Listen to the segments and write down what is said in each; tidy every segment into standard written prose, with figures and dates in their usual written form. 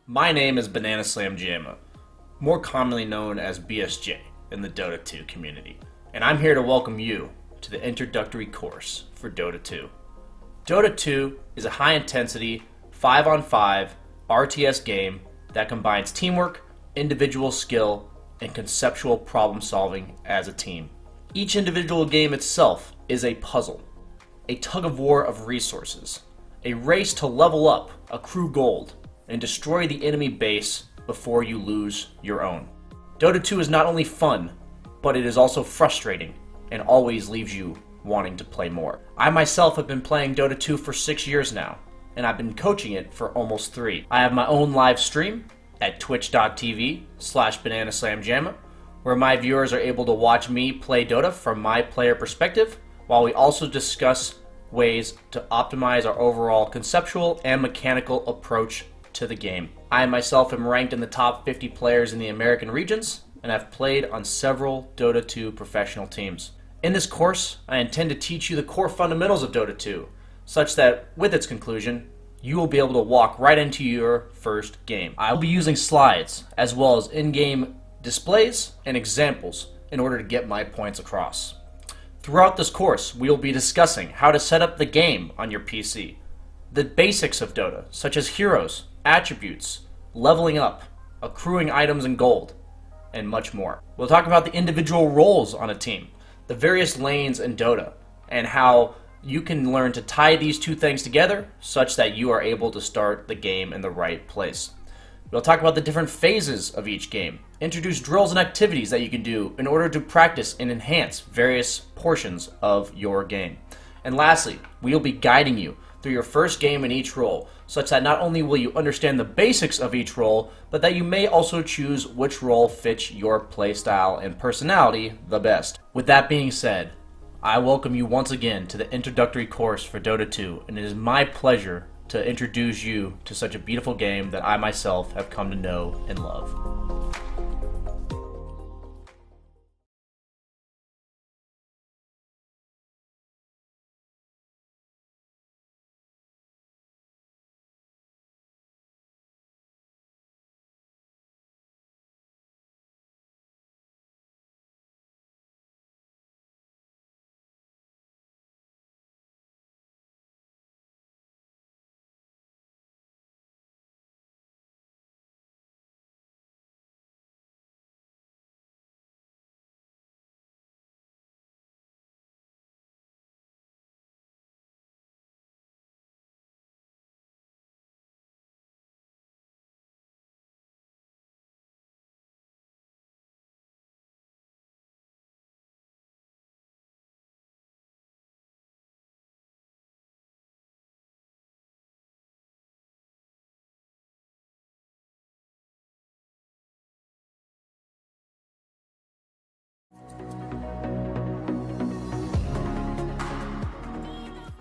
My name is Banana Slam Jamma, more commonly known as BSJ in the Dota 2 community, and I'm here to welcome you to the introductory course for Dota 2. Dota 2 is a high-intensity, 5-on-5 RTS game that combines teamwork, individual skill, and conceptual problem-solving as a team. Each individual game itself is a puzzle, a tug-of-war of resources, a race to level up, accrue gold, and destroy the enemy base before you lose your own. Dota 2 is not only fun, but it is also frustrating and always leaves you wanting to play more. I myself have been playing Dota 2 for 6 years now, and I've been coaching it for almost 3. I have my own live stream at twitch.tv/bananaslamjamma, where my viewers are able to watch me play Dota from my player perspective, while we also discuss ways to optimize our overall conceptual and mechanical approach to the game. I myself am ranked in the top 50 players in the American regions, and I've played on several Dota 2 professional teams. In this course, I intend to teach you the core fundamentals of Dota 2, such that with its conclusion, you will be able to walk right into your first game. I will be using slides, as well as in-game displays and examples in order to get my points across. Throughout this course, we will be discussing how to set up the game on your PC, the basics of Dota, such as heroes, attributes, leveling up, accruing items and gold, and much more. We'll talk about the individual roles on a team, the various lanes in Dota, and how you can learn to tie these two things together such that you are able to start the game in the right place. We'll talk about the different phases of each game, introduce drills and activities that you can do in order to practice and enhance various portions of your game. And lastly, we'll be guiding you through your first game in each role, such that not only will you understand the basics of each role, but that you may also choose which role fits your playstyle and personality the best. With that being said, I welcome you once again to the introductory course for Dota 2, and it is my pleasure to introduce you to such a beautiful game that I myself have come to know and love.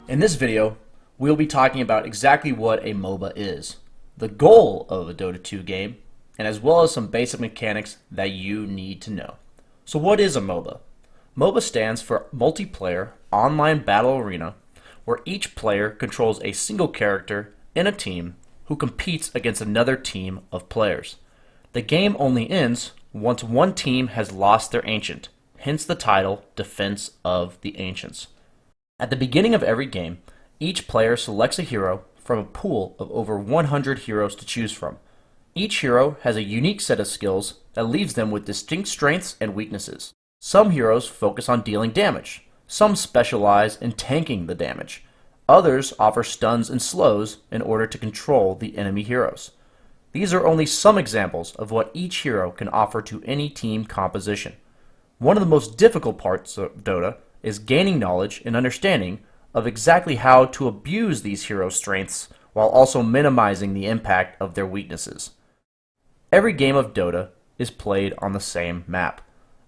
In this video, we'll be talking about exactly what a MOBA is, the goal of a Dota 2 game, and as well as some basic mechanics that you need to know. So what is a MOBA? MOBA stands for Multiplayer Online Battle Arena, where each player controls a single character in a team who competes against another team of players. The game only ends once one team has lost their Ancient, hence the title Defense of the Ancients. At the beginning of every game, each player selects a hero from a pool of over 100 heroes to choose from. Each hero has a unique set of skills that leaves them with distinct strengths and weaknesses. Some heroes focus on dealing damage. Some specialize in tanking the damage. Others offer stuns and slows in order to control the enemy heroes. These are only some examples of what each hero can offer to any team composition. One of the most difficult parts of Dota is gaining knowledge and understanding of exactly how to abuse these heroes' strengths while also minimizing the impact of their weaknesses. Every game of Dota is played on the same map.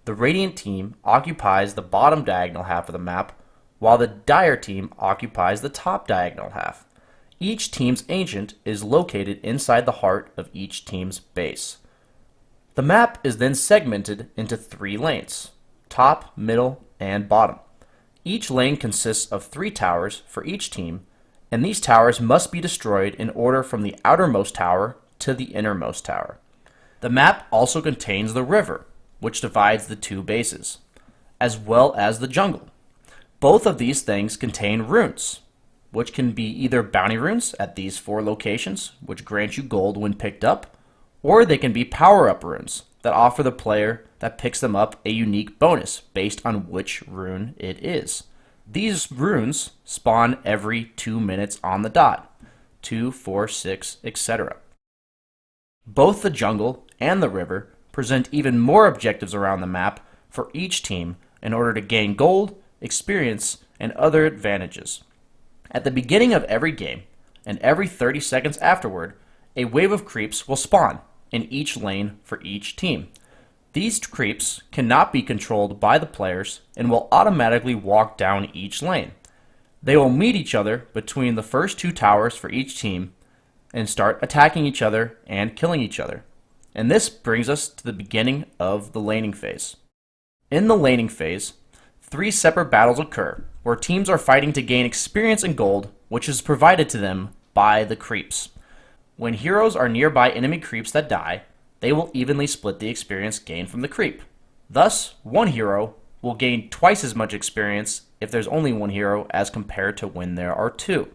The Radiant team occupies the bottom diagonal half of the map, while the Dire team occupies the top diagonal half. Each team's Ancient is located inside the heart of each team's base. The map is then segmented into 3 lanes: top, middle, and bottom. Each lane consists of 3 towers for each team, and these towers must be destroyed in order from the outermost tower to the innermost tower. The map also contains the river, which divides the two bases, as well as the jungle. Both of these things contain runes, which can be either bounty runes at these 4 locations, which grant you gold when picked up, or they can be power-up runes that offer the player that picks them up a unique bonus based on which rune it is. These runes spawn every 2 minutes on the dot, 2, 4, 6, etc. Both the jungle and the river present even more objectives around the map for each team in order to gain gold, experience, and other advantages. At the beginning of every game, and every 30 seconds afterward, a wave of creeps will spawn in each lane for each team. These creeps cannot be controlled by the players and will automatically walk down each lane. They will meet each other between the first 2 towers for each team and start attacking each other and killing each other. And this brings us to the beginning of the laning phase. In the laning phase, 3 separate battles occur where teams are fighting to gain experience and gold, which is provided to them by the creeps. When heroes are nearby enemy creeps that die, they will evenly split the experience gained from the creep. Thus, one hero will gain twice as much experience if there's only one hero as compared to when there are 2.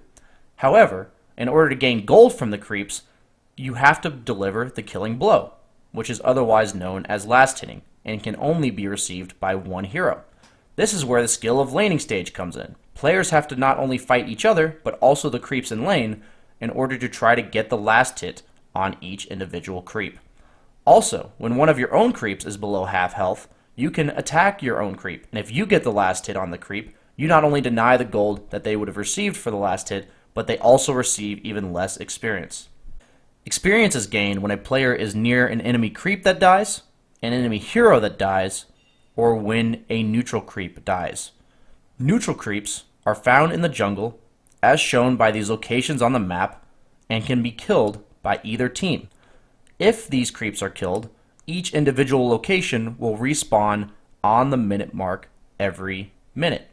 However, in order to gain gold from the creeps, you have to deliver the killing blow, which is otherwise known as last hitting, and can only be received by one hero. This is where the skill of laning stage comes in. Players have to not only fight each other, but also the creeps in lane in order to try to get the last hit on each individual creep. Also, when one of your own creeps is below half health, you can attack your own creep, and if you get the last hit on the creep, you not only deny the gold that they would have received for the last hit, but they also receive even less experience. Experience is gained when a player is near an enemy creep that dies, an enemy hero that dies, or when a neutral creep dies. Neutral creeps are found in the jungle, as shown by these locations on the map, and can be killed by either team. If these creeps are killed, each individual location will respawn on the minute mark every minute.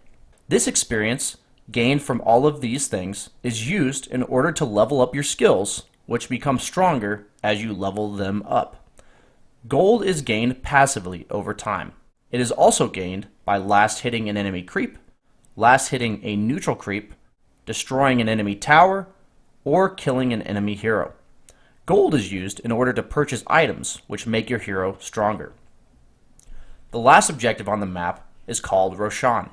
This experience, gained from all of these things, is used in order to level up your skills, which become stronger as you level them up. Gold is gained passively over time. It is also gained by last hitting an enemy creep, last hitting a neutral creep, destroying an enemy tower, or killing an enemy hero. Gold is used in order to purchase items which make your hero stronger. The last objective on the map is called Roshan.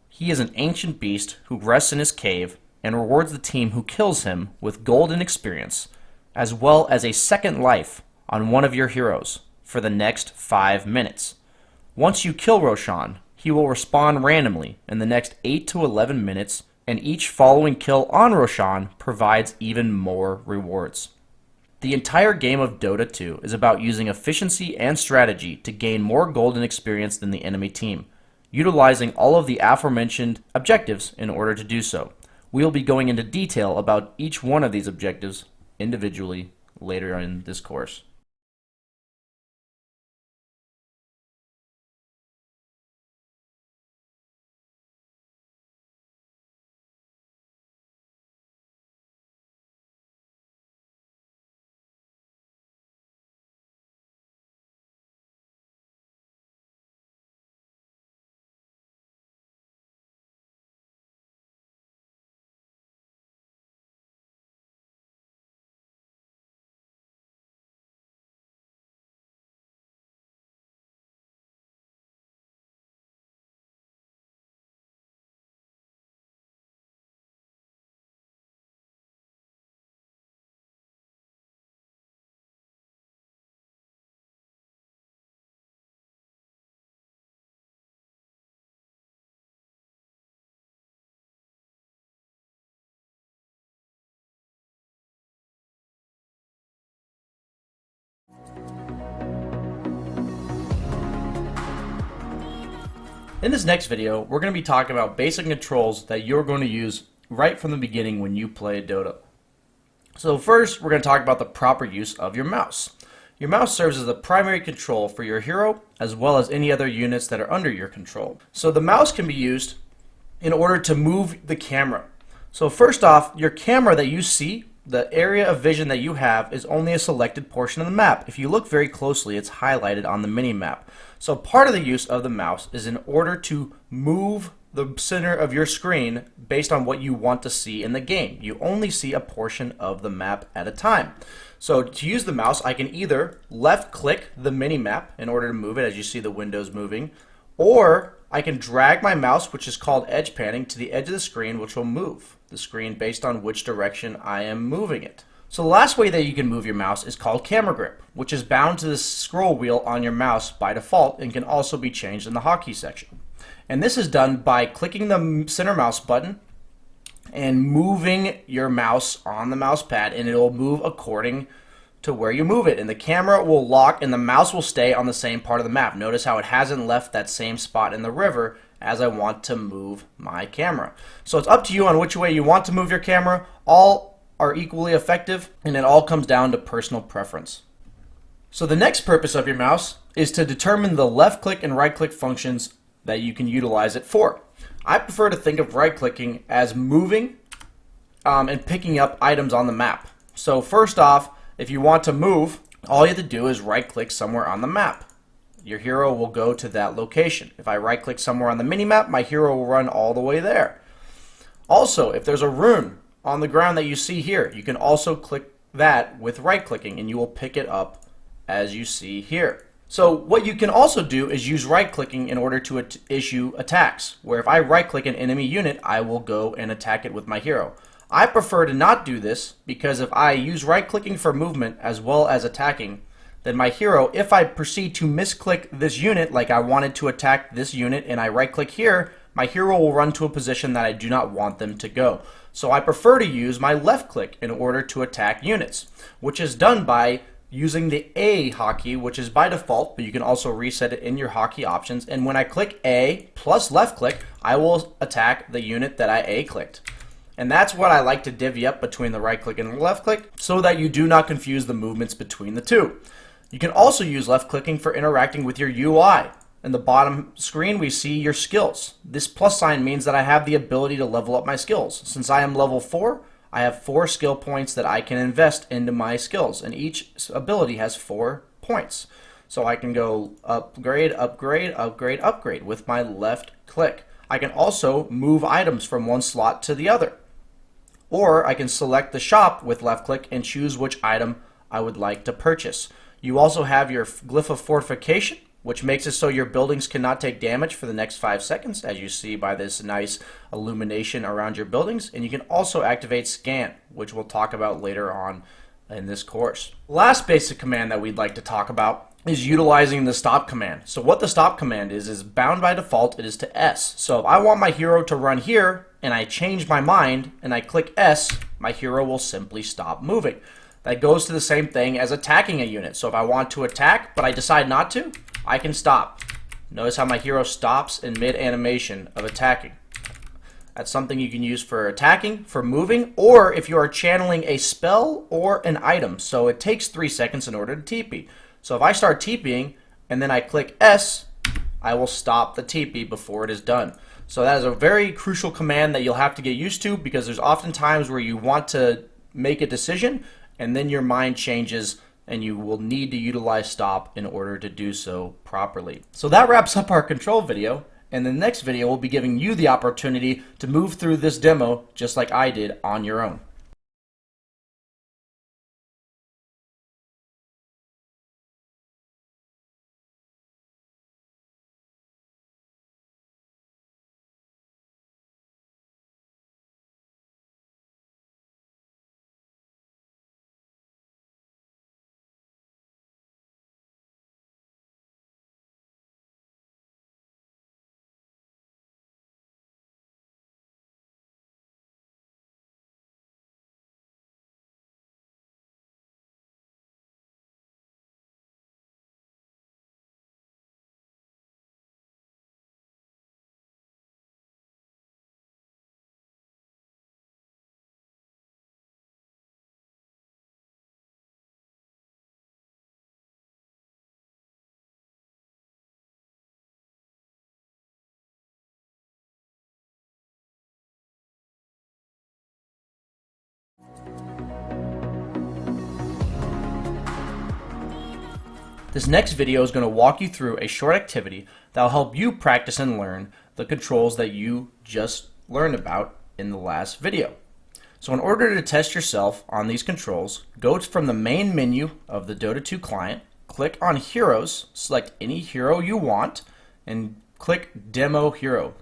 He is an ancient beast who rests in his cave and rewards the team who kills him with gold and experience, as well as a second life on one of your heroes for the next 5 minutes. Once you kill Roshan, he will respawn randomly in the next 8 to 11 minutes, and each following kill on Roshan provides even more rewards. The entire game of Dota 2 is about using efficiency and strategy to gain more gold and experience than the enemy team, utilizing all of the aforementioned objectives in order to do so. We'll be going into detail about each one of these objectives individually later in this course. In this next video, we're going to be talking about basic controls that you're going to use right from the beginning when you play Dota. So first, we're going to talk about the proper use of your mouse. Your mouse serves as the primary control for your hero, as well as any other units that are under your control. So the mouse can be used in order to move the camera. So first off, your camera that you see the area of vision that you have is only a selected portion of the map. If you look very closely, it's highlighted on the mini map. So part of the use of the mouse is in order to move the center of your screen based on what you want to see in the game. You only see a portion of the map at a time. So to use the mouse, I can either left click the mini map in order to move it, as you see the windows moving, or I can drag my mouse, which is called edge panning, to the edge of the screen, which will move the screen based on which direction I am moving it. So the last way that you can move your mouse is called camera grip, which is bound to the scroll wheel on your mouse by default and can also be changed in the hotkey section. And this is done by clicking the center mouse button and moving your mouse on the mouse pad, and it will move according to where you move it. And the camera will lock and the mouse will stay on the same part of the map. Notice how it hasn't left that same spot in the river as I want to move my camera. So it's up to you on which way you want to move your camera. All are equally effective, and it all comes down to personal preference. So the next purpose of your mouse is to determine the left click and right click functions that you can utilize it for. I prefer to think of right clicking as moving and picking up items on the map. So first off, if you want to move, all you have to do is right click somewhere on the map. Your hero will go to that location. If I right click somewhere on the mini map, my hero will run all the way there. Also, if there's a rune on the ground that you see here, you can also click that with right clicking and you will pick it up as you see here. So what you can also do is use right clicking in order to issue attacks, where if I right click an enemy unit, I will go and attack it with my hero. I prefer to not do this because if I use right clicking for movement as well as attacking, then my hero, if I proceed to misclick this unit, like I wanted to attack this unit and I right click here, my hero will run to a position that I do not want them to go. So I prefer to use my left click in order to attack units, which is done by using the A hotkey, which is by default, but you can also reset it in your hotkey options. And when I click A plus left click, I will attack the unit that I A clicked. And that's what I like to divvy up between the right click and the left click so that you do not confuse the movements between the two. You can also use left clicking for interacting with your UI. In the bottom screen, we see your skills. This plus sign means that I have the ability to level up my skills. Since I am level 4, I have 4 skill points that I can invest into my skills, and each ability has 4 points. So I can go upgrade, upgrade, upgrade, upgrade with my left click. I can also move items from one slot to the other. Or I can select the shop with left click and choose which item I would like to purchase. You also have your glyph of fortification, which makes it so your buildings cannot take damage for the next 5 seconds, as you see by this nice illumination around your buildings. And you can also activate scan, which we'll talk about later on in this course. Last basic command that we'd like to talk about is utilizing the stop command. So what the stop command is bound by default, it is to S. So if I want my hero to run here and I change my mind and I click S, my hero will simply stop moving. That goes to the same thing as attacking a unit. So if I want to attack but I decide not to, I can stop. Notice how my hero stops in mid-animation of attacking. That's something you can use for attacking, for moving, or if you are channeling a spell or an item. So it takes 3 seconds in order to TP. So if I start TPing and then I click S, I will stop the TP before it is done. So that is a very crucial command that you'll have to get used to, because there's often times where you want to make a decision and then your mind changes and you will need to utilize stop in order to do so properly. So that wraps up our control video. And the next video will be giving you the opportunity to move through this demo just like I did on your own. This next video is going to walk you through a short activity that will help you practice and learn the controls that you just learned about in the last video. So in order to test yourself on these controls, go from the main menu of the DotA 2 client, click on Heroes, select any hero you want, and click Demo Hero.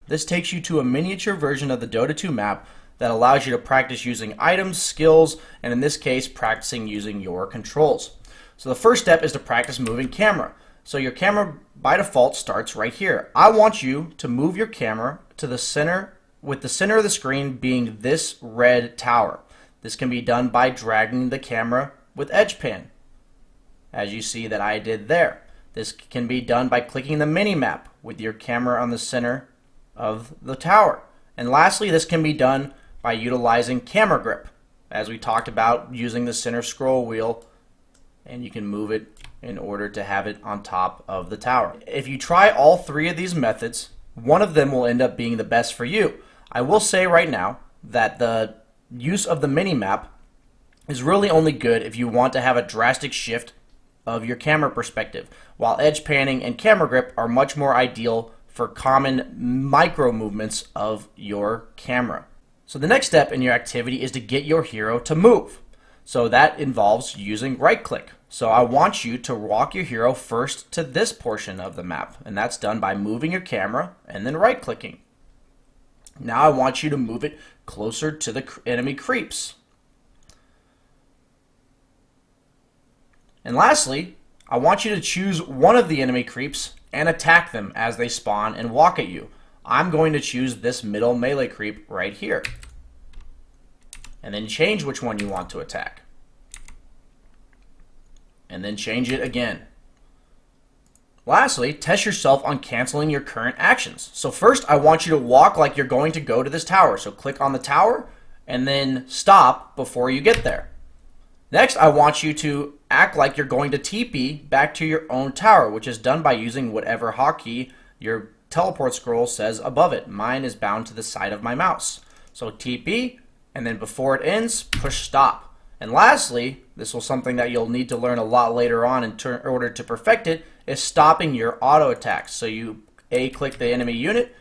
This takes you to a miniature version of the DotA 2 map that allows you to practice using items, skills, and in this case, practicing using your controls. So the first step is to practice moving camera. So your camera by default starts right here. I want you to move your camera to the center, with the center of the screen being this red tower. This can be done by dragging the camera with edge pan, as you see that I did there. This can be done by clicking the mini map with your camera on the center of the tower. And lastly, this can be done by utilizing camera grip, as we talked about, using the center scroll wheel, and you can move it in order to have it on top of the tower. If you try all three of these methods, one of them will end up being the best for you. I will say right now that the use of the mini map is really only good if you want to have a drastic shift of your camera perspective, while edge panning and camera grip are much more ideal for common micro movements of your camera. So the next step in your activity is to get your hero to move. So that involves using right click. So I want you to walk your hero first to this portion of the map, and that's done by moving your camera and then right clicking. Now I want you to move it closer to the enemy creeps. And lastly, I want you to choose one of the enemy creeps and attack them as they spawn and walk at you. I'm going to choose this middle melee creep right here. And then change which one you want to attack. And then change it again. Lastly, test yourself on canceling your current actions. So first, I want you to walk like you're going to go to this tower. So click on the tower and then stop before you get there. Next, I want you to act like you're going to TP back to your own tower, which is done by using whatever hotkey your teleport scroll says above it. Mine is bound to the side of my mouse. So TP, and then before it ends, push stop. And lastly, this was something that you'll need to learn a lot later on in order to perfect it, is stopping your auto attacks. So you click the enemy unit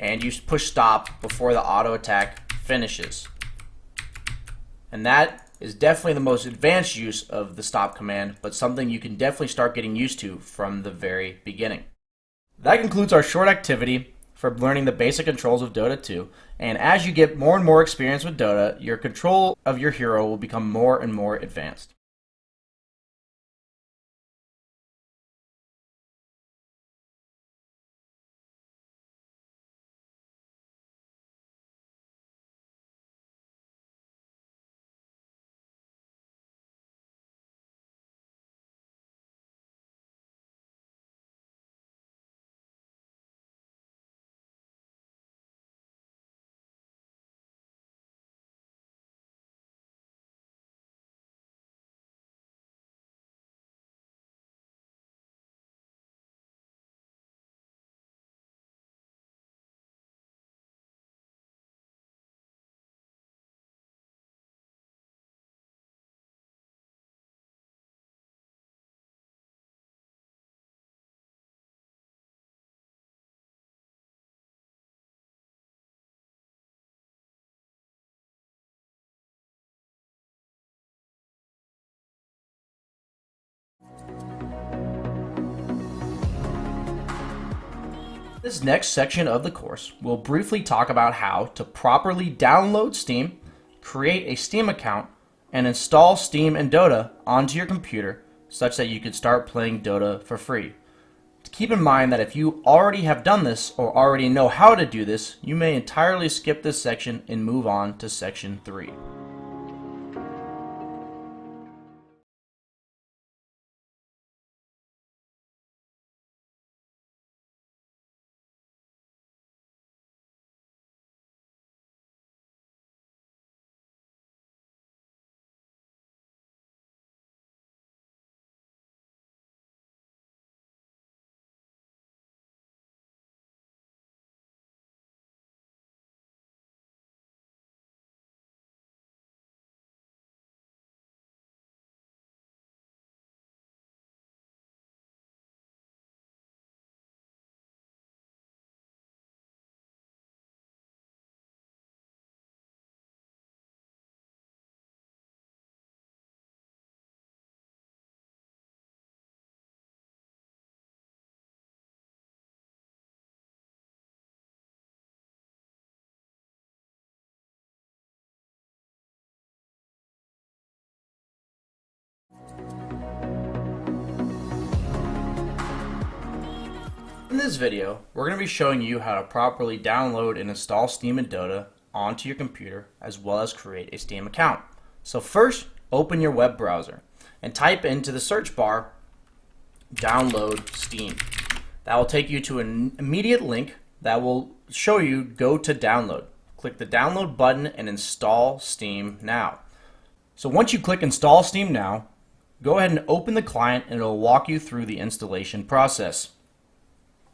and you push stop before the auto attack finishes. And that is definitely the most advanced use of the stop command, but something you can definitely start getting used to from the very beginning. That concludes our short activity for learning the basic controls of DotA 2, and as you get more and more experience with DotA, your control of your hero will become more and more advanced. This next section of the course will briefly talk about how to properly download Steam, create a Steam account, and install Steam and DotA onto your computer such that you can start playing DotA for free. Keep in mind that if you already have done this or already know how to do this, you may entirely skip this section and move on to section 3. In this video, we're going to be showing you how to properly download and install Steam and DotA onto your computer, as well as create a Steam account. So first, open your web browser and type into the search bar, download Steam. That will take you to an immediate link that will show you go to download. Click the download button and install Steam now. So once you click install Steam now, go ahead and open the client and it will walk you through the installation process.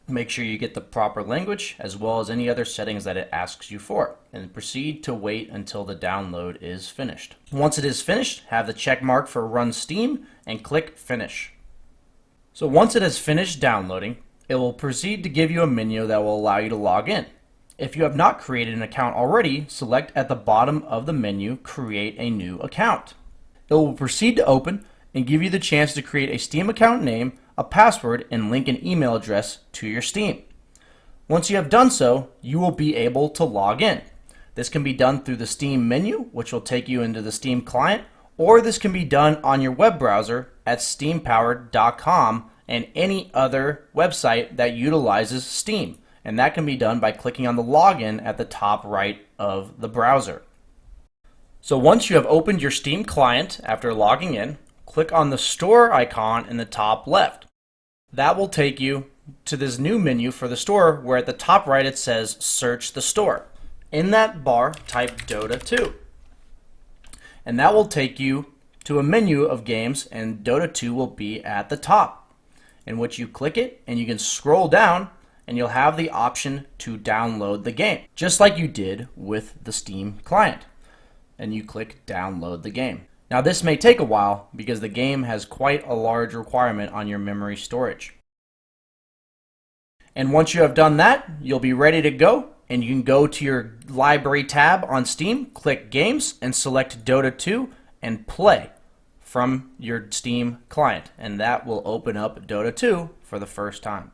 Make sure you get the proper language as well as any other settings that it asks you for, and proceed to wait until the download is finished. Once it is finished, have the check mark for Run Steam and click Finish. So once it has finished downloading, it will proceed to give you a menu that will allow you to log in. If you have not created an account already, select at the bottom of the menu, Create a New Account. It will proceed to open and give you the chance to create a Steam account name, a password, and link an email address to your Steam. Once you have done so, you will be able to log in. This can be done through the Steam menu, which will take you into the Steam client, or this can be done on your web browser at steampowered.com and any other website that utilizes Steam. And that can be done by clicking on the login at the top right of the browser. So once you have opened your Steam client after logging in, click on the store icon in the top left. That will take you to this new menu for the store, where at the top right it says search the store. In that bar, type DotA 2. And that will take you to a menu of games, and DotA 2 will be at the top, in which you click it and you can scroll down and you'll have the option to download the game, just like you did with the Steam client. And you click download the game. Now this may take a while because the game has quite a large requirement on your memory storage. And once you have done that, you'll be ready to go, and you can go to your library tab on Steam, click Games, and select DotA 2 and play from your Steam client. And that will open up DotA 2 for the first time.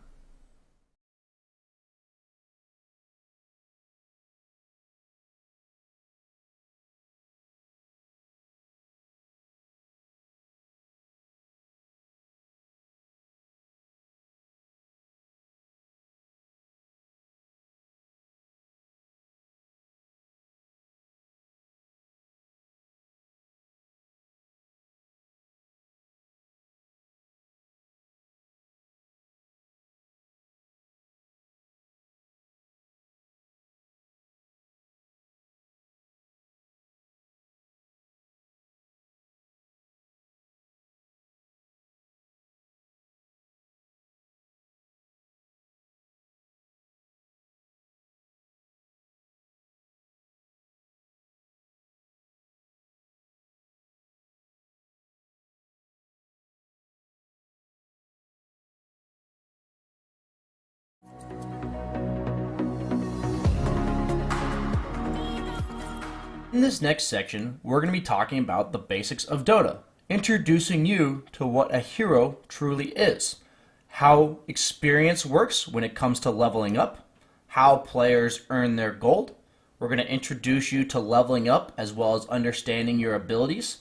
In this next section, we're going to be talking about the basics of DotA, introducing you to what a hero truly is, how experience works when it comes to leveling up, how players earn their gold. We're going to introduce you to leveling up as well as understanding your abilities,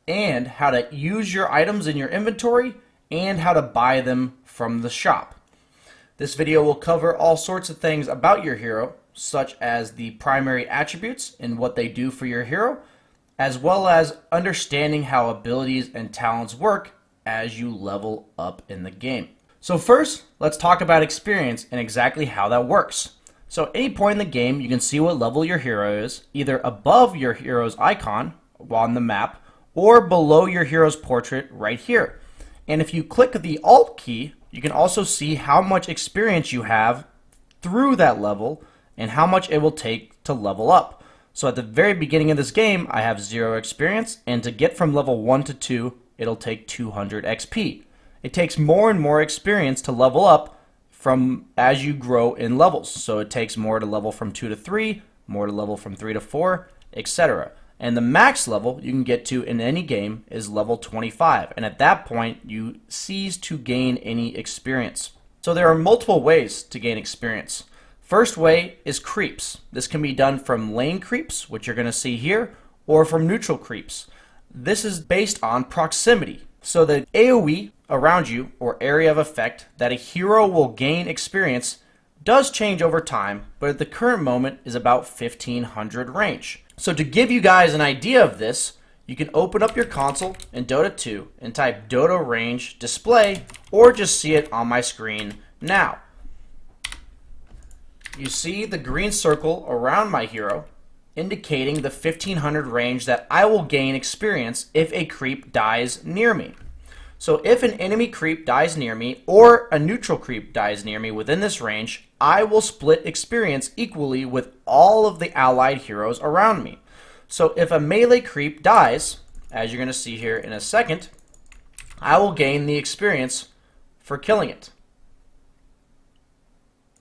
and how to use your items in your inventory and how to buy them from the shop. This video will cover all sorts of things about your hero, such as the primary attributes and what they do for your hero, as well as understanding how abilities and talents work as you level up in the game. So first, let's talk about experience and exactly how that works. So at any point in the game, you can see what level your hero is, either above your hero's icon on the map or below your hero's portrait right here. And if you click the Alt key, you can also see how much experience you have through that level and how much it will take to level up. So at the very beginning of this game, I have 0 experience, and to get from level 1 to 2, it'll take 200 XP. It takes more and more experience to level up from as you grow in levels. So it takes more to level from 2 to 3, more to level from 3 to 4, etc. And the max level you can get to in any game is level 25, and at that point you cease to gain any experience. So there are multiple ways to gain experience. First way is creeps. This can be done from lane creeps, which you're going to see here, or from neutral creeps. This is based on proximity. So the AoE around you, or area of effect, that a hero will gain experience does change over time, but at the current moment is about 1500 range. So to give you guys an idea of this, you can open up your console in Dota 2 and type Dota range display, or just see it on my screen now. You see the green circle around my hero, indicating the 1500 range that I will gain experience if a creep dies near me. So if an enemy creep dies near me, or a neutral creep dies near me within this range, I will split experience equally with all of the allied heroes around me. So if a melee creep dies, as you're going to see here in a second, I will gain the experience for killing it.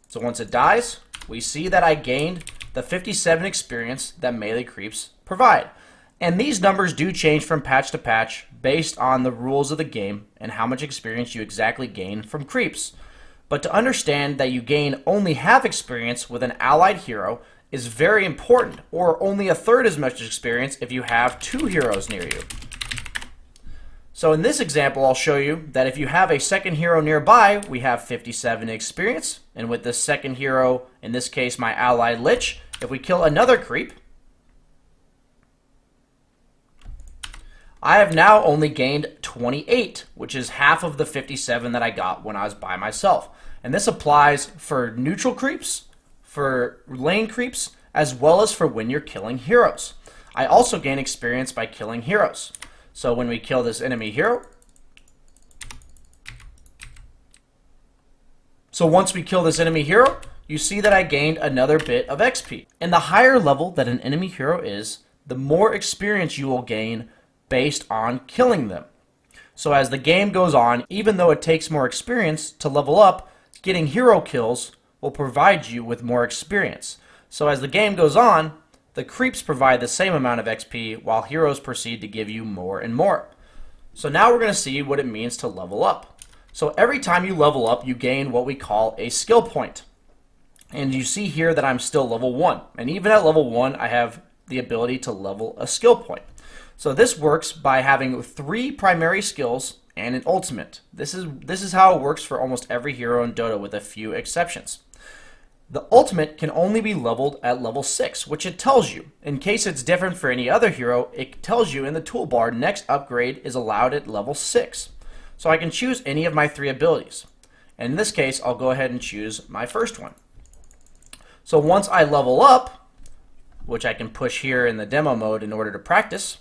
So once it dies, we see that I gained the 57 experience that melee creeps provide. And these numbers do change from patch to patch based on the rules of the game and how much experience you exactly gain from creeps. But to understand that you gain only half experience with an allied hero is very important, or only a third as much experience if you have two heroes near you. So in this example, I'll show you that if you have a second hero nearby, we have 57 experience. And with the second hero, in this case my allied Lich, if we kill another creep, I have now only gained 28, which is half of the 57 that I got when I was by myself. And this applies for neutral creeps, for lane creeps, as well as for when you're killing heroes. I also gain experience by killing heroes. So when we kill this enemy hero, once we kill this enemy hero, you see that I gained another bit of XP. And the higher level that an enemy hero is, the more experience you will gain based on killing them. So as the game goes on, even though it takes more experience to level up, getting hero kills will provide you with more experience. So as the game goes on, the creeps provide the same amount of XP while heroes proceed to give you more and more. So now we're going to see what it means to level up. So every time you level up, you gain what we call a skill point. And you see here that I'm still level 1. And even at level 1, I have the ability to level a skill point. So this works by having 3 primary skills and an ultimate. This is how it works for almost every hero in Dota with a few exceptions. The ultimate can only be leveled at level 6, which it tells you. In case it's different for any other hero, it tells you in the toolbar next upgrade is allowed at level 6. So I can choose any of my 3 abilities. And in this case, I'll go ahead and choose my first one. So once I level up, which I can push here in the demo mode in order to practice,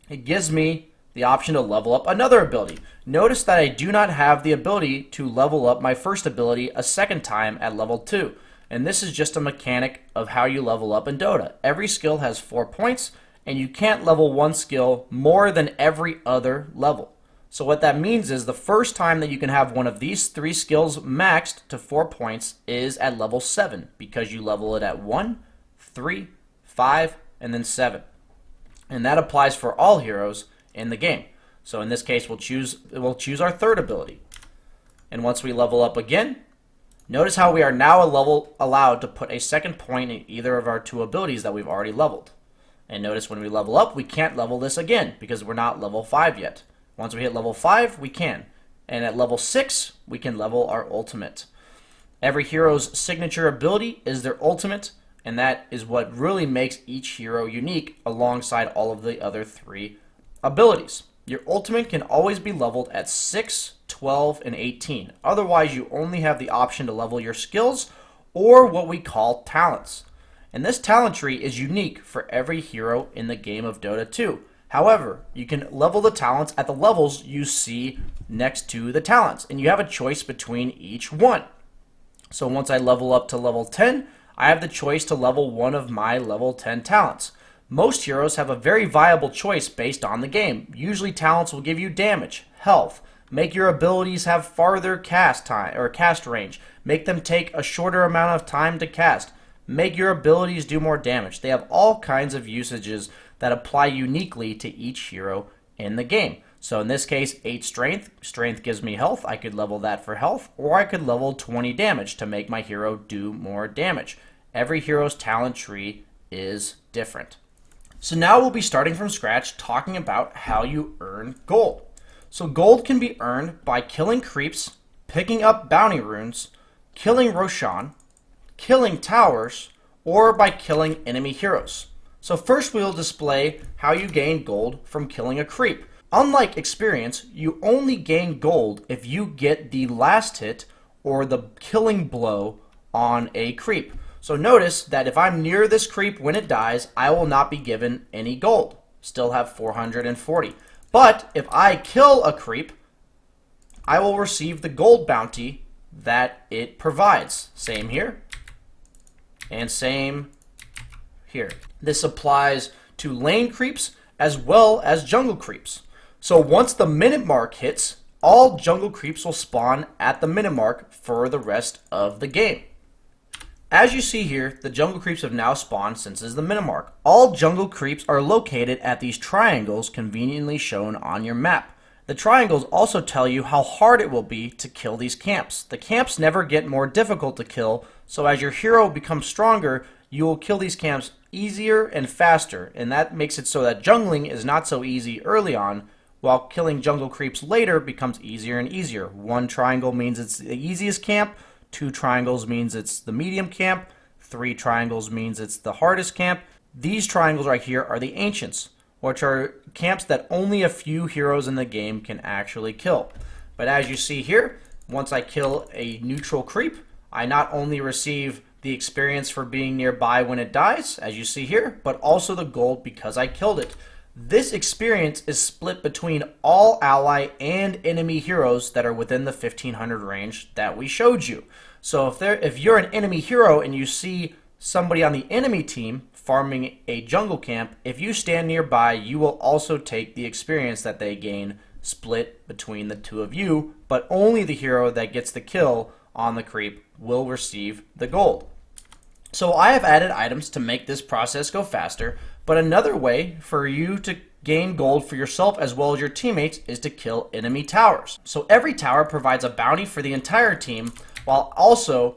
it gives me the option to level up another ability. Notice that I do not have the ability to level up my first ability a second time at level 2. And this is just a mechanic of how you level up in Dota. Every skill has 4 points, and you can't level one skill more than every other level. So what that means is the first time that you can have one of these 3 skills maxed to 4 points is at level 7, because you level it at 1, 3, 5, and then 7. And that applies for all heroes in the game. So in this case, we'll choose our third ability. And once we level up again, notice how we are now allowed to put a second point in either of our 2 abilities that we've already leveled. And notice when we level up, we can't level this again because we're not level 5 yet. Once we hit level 5, we can. And at level 6, we can level our ultimate. Every hero's signature ability is their ultimate, and that is what really makes each hero unique alongside all of the other 3 abilities. Your ultimate can always be leveled at 6, 12, and 18. Otherwise, you only have the option to level your skills or what we call talents. And this talent tree is unique for every hero in the game of Dota 2. However, you can level the talents at the levels you see next to the talents, and you have a choice between each one. So once I level up to level 10, I have the choice to level one of my level 10 talents. Most heroes have a very viable choice based on the game. Usually talents will give you damage, health, make your abilities have farther cast time or cast range, make them take a shorter amount of time to cast, make your abilities do more damage. They have all kinds of usages that apply uniquely to each hero in the game. So in this case, 8 strength. Strength gives me health. I could level that for health, or I could level 20 damage to make my hero do more damage. Every hero's talent tree is different. So now we'll be starting from scratch talking about how you earn gold. So gold can be earned by killing creeps, picking up bounty runes, killing Roshan, killing towers, or by killing enemy heroes. So first we will display how you gain gold from killing a creep. Unlike experience, you only gain gold if you get the last hit or the killing blow on a creep. So notice that if I'm near this creep when it dies, I will not be given any gold. Still have 440. But if I kill a creep, I will receive the gold bounty that it provides. Same here, and same here. This applies to lane creeps as well as jungle creeps. So once the minute mark hits, all jungle creeps will spawn at the minute mark for the rest of the game. As you see here, the jungle creeps have now spawned since it's the minute mark. All jungle creeps are located at these triangles conveniently shown on your map. The triangles also tell you how hard it will be to kill these camps. The camps never get more difficult to kill, so as your hero becomes stronger, you will kill these camps easier and faster, and that makes it so that jungling is not so easy early on, while killing jungle creeps later becomes easier and easier. One triangle means it's the easiest camp, 2 triangles means it's the medium camp, 3 triangles means it's the hardest camp. These triangles right here are the ancients, which are camps that only a few heroes in the game can actually kill. But as you see here, once I kill a neutral creep, I not only receive the experience for being nearby when it dies, as you see here, but also the gold because I killed it. This experience is split between all ally and enemy heroes that are within the 1500 range that we showed you. So if you're an enemy hero and you see somebody on the enemy team farming a jungle camp, if you stand nearby, you will also take the experience that they gain split between the two of you, but only the hero that gets the kill on the creep will receive the gold. So I have added items to make this process go faster, but another way for you to gain gold for yourself as well as your teammates is to kill enemy towers. So every tower provides a bounty for the entire team while also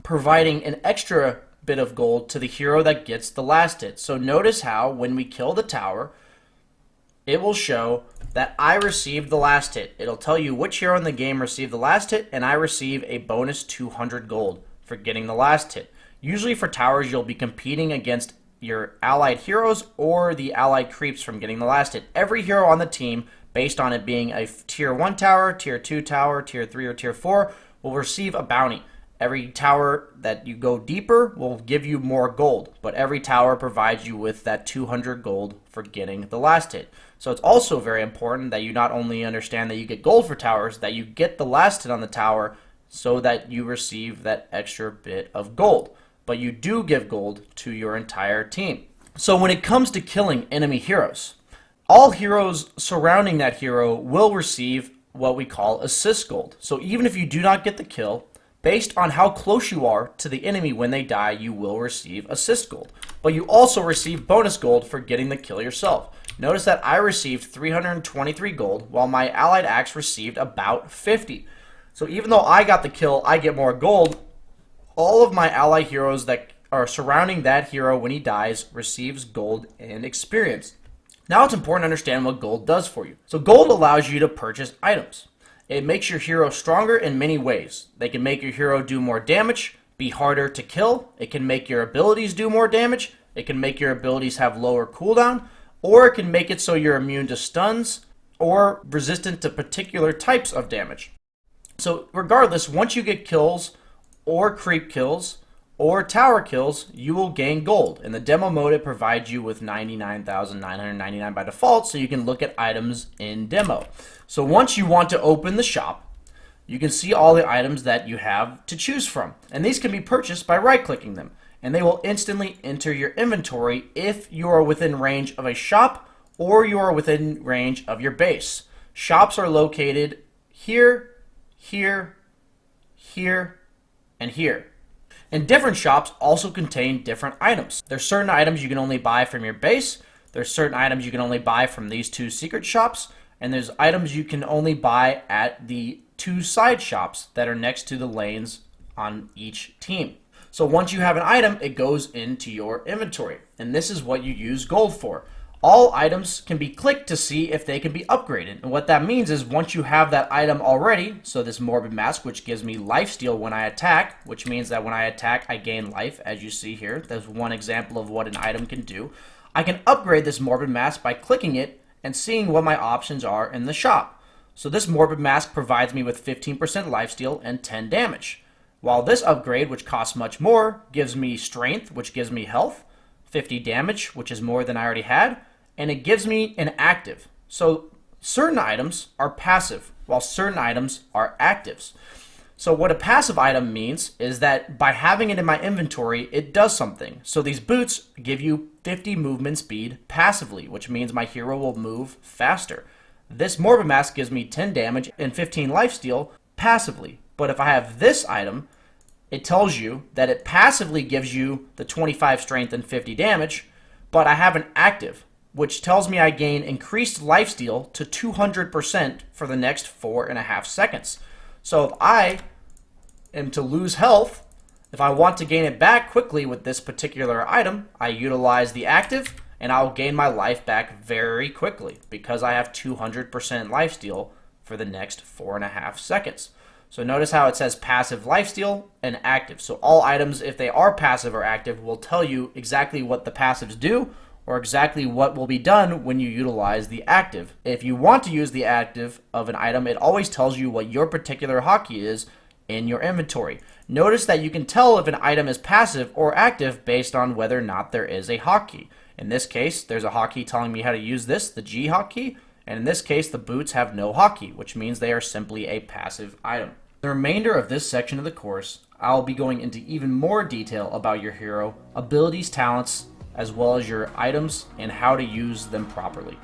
providing an extra bit of gold to the hero that gets the last hit. So notice how when we kill the tower, it will show that I received the last hit. It'll tell you which hero in the game received the last hit, and I receive a bonus 200 gold for getting the last hit. Usually for towers, you'll be competing against your allied heroes or the allied creeps from getting the last hit. Every hero on the team, based on it being a tier 1 tower, tier 2 tower, tier 3, or tier 4, will receive a bounty. Every tower that you go deeper will give you more gold, but every tower provides you with that 200 gold for getting the last hit. So it's also very important that you not only understand that you get gold for towers, that you get the last hit on the tower so that you receive that extra bit of gold. But you do give gold to your entire team. So when it comes to killing enemy heroes, all heroes surrounding that hero will receive what we call assist gold. So even if you do not get the kill, based on how close you are to the enemy when they die, you will receive assist gold. But you also receive bonus gold for getting the kill yourself. Notice that I received 323 gold, while my allied axe received about 50. So even though I got the kill, I get more gold. All of my ally heroes that are surrounding that hero when he dies receives gold and experience. Now it's important to understand what gold does for you. So gold allows you to purchase items. It makes your hero stronger in many ways. They can make your hero do more damage, be harder to kill. It can make your abilities do more damage. It can make your abilities have lower cooldown. Or it can make it so you're immune to stuns or resistant to particular types of damage. So regardless, once you get kills or creep kills or tower kills, you will gain gold. In the demo mode, it provides you with 99,999 by default, so you can look at items in demo. So once you want to open the shop, you can see all the items that you have to choose from. And these can be purchased by right-clicking them. And they will instantly enter your inventory if you are within range of a shop or you are within range of your base. Shops are located here, here, here, and here. And different shops also contain different items. There's certain items you can only buy from your base. There's certain items you can only buy from these 2 secret shops. And there's items you can only buy at the 2 side shops that are next to the lanes on each team. So once you have an item, it goes into your inventory. And this is what you use gold for. All items can be clicked to see if they can be upgraded. And what that means is once you have that item already, so this Morbid Mask, which gives me lifesteal when I attack, which means that when I attack, I gain life, as you see here. That's one example of what an item can do. I can upgrade this Morbid Mask by clicking it and seeing what my options are in the shop. So this Morbid Mask provides me with 15% lifesteal and 10 damage. While this upgrade, which costs much more, gives me strength, which gives me health, 50 damage, which is more than I already had, and it gives me an active. So certain items are passive, while certain items are actives. So what a passive item means is that by having it in my inventory, it does something. So these boots give you 50 movement speed passively, which means my hero will move faster. This Morbid Mask gives me 10 damage and 15 lifesteal passively. But if I have this item, it tells you that it passively gives you the 25 strength and 50 damage, but I have an active, which tells me I gain increased lifesteal to 200% for the next 4.5 seconds. So if I am to lose health, if I want to gain it back quickly with this particular item, I utilize the active and I'll gain my life back very quickly because I have 200% lifesteal for the next 4.5 seconds. So notice how it says passive lifesteal and active. So all items, if they are passive or active, will tell you exactly what the passives do or exactly what will be done when you utilize the active. If you want to use the active of an item, it always tells you what your particular hotkey is in your inventory. Notice that you can tell if an item is passive or active based on whether or not there is a hotkey. In this case, there's a hotkey telling me how to use this, the G hotkey, and in this case, the boots have no hotkey, which means they are simply a passive item. The remainder of this section of the course, I'll be going into even more detail about your hero, abilities, talents, as well as your items and how to use them properly.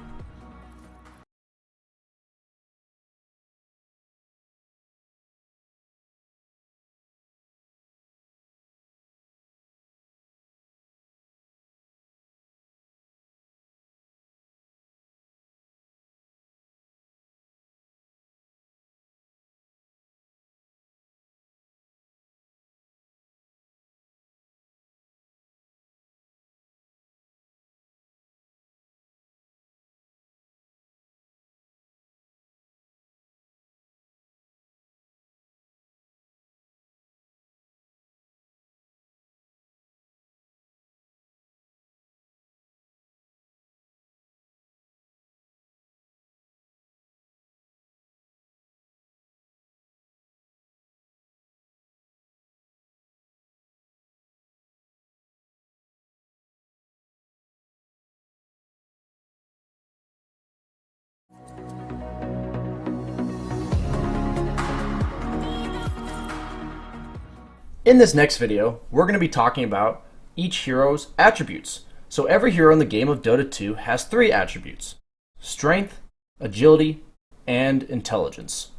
In this next video, we're going to be talking about each hero's attributes. So every hero in the game of Dota 2 has 3 attributes: strength, agility, and intelligence.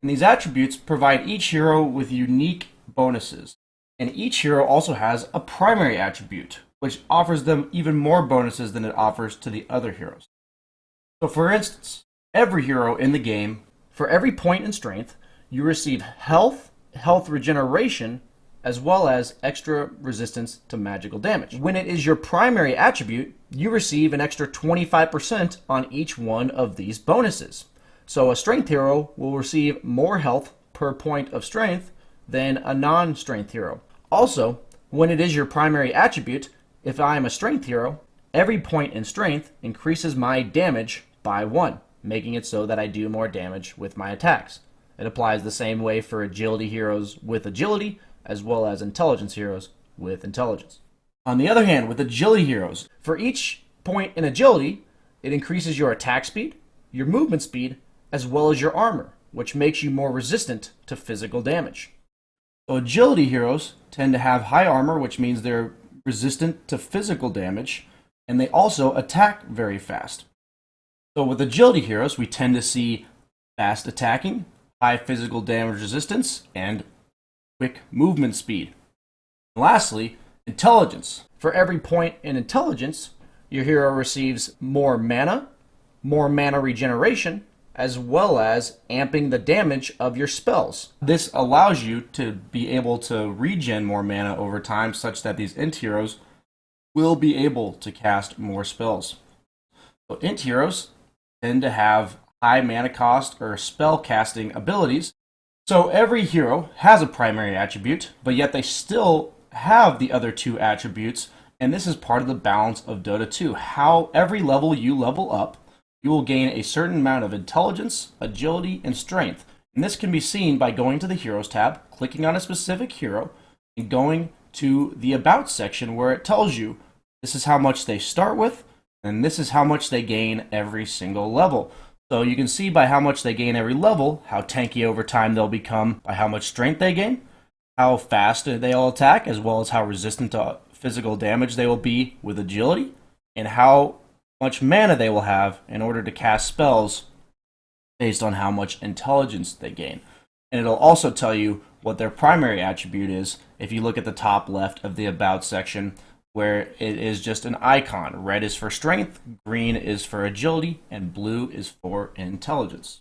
And these attributes provide each hero with unique bonuses. And each hero also has a primary attribute, which offers them even more bonuses than it offers to the other heroes. So for instance, every hero in the game, for every point in strength, you receive health regeneration, as well as extra resistance to magical damage. When it is your primary attribute, you receive an extra 25% on each one of these bonuses. So a strength hero will receive more health per point of strength than a non-strength hero. Also, when it is your primary attribute, if I am a strength hero, every point in strength increases my damage by 1, making it so that I do more damage with my attacks. It applies the same way for agility heroes with agility, as well as intelligence heroes with intelligence. On the other hand, with agility heroes, for each point in agility, it increases your attack speed, your movement speed, as well as your armor, which makes you more resistant to physical damage. So agility heroes tend to have high armor, which means they're resistant to physical damage, and they also attack very fast. So with agility heroes, we tend to see fast attacking, high physical damage resistance, and quick movement speed. And lastly, intelligence. For every point in intelligence, your hero receives more mana regeneration, as well as amping the damage of your spells. This allows you to be able to regen more mana over time, such that these int heroes will be able to cast more spells. So int heroes tend to have high mana cost or spell casting abilities. So every hero has a primary attribute, but yet they still have the other two attributes, and this is part of the balance of Dota 2. How every level you level up, you will gain a certain amount of intelligence, agility, and strength. And this can be seen by going to the Heroes tab, clicking on a specific hero, and going to the About section where it tells you this is how much they start with, and this is how much they gain every single level. So you can see by how much they gain every level, how tanky over time they'll become by how much strength they gain, how fast they'll attack, as well as how resistant to physical damage they will be with agility, and how much mana they will have in order to cast spells based on how much intelligence they gain. And it'll also tell you what their primary attribute is if you look at the top left of the About section, where it is just an icon. Red is for strength, green is for agility, and blue is for intelligence.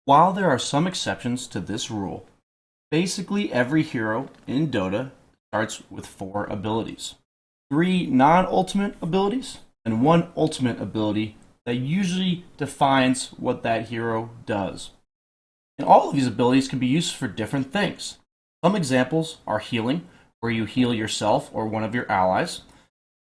While there are some exceptions to this rule, basically every hero in Dota starts with 4 abilities. 3 non-ultimate abilities, and 1 ultimate ability that usually defines what that hero does. And all of these abilities can be used for different things. Some examples are healing, where you heal yourself or one of your allies.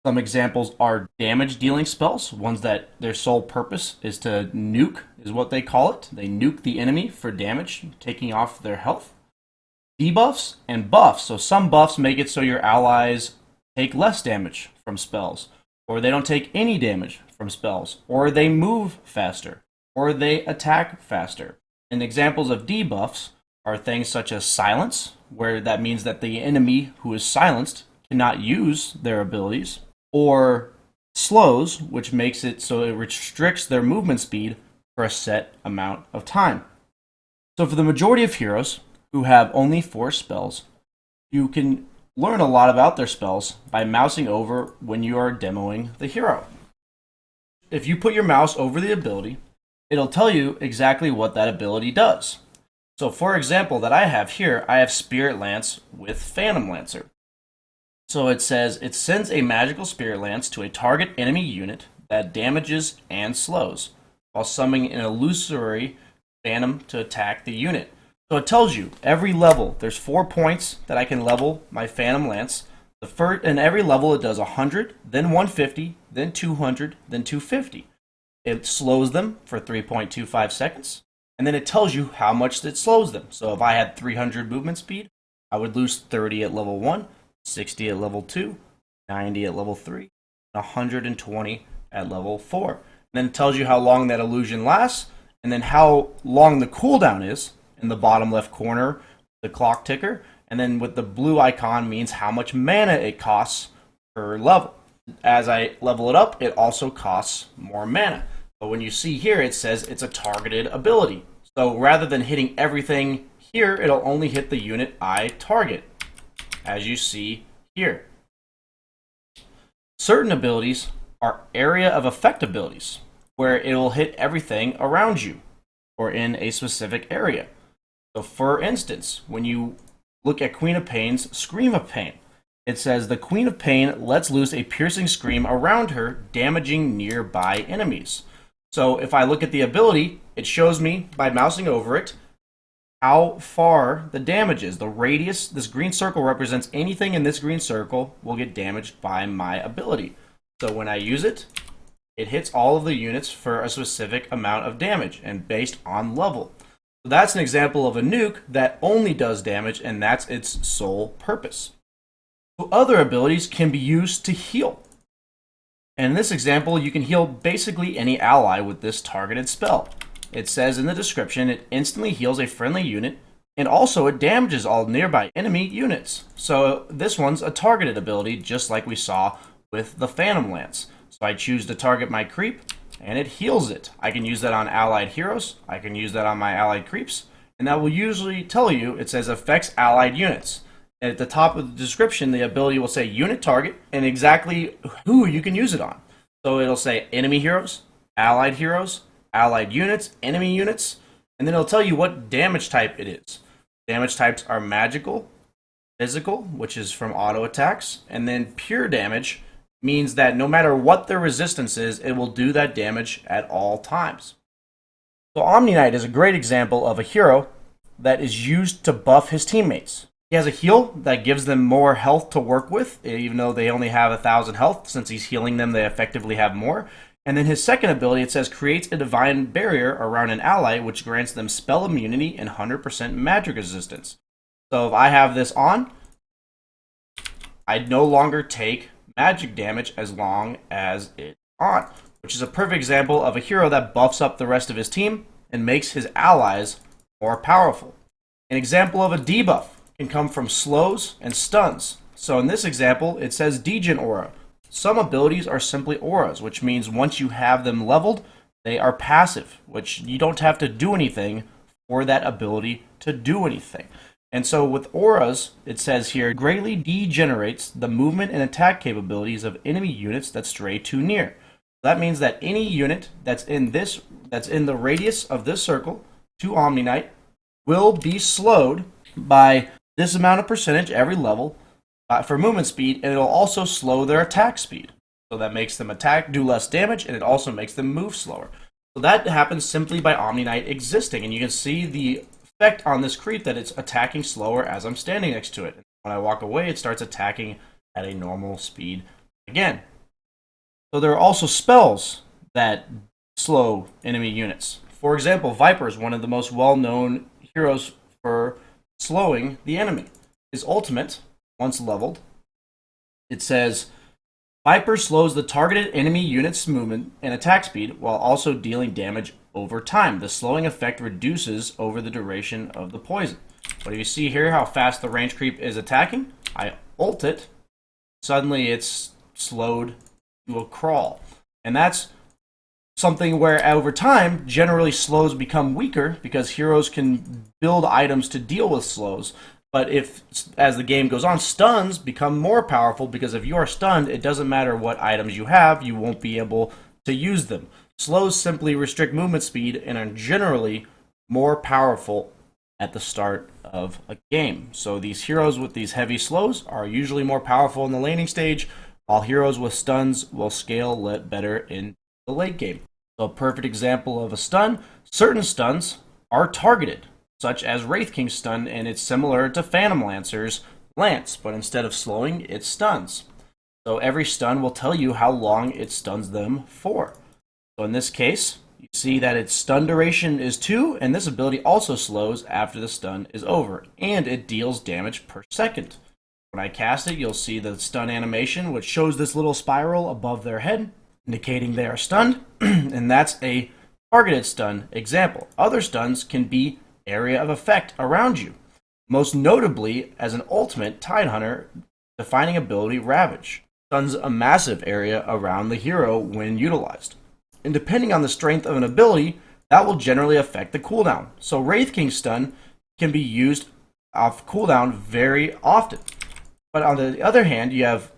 Some examples are damage dealing spells, ones that their sole purpose is to nuke, is what they call it. They nuke the enemy for damage, taking off their health. Debuffs and buffs. So some buffs make it so your allies take less damage from spells, or they don't take any damage from spells, or they move faster, or they attack faster. And examples of debuffs are things such as silence, where that means that the enemy who is silenced cannot use their abilities, or slows, which makes it so it restricts their movement speed for a set amount of time. So for the majority of heroes who have only 4 spells, you can learn a lot about their spells by mousing over when you are demoing the hero. If you put your mouse over the ability, it'll tell you exactly what that ability does. So for example, that I have here, I have Spirit Lance with Phantom Lancer. So it says it sends a magical Spirit Lance to a target enemy unit that damages and slows, while summoning an illusory phantom to attack the unit. So it tells you every level, there's 4 points that I can level my Phantom Lance. In every level it does 100, then 150, then 200, then 250. It slows them for 3.25 seconds, and then it tells you how much it slows them. So if I had 300 movement speed, I would lose 30 at level 1, 60 at level 2, 90 at level 3, 120 at level 4. And then it tells you how long that illusion lasts, and then how long the cooldown is in the bottom left corner, the clock ticker, and then with the blue icon means how much mana it costs per level. As I level it up, it also costs more mana. But when you see here, it says it's a targeted ability. So rather than hitting everything here, it'll only hit the unit I target, as you see here. Certain abilities are area of effect abilities, where it will hit everything around you, or in a specific area. So for instance, when you look at Queen of Pain's Scream of Pain, it says the Queen of Pain lets loose a piercing scream around her, damaging nearby enemies. So if I look at the ability, it shows me, by mousing over it, how far the damage is. The radius, this green circle represents anything in this green circle will get damaged by my ability. So when I use it, it hits all of the units for a specific amount of damage and based on level. So that's an example of a nuke that only does damage, and that's its sole purpose. So other abilities can be used to heal. And in this example, you can heal basically any ally with this targeted spell. It says in the description, it instantly heals a friendly unit, and also it damages all nearby enemy units. So this one's a targeted ability, just like we saw with the Phantom Lance. So I choose to target my creep, and it heals it. I can use that on allied heroes, I can use that on my allied creeps, and that will usually tell you, it says affects allied units. And at the top of the description, the ability will say unit target and exactly who you can use it on. So it'll say enemy heroes, allied units, enemy units, and then it'll tell you what damage type it is. Damage types are magical, physical, which is from auto attacks, and then pure damage means that no matter what their resistance is, it will do that damage at all times. So Omni Knight is a great example of a hero that is used to buff his teammates. He has a heal that gives them more health to work with, even though they only have 1,000 health. Since he's healing them, they effectively have more. And then his second ability, it says, creates a divine barrier around an ally, which grants them spell immunity and 100% magic resistance. So if I have this on, I no longer take magic damage as long as it's on, which is a perfect example of a hero that buffs up the rest of his team and makes his allies more powerful. An example of a debuff can come from slows and stuns. So in this example, it says Degen Aura. Some abilities are simply auras, which means once you have them leveled, they are passive, which you don't have to do anything for that ability to do anything. And so with auras, it says here, greatly degenerates the movement and attack capabilities of enemy units that stray too near. That means that any unit that's in the radius of this circle to Omni Knight will be slowed by this amount of percentage every level for movement speed, and it'll also slow their attack speed. So that makes them do less damage, and it also makes them move slower. So that happens simply by Omni Knight existing, and you can see the effect on this creep that it's attacking slower as I'm standing next to it. When I walk away, it starts attacking at a normal speed again. So there are also spells that slow enemy units. For example, Viper is one of the most well-known heroes for slowing the enemy. His ultimate, once leveled, it says, Viper slows the targeted enemy unit's movement and attack speed while also dealing damage over time. The slowing effect reduces over the duration of the poison. But if you see here how fast the range creep is attacking, I ult it, suddenly it's slowed to a crawl. And that's something where over time, generally slows become weaker because heroes can build items to deal with slows. But if, as the game goes on, stuns become more powerful because if you are stunned, it doesn't matter what items you have, you won't be able to use them. Slows simply restrict movement speed and are generally more powerful at the start of a game. So these heroes with these heavy slows are usually more powerful in the laning stage, while heroes with stuns will scale better in the late game. So a perfect example of a stun, certain stuns are targeted, such as Wraith King's stun, and it's similar to Phantom Lancer's lance, but instead of slowing, it stuns. So every stun will tell you how long it stuns them for. So in this case, you see that its stun duration is 2, and this ability also slows after the stun is over, and it deals damage per second. When I cast it, you'll see the stun animation, which shows this little spiral above their head, indicating they are stunned, and that's a targeted stun example. Other stuns can be area of effect around you, most notably as an ultimate Tidehunter defining ability Ravage. Stuns a massive area around the hero when utilized. And depending on the strength of an ability, that will generally affect the cooldown. So Wraith King stun can be used off cooldown very often. But on the other hand, you have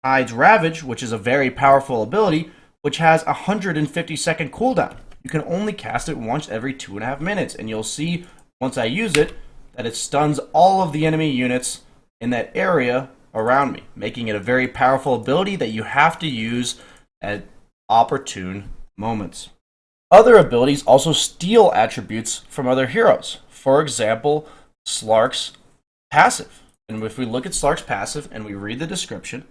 Tide's Ravage, which is a very powerful ability, which has a 150-second cooldown. You can only cast it once every 2.5 minutes, and you'll see once I use it that it stuns all of the enemy units in that area around me, making it a very powerful ability that you have to use at opportune moments. Other abilities also steal attributes from other heroes. for example, Slark's passive. And if we look at Slark's passive and we read the description,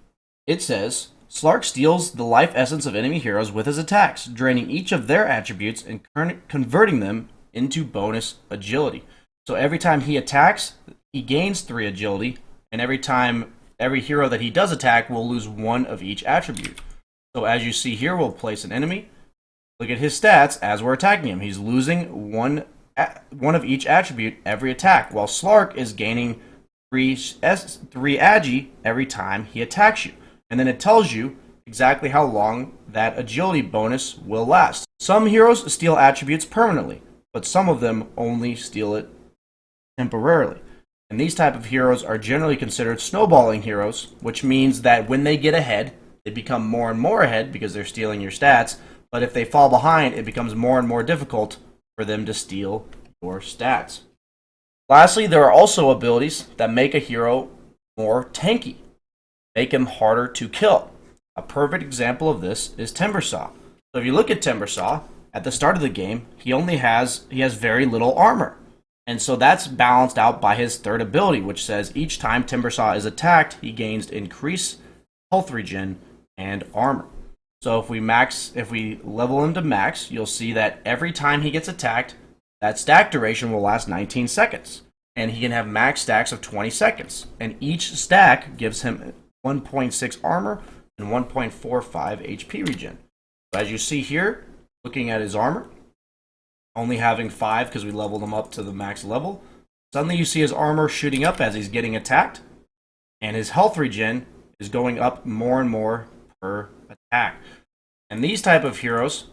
it says Slark steals the life essence of enemy heroes with his attacks, draining each of their attributes and converting them into bonus agility. So every time he attacks, he gains 3 agility, and every hero that he does attack will lose 1 of each attribute. So as you see here, we'll place an enemy. Look at his stats as we're attacking him. He's losing one of each attribute every attack, while Slark is gaining 3 agi every time he attacks you. And then it tells you exactly how long that agility bonus will last. Some heroes steal attributes permanently, but some of them only steal it temporarily. And these type of heroes are generally considered snowballing heroes, which means that when they get ahead, they become more and more ahead because they're stealing your stats. But if they fall behind, it becomes more and more difficult for them to steal your stats. Lastly, there are also abilities that make a hero more tanky, make him harder to kill. A perfect example of this is Timbersaw. So if you look at Timbersaw, at the start of the game, he has very little armor. And so that's balanced out by his third ability, which says each time Timbersaw is attacked, he gains increased health regen and armor. So if we level him to max, you'll see that every time he gets attacked, that stack duration will last 19 seconds. And he can have max stacks of 20 seconds. And each stack gives him 1.6 armor and 1.45 HP regen. So as you see here, looking at his armor, only having 5 because we leveled him up to the max level, suddenly you see his armor shooting up as he's getting attacked, and his health regen is going up more and more per attack. And these type of heroes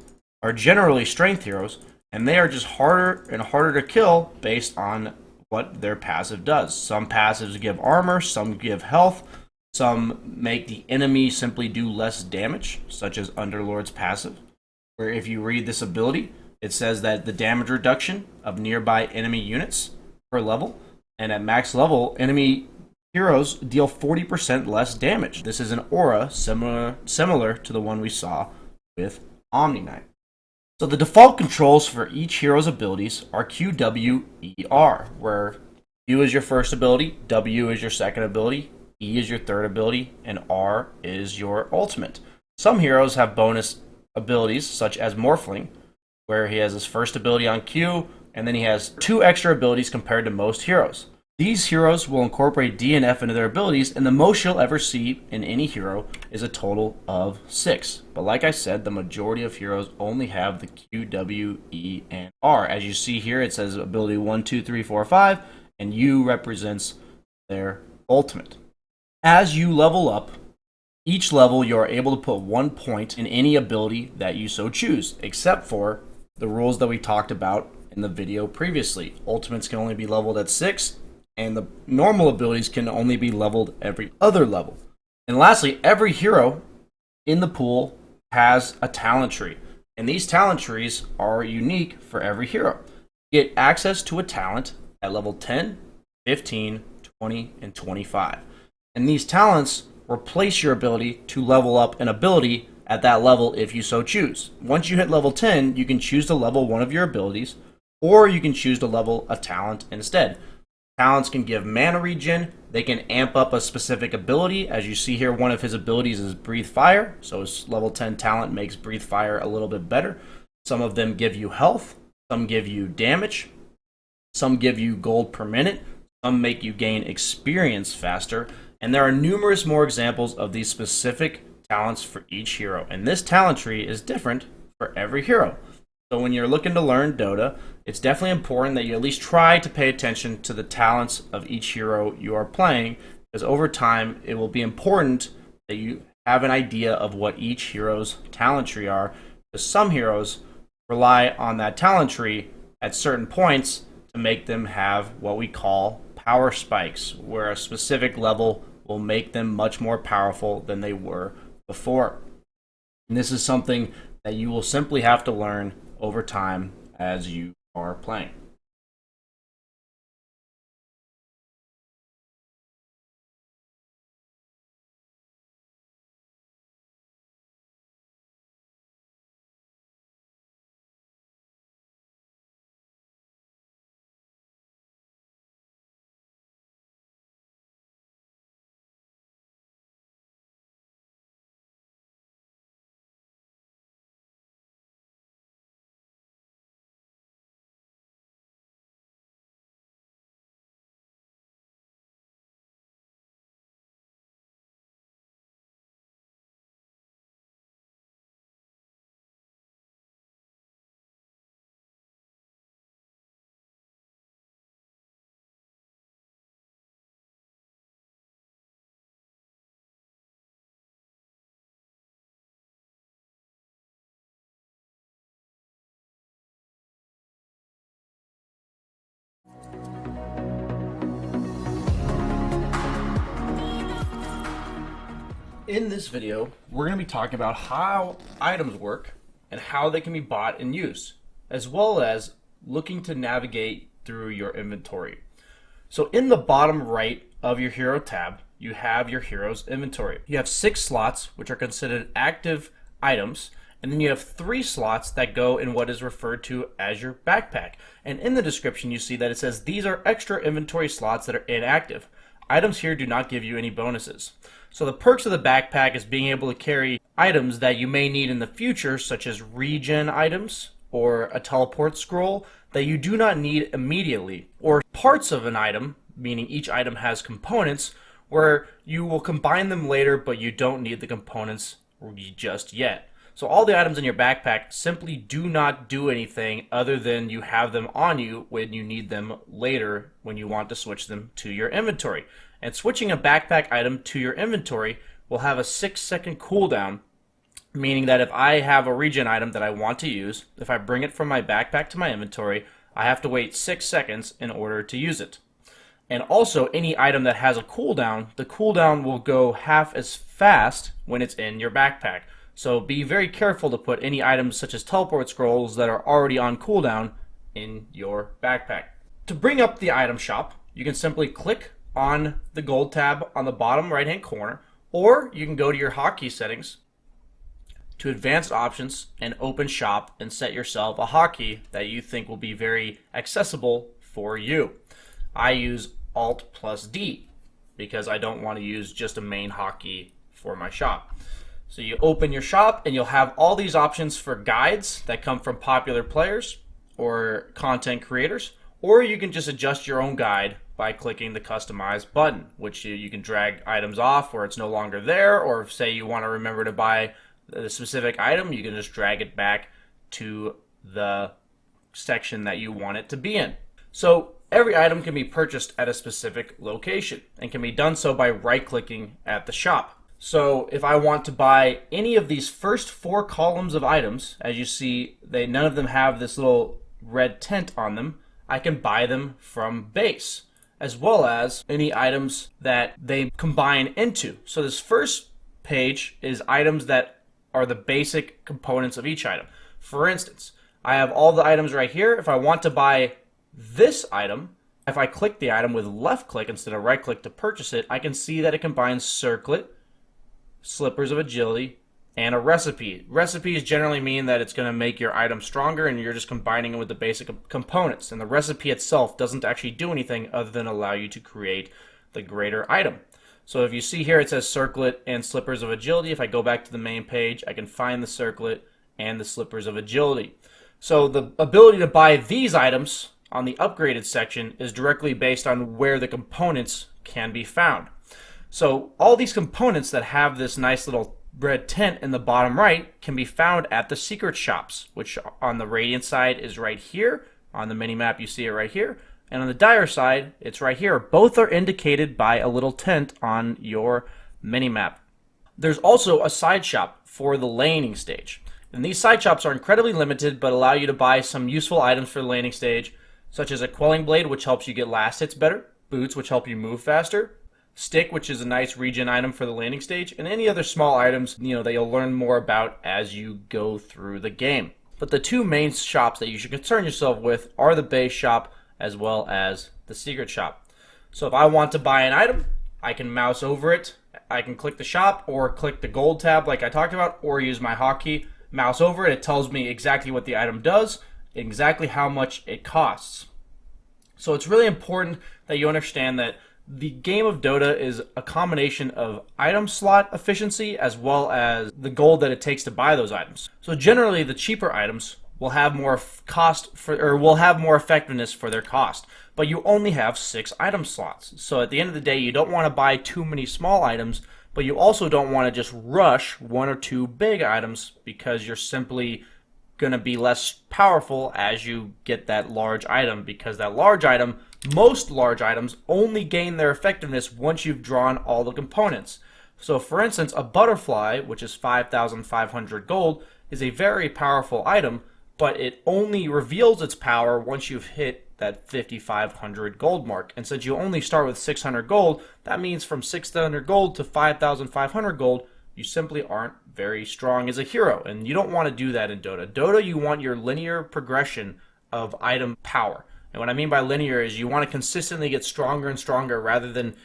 are generally strength heroes, and they are just harder and harder to kill based on what their passive does. Some passives give armor, some give health, some make the enemy simply do less damage, such as Underlord's passive, where if you read this ability, it says that the damage reduction of nearby enemy units per level, and at max level, enemy heroes deal 40% less damage. This is an aura similar to the one we saw with Omni Knight. So the default controls for each hero's abilities are Q, W, E, R, where Q is your first ability, W is your second ability, E is your third ability, and R is your ultimate. Some heroes have bonus abilities, such as Morphling, where he has his first ability on Q, and then he has 2 extra abilities compared to most heroes. These heroes will incorporate D and F into their abilities, and the most you'll ever see in any hero is a total of 6. But like I said, the majority of heroes only have the Q, W, E, and R. As you see here, it says ability 1, 2, 3, 4, 5, and U represents their ultimate. As you level up, each level you are able to put 1 point in any ability that you so choose, except for the rules that we talked about in the video previously. Ultimates can only be leveled at 6, and the normal abilities can only be leveled every other level. And lastly, every hero in the pool has a talent tree, and these talent trees are unique for every hero. You get access to a talent at level 10, 15, 20, and 25. And these talents replace your ability to level up an ability at that level if you so choose. Once you hit level 10, you can choose to level one of your abilities, or you can choose to level a talent instead. Talents can give mana regen, they can amp up a specific ability. As you see here, one of his abilities is Breathe Fire, so his level 10 talent makes Breathe Fire a little bit better. Some of them give you health, some give you damage, some give you gold per minute, some make you gain experience faster, and there are numerous more examples of these specific talents for each hero. And this talent tree is different for every hero. So when you're looking to learn Dota, it's definitely important that you at least try to pay attention to the talents of each hero you are playing, because over time it will be important that you have an idea of what each hero's talent tree are, because some heroes rely on that talent tree at certain points to make them have what we call power spikes, where a specific level will make them much more powerful than they were before. And this is something that you will simply have to learn over time as you are playing. In this video, we're going to be talking about how items work and how they can be bought and used, as well as looking to navigate through your inventory. So in the bottom right of your hero tab, you have your hero's inventory. You have 6 slots, which are considered active items, and then you have 3 slots that go in what is referred to as your backpack. And in the description, you see that it says these are extra inventory slots that are inactive. Items here do not give you any bonuses. So the perks of the backpack is being able to carry items that you may need in the future, such as regen items or a teleport scroll that you do not need immediately, or parts of an item, meaning each item has components, where you will combine them later but you don't need the components just yet. So all the items in your backpack simply do not do anything other than you have them on you when you need them later when you want to switch them to your inventory. And switching a backpack item to your inventory will have a 6-second cooldown, meaning that if I have a regen item that I want to use, if I bring it from my backpack to my inventory, I have to wait 6 seconds in order to use it. And also, any item that has a cooldown, the cooldown will go half as fast when it's in your backpack. So be very careful to put any items such as teleport scrolls that are already on cooldown in your backpack. To bring up the item shop, you can simply click on the gold tab on the bottom right hand corner, or you can go to your hotkey settings to advanced options and open shop and set yourself a hotkey that you think will be very accessible for you. I use Alt plus D because I don't want to use just a main hotkey for my shop. So you open your shop and you'll have all these options for guides that come from popular players or content creators, or you can just adjust your own guide by clicking the customize button, which you can drag items off where it's no longer there, or say you want to remember to buy the specific item, you can just drag it back to the section that you want it to be in. So every item can be purchased at a specific location and can be done so by right-clicking at the shop. So if I want to buy any of these first 4 columns of items, as you see, none of them have this little red tint on them, I can buy them from base, as well as any items that they combine into. So this first page is items that are the basic components of each item. For instance, I have all the items right here. If I want to buy this item, if I click the item with left click instead of right click to purchase it, I can see that it combines circlet, slippers of agility, and a recipe. Recipes generally mean that it's going to make your item stronger and you're just combining it with the basic components. And the recipe itself doesn't actually do anything other than allow you to create the greater item. So if you see here it says circlet and slippers of agility. If I go back to the main page, I can find the circlet and the slippers of agility. So the ability to buy these items on the upgraded section is directly based on where the components can be found. So all these components that have this nice little red tint in the bottom right can be found at the secret shops, which on the Radiant side is right here. On the mini map you see it right here. And on the Dire side, it's right here. Both are indicated by a little tint on your mini map. There's also a side shop for the laning stage. And these side shops are incredibly limited but allow you to buy some useful items for the laning stage, such as a quelling blade, which helps you get last hits better, boots, which help you move faster, stick, which is a nice regen item for the landing stage, and any other small items that you'll learn more about as you go through the game. But the 2 main shops that you should concern yourself with are the base shop as well as the secret shop. So if I want to buy an item, I can mouse over it, I can click the shop or click the gold tab like I talked about, or use my hotkey, mouse over it, it tells me exactly what the item does, exactly how much it costs. So it's really important that you understand that the game of Dota is a combination of item slot efficiency as well as the gold that it takes to buy those items. So generally the cheaper items will have more will have more effectiveness for their cost, but you only have 6 item slots. So at the end of the day, you don't want to buy too many small items, but you also don't want to just rush 1 or 2 big items because you're simply going to be less powerful as you get that large item, because that large item, most large items only gain their effectiveness once you've drawn all the components. So for instance, a butterfly, which is 5,500 gold, is a very powerful item, but it only reveals its power once you've hit that 5,500 gold mark. And since you only start with 600 gold, that means from 600 gold to 5,500 gold, you simply aren't very strong as a hero, and you don't want to do that in Dota. Dota, you want your linear progression of item power. And what I mean by linear is you want to consistently get stronger and stronger rather than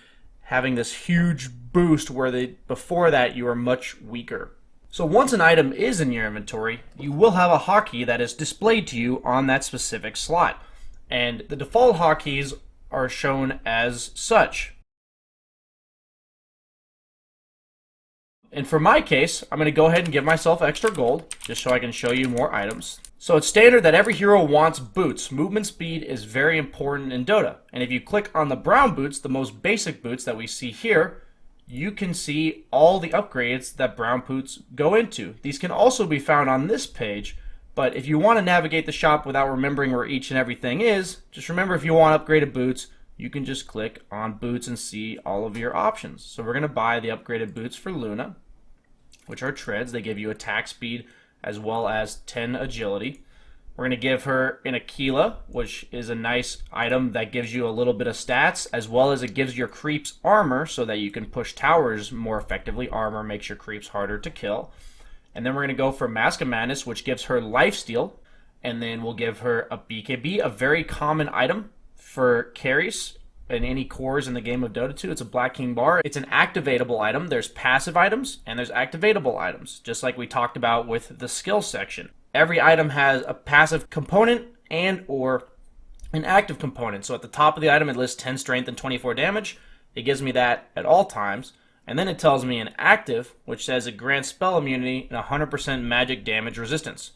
having this huge boost where before that you are much weaker. So once an item is in your inventory, you will have a hotkey that is displayed to you on that specific slot. And the default hotkeys are shown as such. And for my case, I'm going to go ahead and give myself extra gold, just so I can show you more items. So it's standard that every hero wants boots. Movement speed is very important in Dota. And if you click on the brown boots, the most basic boots that we see here, you can see all the upgrades that brown boots go into. These can also be found on this page, but if you want to navigate the shop without remembering where each and everything is, just remember if you want upgraded boots, you can just click on boots and see all of your options. So we're going to buy the upgraded boots for Luna, which are treads. They give you attack speed as well as 10 agility. We're going to give her an Aquila, which is a nice item that gives you a little bit of stats, as well as it gives your creeps armor so that you can push towers more effectively. Armor makes your creeps harder to kill. And then we're going to go for Mask of Madness, which gives her lifesteal. And then we'll give her a BKB, a very common item for carries in any cores in the game of Dota 2. It's a Black King bar. It's an activatable item. There's passive items and there's activatable items, just like we talked about with the skill section. Every item has a passive component and or an active component. So at the top of the item, it lists 10 strength and 24 damage. It gives me that at all times. And then it tells me an active, which says it grants spell immunity and 100% magic damage resistance.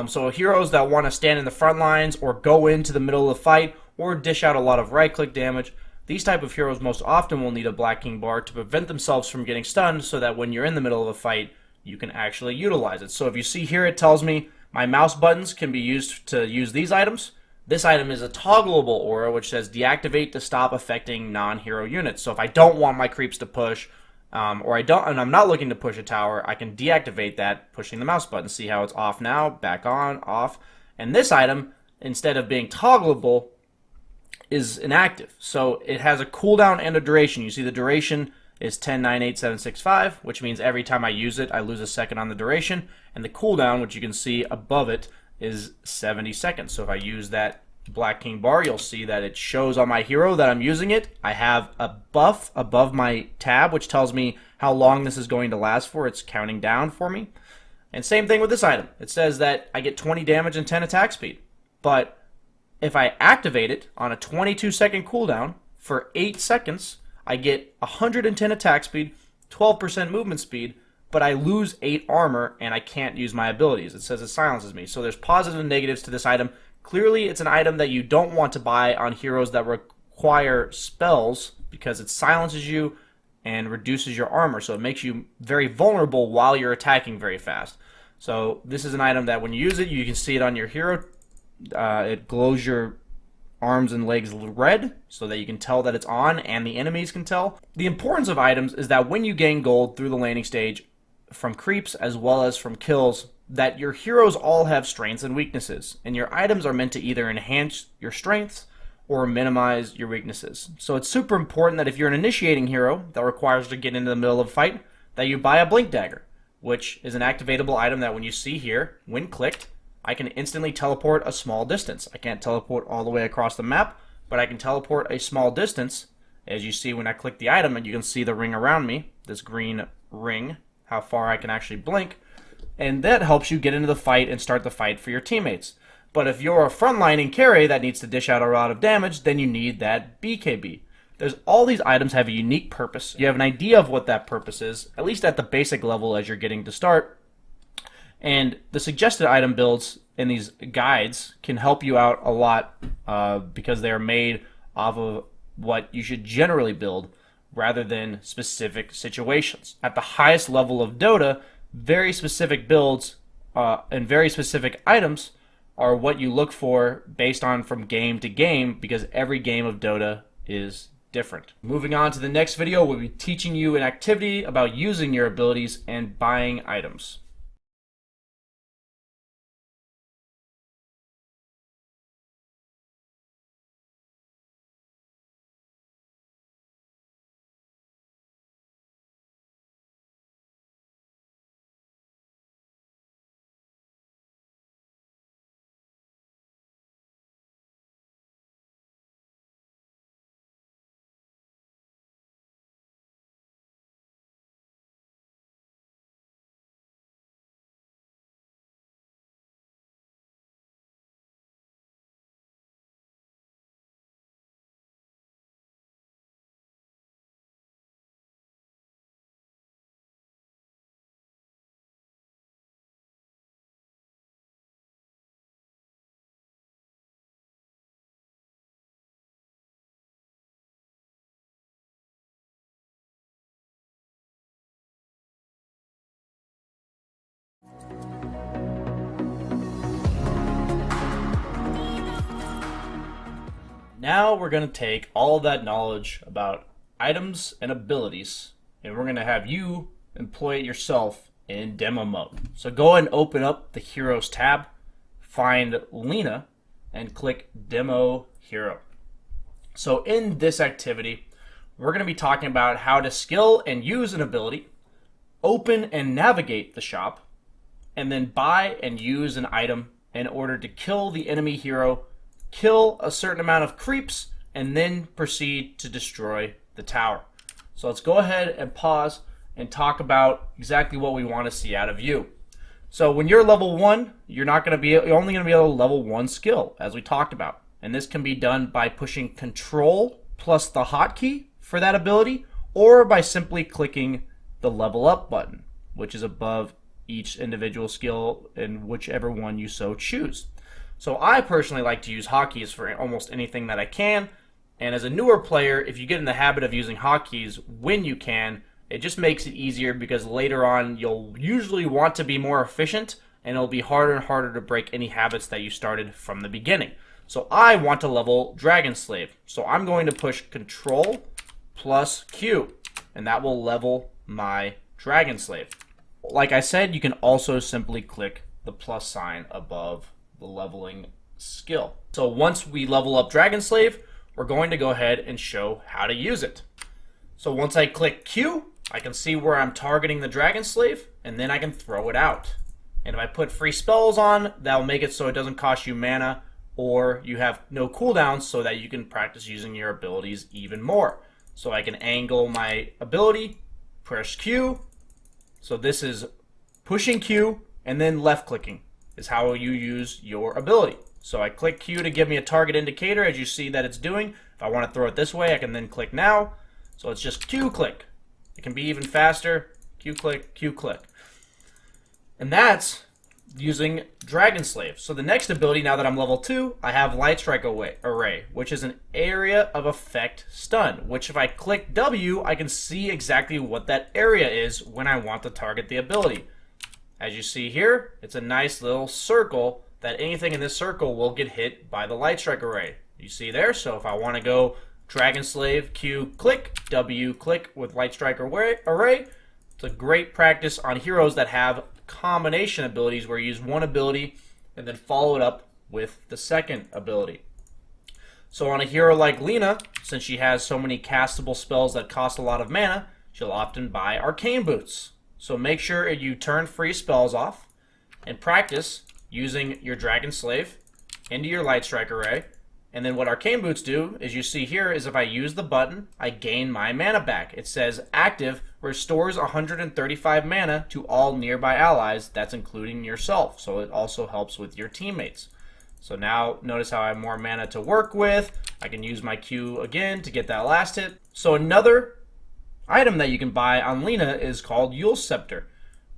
So heroes that want to stand in the front lines or go into the middle of the fight or dish out a lot of right-click damage, these type of heroes most often will need a Black King bar to prevent themselves from getting stunned so that when you're in the middle of a fight, you can actually utilize it. So if you see here, it tells me my mouse buttons can be used to use these items. This item is a toggleable aura, which says deactivate to stop affecting non-hero units. So if I don't want my creeps to push, and I'm not looking to push a tower, I can deactivate that pushing the mouse button. See how it's off now, back on, off. And this item, instead of being toggleable, is inactive. So it has a cooldown and a duration. You see the duration is 10, 9, 8, 7, 6, 5, which means every time I use it, I lose a second on the duration. And the cooldown, which you can see above it, is 70 seconds. So if I use that Black King bar, you'll see that it shows on my hero that I'm using it. I have a buff above my tab, which tells me how long this is going to last for. It's counting down for me. And same thing with this item. It says that I get 20 damage and 10 attack speed. But if I activate it on a 22-second cooldown for 8 seconds, I get 110 attack speed, 12% movement speed, but I lose 8 armor and I can't use my abilities. It says it silences me. So there's positives and negatives to this item. Clearly, it's an item that you don't want to buy on heroes that require spells because it silences you and reduces your armor. So it makes you very vulnerable while you're attacking very fast. So this is an item that when you use it, you can see it on your hero. It glows your arms and legs red so that you can tell that it's on and the enemies can tell. The importance of items is that when you gain gold through the laning stage from creeps as well as from kills, that your heroes all have strengths and weaknesses, and your items are meant to either enhance your strengths or minimize your weaknesses. So it's super important that if you're an initiating hero that requires to get into the middle of a fight, that you buy a Blink Dagger, which is an activatable item that when you see here, when clicked, I can instantly teleport a small distance. I can't teleport all the way across the map, but I can teleport a small distance. As you see when I click the item, and you can see the ring around me, this green ring, how far I can actually blink. And that helps you get into the fight and start the fight for your teammates. But if you're a frontlining carry that needs to dish out a lot of damage, then you need that BKB. There's all these items have a unique purpose. You have an idea of what that purpose is, at least at the basic level as you're getting to start. And the suggested item builds in these guides can help you out a lot because they are made off of what you should generally build rather than specific situations. At the highest level of Dota, very specific builds and very specific items are what you look for based on from game to game because every game of Dota is different. Moving on to the next video, we'll be teaching you an activity about using your abilities and buying items. Now we're going to take all of that knowledge about items and abilities, and we're going to have you employ it yourself in demo mode. So go ahead and open up the Heroes tab, find Lena, and click Demo Hero. So in this activity, we're going to be talking about how to skill and use an ability, open and navigate the shop, and then buy and use an item in order to kill the enemy hero, kill a certain amount of creeps, and then proceed to destroy the tower. So let's go ahead and pause and talk about exactly what we want to see out of you. So when you're level 1, you're only going to be able to level 1 skill, as we talked about. And this can be done by pushing Control plus the hotkey for that ability, or by simply clicking the level up button, which is above each individual skill in whichever one you so choose. So I personally like to use hotkeys for almost anything that I can, and as a newer player, if you get in the habit of using hotkeys when you can, it just makes it easier because later on you'll usually want to be more efficient, and it'll be harder and harder to break any habits that you started from the beginning. So I want to level Dragon Slave, so I'm going to push Control plus Q, and that will level my Dragon Slave. Like I said, you can also simply click the plus sign above the leveling skill. So once we level up Dragon Slave, we're going to go ahead and show how to use it. So once I click Q, I can see where I'm targeting the Dragon Slave, and then I can throw it out. And if I put free spells on, that'll make it so it doesn't cost you mana, or you have no cooldowns so that you can practice using your abilities even more. So I can angle my ability, press Q. So this is pushing Q, and then left clicking is how you use your ability. So I click Q to give me a target indicator, as you see that it's doing. If I want to throw it this way, I can then click now. So it's just Q click. It can be even faster. Q click, Q click. And that's using Dragon Slave. So the next ability, now that I'm level 2, I have Light Strike Array, which is an area of effect stun, which if I click W, I can see exactly what that area is when I want to target the ability. As you see here, it's a nice little circle that anything in this circle will get hit by the Light Strike Array. You see there? So if I want to go Dragon Slave, Q click, W click with Light Strike Array, it's a great practice on heroes that have combination abilities where you use one ability and then follow it up with the second ability. So on a hero like Lena, since she has so many castable spells that cost a lot of mana, she'll often buy Arcane Boots. So make sure you turn free spells off and practice using your Dragon Slave into your Light Strike Array. And then what Arcane Boots do, as you see here, is if I use the button, I gain my mana back. It says active, restores 135 mana to all nearby allies. That's including yourself. So it also helps with your teammates. So now notice how I have more mana to work with. I can use my Q again to get that last hit. So another item that you can buy on Lena is called Yule's Scepter,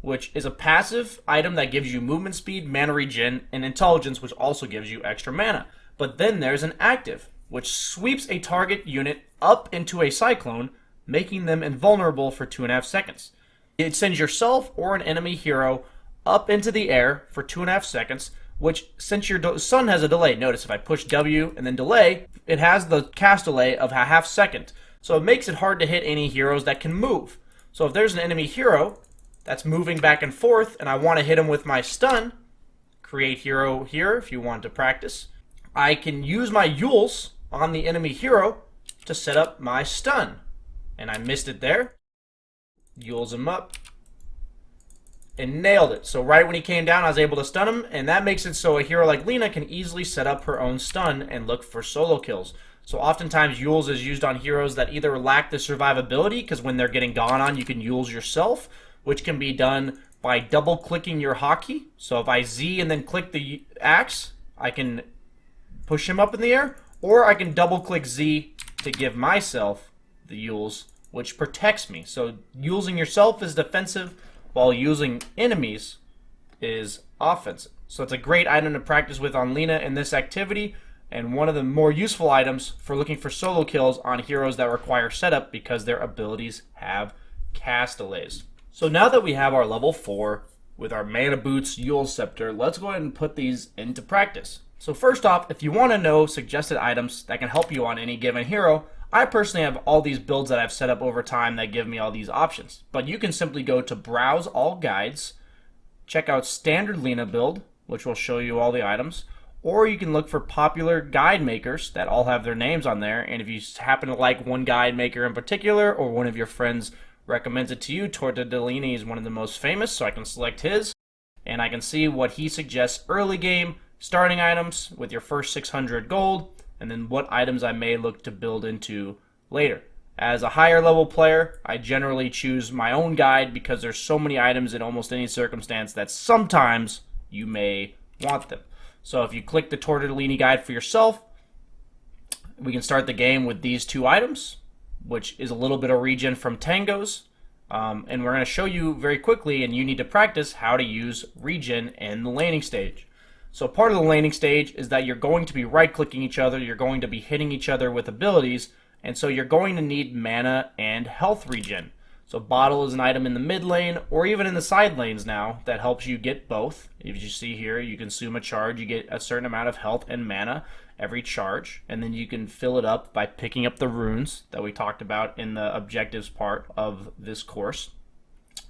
which is a passive item that gives you movement speed, mana regen, and intelligence, which also gives you extra mana. But then there's an active, which sweeps a target unit up into a cyclone, making them invulnerable for 2.5 seconds. It sends yourself or an enemy hero up into the air for 2.5 seconds, which, since your sun has a delay, notice if I push W and then delay, it has the cast delay of a half second. So it makes it hard to hit any heroes that can move. So if there's an enemy hero that's moving back and forth and I want to hit him with my stun, create hero here if you want to practice, I can use my Yules on the enemy hero to set up my stun. And I missed it there. Yules him up. And nailed it. So right when he came down, I was able to stun him. And that makes it so a hero like Lena can easily set up her own stun and look for solo kills. So oftentimes Yules is used on heroes that either lack the survivability, because when they're getting gone on, you can Yules yourself, which can be done by double clicking your hotkey. So if I Z and then click the axe, I can push him up in the air, or I can double click Z to give myself the Yules, which protects me. So using yourself is defensive, while using enemies is offensive. So it's a great item to practice with on Lena in this activity, and one of the more useful items for looking for solo kills on heroes that require setup because their abilities have cast delays. So now that we have our level 4 with our Mana Boots, Yule's Scepter, let's go ahead and put these into practice. So first off, if you want to know suggested items that can help you on any given hero, I personally have all these builds that I've set up over time that give me all these options. But you can simply go to Browse All Guides, check out Standard Lena build, which will show you all the items, or you can look for popular guide makers that all have their names on there, and if you happen to like one guide maker in particular, or one of your friends recommends it to you, Tortellini is one of the most famous, so I can select his, and I can see what he suggests early game, starting items with your first 600 gold, and then what items I may look to build into later. As a higher level player, I generally choose my own guide because there's so many items in almost any circumstance that sometimes you may want them. So if you click the Tortellini guide for yourself, we can start the game with these two items, which is a little bit of regen from Tangos. And we're going to show you very quickly, and you need to practice how to use regen in the laning stage. So part of the laning stage is that you're going to be right-clicking each other, you're going to be hitting each other with abilities, and so you're going to need mana and health regen. So bottle is an item in the mid lane, or even in the side lanes now, that helps you get both. If you see here, you consume a charge, you get a certain amount of health and mana every charge, and then you can fill it up by picking up the runes that we talked about in the objectives part of this course.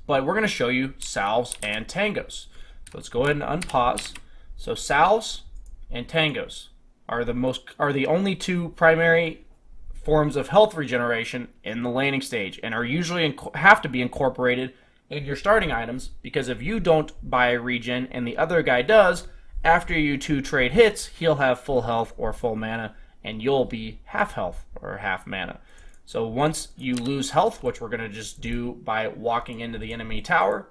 But we're going to show you salves and tangos. So let's go ahead and unpause. So salves and tangos are the only two primary forms of health regeneration in the laning stage, and are usually have to be incorporated in your starting items, because if you don't buy a regen and the other guy does, after you two trade hits, he'll have full health or full mana, and you'll be half health or half mana. So once you lose health, which we're going to just do by walking into the enemy tower,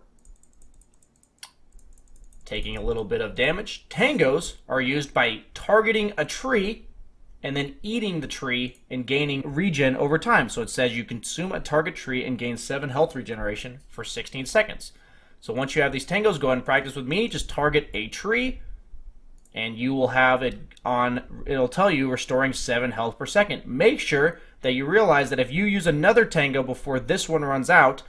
taking a little bit of damage, tangos are used by targeting a tree and then eating the tree and gaining regen over time. So it says you consume a target tree and gain 7 health regeneration for 16 seconds. So once you have these tangos, go ahead and practice with me. Just target a tree, and you will have it on, it'll tell you restoring 7 health per second. Make sure that you realize that if you use another tango before this one runs out,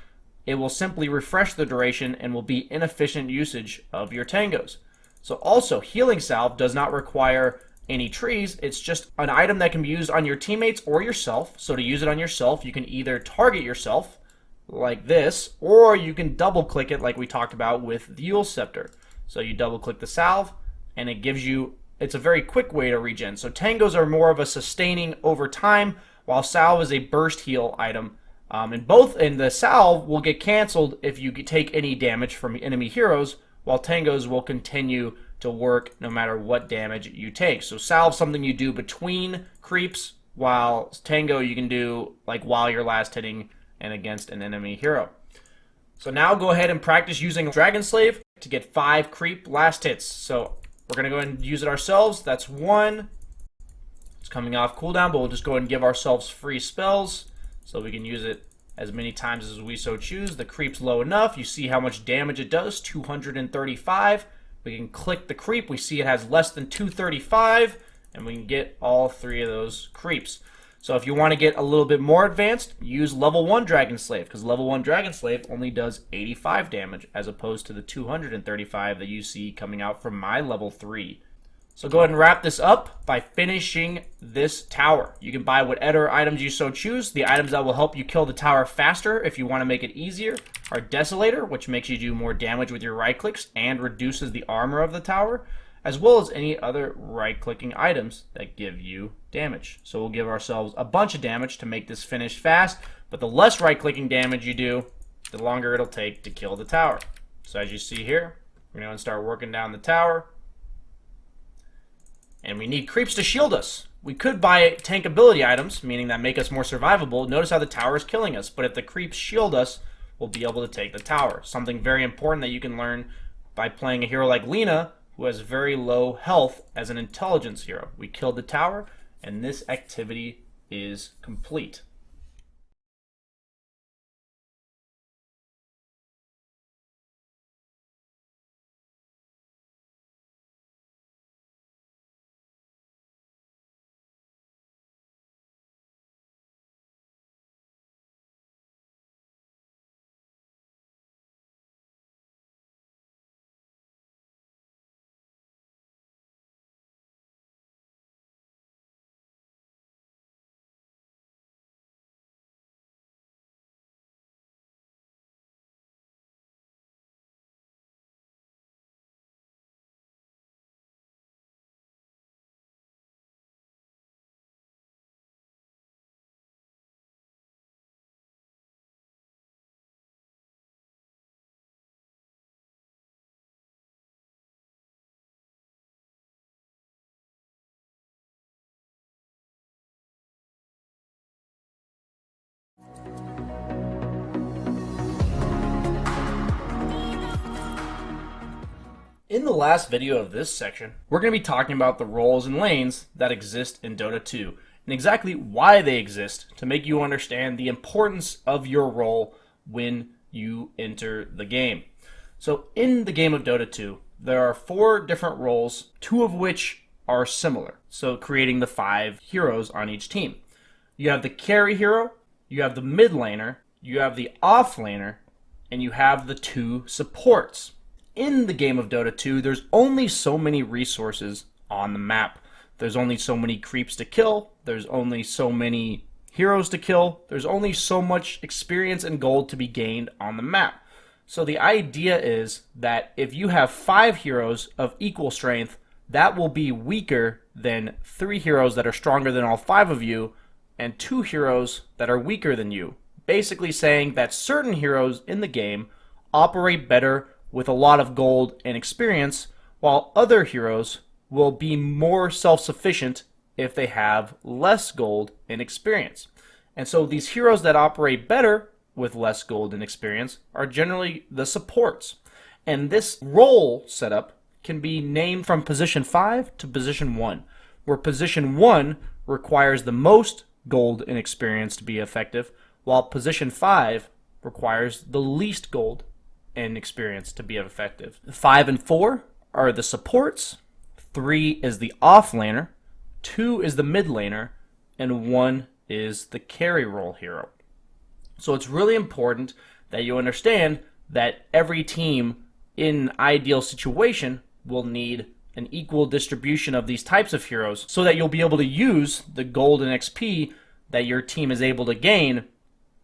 it will simply refresh the duration and will be inefficient usage of your tangos. So also, healing salve does not require any trees. It's just an item that can be used on your teammates or yourself. So to use it on yourself, you can either target yourself like this, or you can double click it like we talked about with the Yule Scepter. So you double click the salve, and it gives you, it's a very quick way to regen. So tangos are more of a sustaining over time, while salve is a burst heal item. And the salve will get canceled if you take any damage from enemy heroes, while tangos will continue to work no matter what damage you take. So salve something you do between creeps, while tango you can do like while you're last hitting and against an enemy hero. So now go ahead and practice using Dragon Slave to get 5 creep last hits. So we're going to go ahead and use it ourselves. That's 1. It's coming off cooldown, but we'll just go ahead and give ourselves free spells so we can use it as many times as we so choose. The creep's low enough. You see how much damage it does, 235. We can click the creep. We see it has less than 235, and we can get all 3 of those creeps. So if you want to get a little bit more advanced, use level 1 Dragon Slave, because level 1 Dragon Slave only does 85 damage, as opposed to the 235 that you see coming out from my level 3. So go ahead and wrap this up by finishing this tower. You can buy whatever items you so choose. The items that will help you kill the tower faster, if you want to make it easier, are Desolator, which makes you do more damage with your right clicks and reduces the armor of the tower, as well as any other right-clicking items that give you damage. So we'll give ourselves a bunch of damage to make this finish fast, but the less right-clicking damage you do, the longer it'll take to kill the tower. So as you see here, we're going to start working down the tower. And we need creeps to shield us. We could buy tank ability items, meaning that make us more survivable. Notice how the tower is killing us, but if the creeps shield us, we'll be able to take the tower. Something very important that you can learn by playing a hero like Lena, who has very low health as an intelligence hero. We killed the tower, and this activity is complete. In the last video of this section, we're going to be talking about the roles and lanes that exist in Dota 2 and exactly why they exist to make you understand the importance of your role when you enter the game. So in the game of Dota 2, there are 4 different roles, 2 of which are similar, so creating the 5 heroes on each team. You have the carry hero, you have the mid laner, you have the off laner, and you have the 2 supports. In the game of Dota 2, there's only so many resources on the map. There's only so many creeps to kill, there's only so many heroes to kill, there's only so much experience and gold to be gained on the map. So the idea is that if you have 5 heroes of equal strength, that will be weaker than 3 heroes that are stronger than all 5 of you, and 2 heroes that are weaker than you. Basically saying that certain heroes in the game operate better with a lot of gold and experience, while other heroes will be more self-sufficient if they have less gold and experience. And so these heroes that operate better with less gold and experience are generally the supports. And this role setup can be named from position 5 to position 1, where position 1 requires the most gold and experience to be effective, while position 5 requires the least gold and experience to be effective. 5 and 4 are the supports, 3 is the off laner, 2 is the mid laner, and 1 is the carry role hero. So it's really important that you understand that every team in an ideal situation will need an equal distribution of these types of heroes so that you'll be able to use the gold and XP that your team is able to gain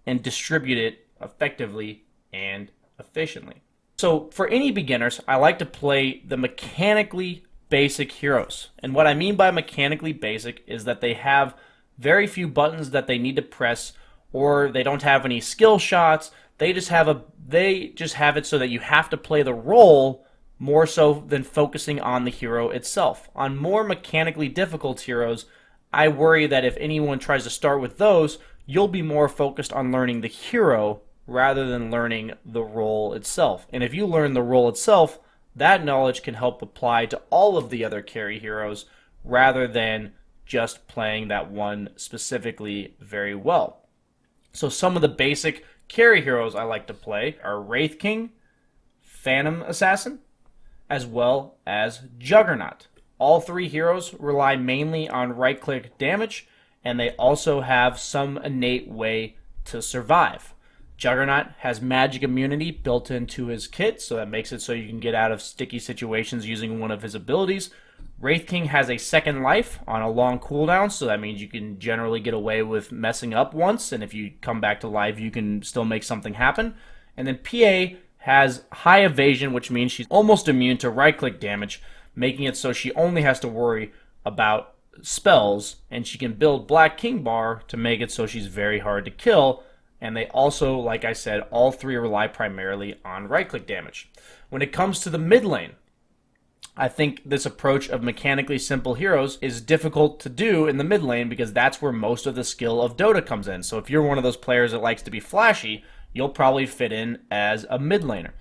and distribute it effectively and efficiently. So for any beginners, I like to play the mechanically basic heroes. And what I mean by mechanically basic is that they have very few buttons that they need to press, or they don't have any skill shots. They just have it so that you have to play the role more so than focusing on the hero itself. On more mechanically difficult heroes, I worry that if anyone tries to start with those, you'll be more focused on learning the hero rather than learning the role itself. And if you learn the role itself, that knowledge can help apply to all of the other carry heroes rather than just playing that one specifically very well. So some of the basic carry heroes I like to play are Wraith King, Phantom Assassin, as well as Juggernaut. All 3 heroes rely mainly on right-click damage, and they also have some innate way to survive. Juggernaut has magic immunity built into his kit, so that makes it so you can get out of sticky situations using one of his abilities. Wraith King has a second life on a long cooldown, so that means you can generally get away with messing up once, and if you come back to life, you can still make something happen. And then PA has high evasion, which means she's almost immune to right-click damage, making it so she only has to worry about spells, and she can build Black King Bar to make it so she's very hard to kill. And they also, like I said, all 3 rely primarily on right-click damage. When it comes to the mid lane, I think this approach of mechanically simple heroes is difficult to do in the mid lane because that's where most of the skill of Dota comes in. So if you're one of those players that likes to be flashy, you'll probably fit in as a mid laner.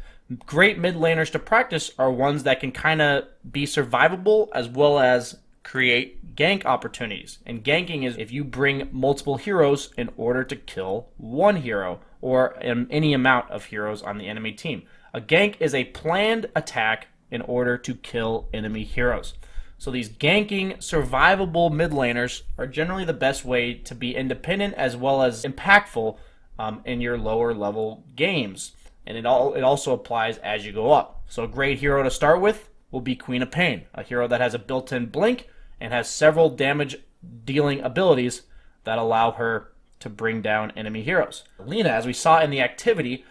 Great mid laners to practice are ones that can kind of be survivable as well as create gank opportunities. And ganking is if you bring multiple heroes in order to kill one hero or any amount of heroes on the enemy team. A gank is a planned attack in order to kill enemy heroes. So these ganking, survivable mid laners are generally the best way to be independent as well as impactful in your lower level games. And it also applies as you go up. So a great hero to start with will be Queen of Pain, a hero that has a built-in blink and has several damage dealing abilities that allow her to bring down enemy heroes. Lina, as we saw in the activity,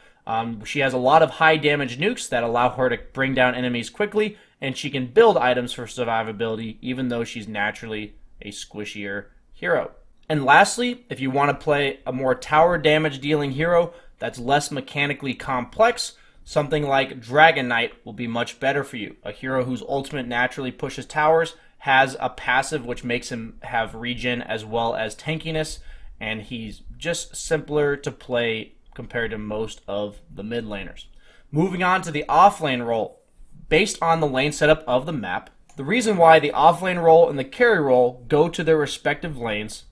she has a lot of high damage nukes that allow her to bring down enemies quickly, and she can build items for survivability even though she's naturally a squishier hero. And lastly, if you want to play a more tower damage dealing hero that's less mechanically complex, something like Dragon Knight will be much better for you. A hero whose ultimate naturally pushes towers, has a passive which makes him have regen as well as tankiness, and he's just simpler to play compared to most of the mid laners. Moving on to the offlane role. based on the lane setup of the map. The reason why the offlane role and the carry role go to their respective lanes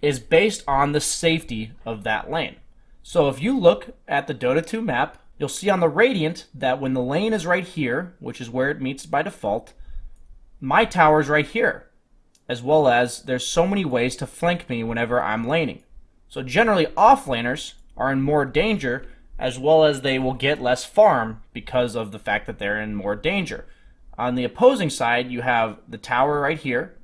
is based on the safety of that lane. So if you look at the Dota 2 map, you'll see on the Radiant that when the lane is right here, which is where it meets by default, my tower is right here, as well as there's so many ways to flank me whenever I'm laning. So generally offlaners are in more danger, as well as they will get less farm because of the fact that they're in more danger. On the opposing side, you have the tower right here,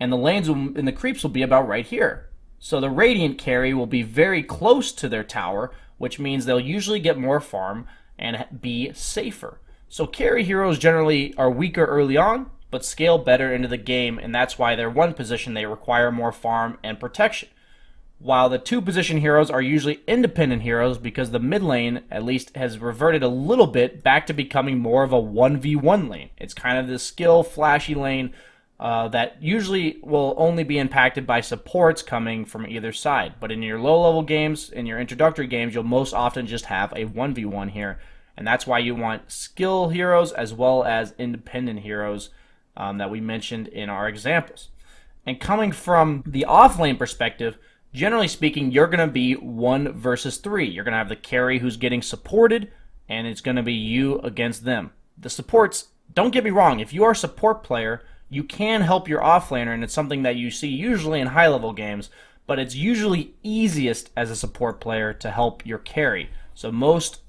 and the lanes and the creeps will be about right here. So the Radiant carry will be very close to their tower, which means they'll usually get more farm and be safer. So carry heroes generally are weaker early on, but scale better into the game, and that's why they're one position they require more farm and protection. While the 2-position heroes are usually independent heroes because the mid lane at least has reverted a little bit back to becoming more of a 1v1 lane. It's kind of the skill flashy lane that usually will only be impacted by supports coming from either side. But in your low-level games, in your introductory games, you'll most often just have a 1v1 here. And that's why you want skill heroes as well as independent heroes that we mentioned in our examples. And coming from the off-lane perspective, generally speaking, you're going to be 1 versus 3. You're going to have the carry who's getting supported, and it's going to be you against them. The supports, don't get me wrong, if you are a support player, you can help your offlaner, and it's something that you see usually in high-level games, but it's usually easiest as a support player to help your carry. So most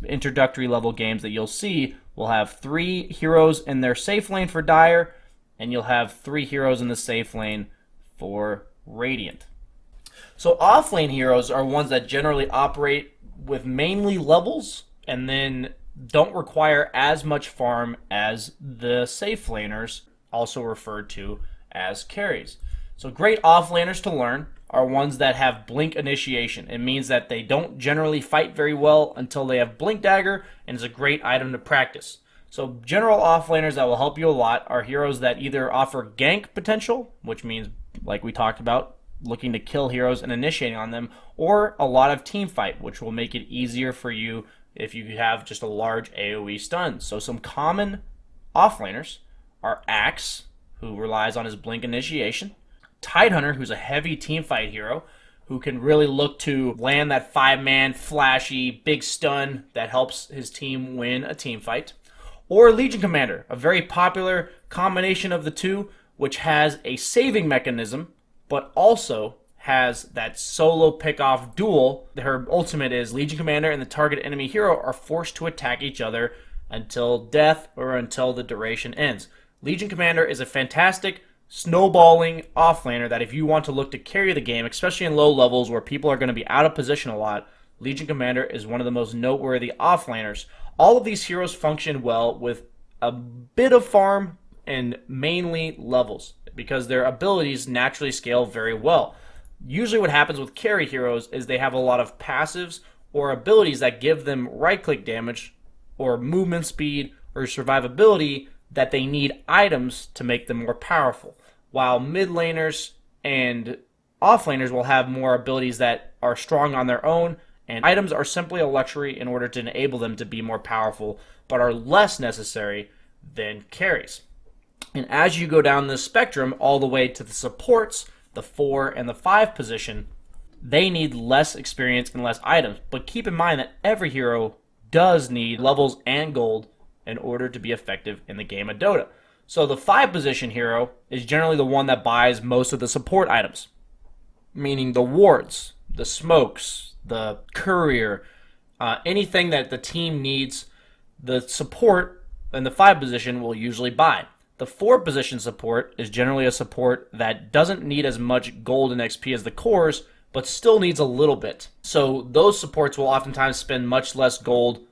introductory level games that you'll see will have 3 heroes in their safe lane for Dire, and you'll have 3 heroes in the safe lane for Radiant. So offlane heroes are ones that generally operate with mainly levels and then don't require as much farm as the safe laners, also referred to as carries. So great offlaners to learn are ones that have blink initiation. It means that they don't generally fight very well until they have blink dagger, and is a great item to practice. So general offlaners that will help you a lot are heroes that either offer gank potential, which means, like we talked about, looking to kill heroes and initiating on them, or a lot of team fight, which will make it easier for you if you have just a large AoE stun. So some common offlaners are Axe, who relies on his blink initiation, Tidehunter, who's a heavy team fight hero, who can really look to land that 5-man flashy big stun that helps his team win a team fight, or Legion Commander, a very popular combination of the two, which has a saving mechanism but also has that solo pick-off duel. Her ultimate is Legion Commander and the target enemy hero are forced to attack each other until death or until the duration ends. Legion Commander is a fantastic snowballing offlaner that if you want to look to carry the game, especially in low levels where people are going to be out of position a lot, Legion Commander is one of the most noteworthy offlaners. All of these heroes function well with a bit of farm and mainly levels, because their abilities naturally scale very well. Usually what happens with carry heroes is they have a lot of passives or abilities that give them right-click damage or movement speed or survivability that they need items to make them more powerful, while mid laners and offlaners will have more abilities that are strong on their own, and items are simply a luxury in order to enable them to be more powerful, but are less necessary than carries. And as you go down this spectrum all the way to the supports, the 4 and the 5 position, they need less experience and less items. But keep in mind that every hero does need levels and gold in order to be effective in the game of Dota. So the 5 position hero is generally the one that buys most of the support items, meaning the wards, the smokes, the courier, anything that the team needs, the support in the 5 position will usually buy. The 4 position support is generally a support that doesn't need as much gold and XP as the cores, but still needs a little bit. So those supports will oftentimes spend much less gold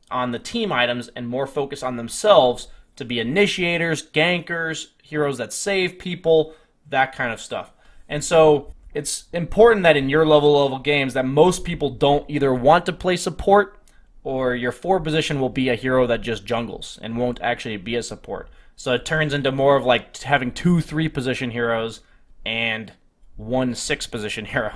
on the team items and more focus on themselves to be initiators, gankers, heroes that save people, that kind of stuff. And so it's important that in your level games that most people don't either want to play support, or your 4 position will be a hero that just jungles and won't actually be a support. So it turns into more of like having 2 3-position heroes and 1 6-position hero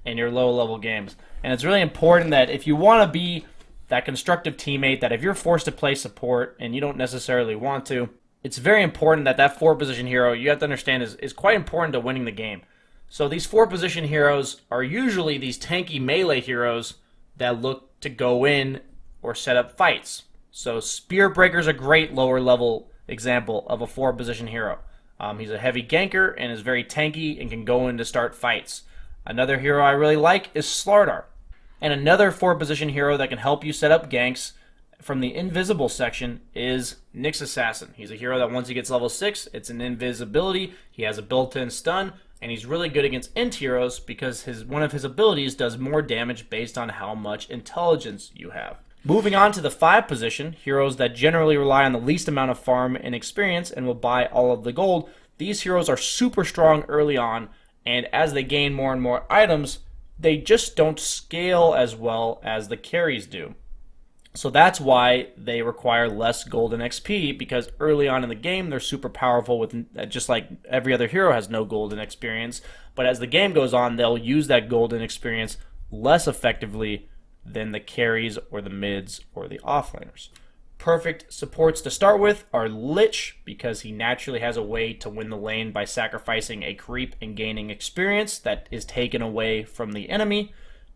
in your low-level games. And it's really important that if you want to be that constructive teammate that if you're forced to play support and you don't necessarily want to, it's very important that that 4-position hero, you have to understand, is quite important to winning the game. So these 4-position heroes are usually these tanky melee heroes that look to go in or set up fights. So Spear Breaker's a great lower level example of a 4-position hero. He's a heavy ganker and is very tanky and can go in to start fights. Another hero I really like is Slardar. And another 4-position hero that can help you set up ganks from the invisible section is Nyx Assassin. He's a hero that once he gets level 6, it's an invisibility, he has a built-in stun, and he's really good against int heroes because one of his abilities does more damage based on how much intelligence you have. Moving on to the 5-position, heroes that generally rely on the least amount of farm and experience and will buy all of the gold. These heroes are super strong early on, and as they gain more and more items, they just don't scale as well as the carries do. So that's why they require less gold and XP, because early on in the game they're super powerful with, just like every other hero has no gold and experience, but as the game goes on they'll use that gold and experience less effectively than the carries or the mids or the offlaners. Perfect supports to start with are Lich, because he naturally has a way to win the lane by sacrificing a creep and gaining experience that is taken away from the enemy.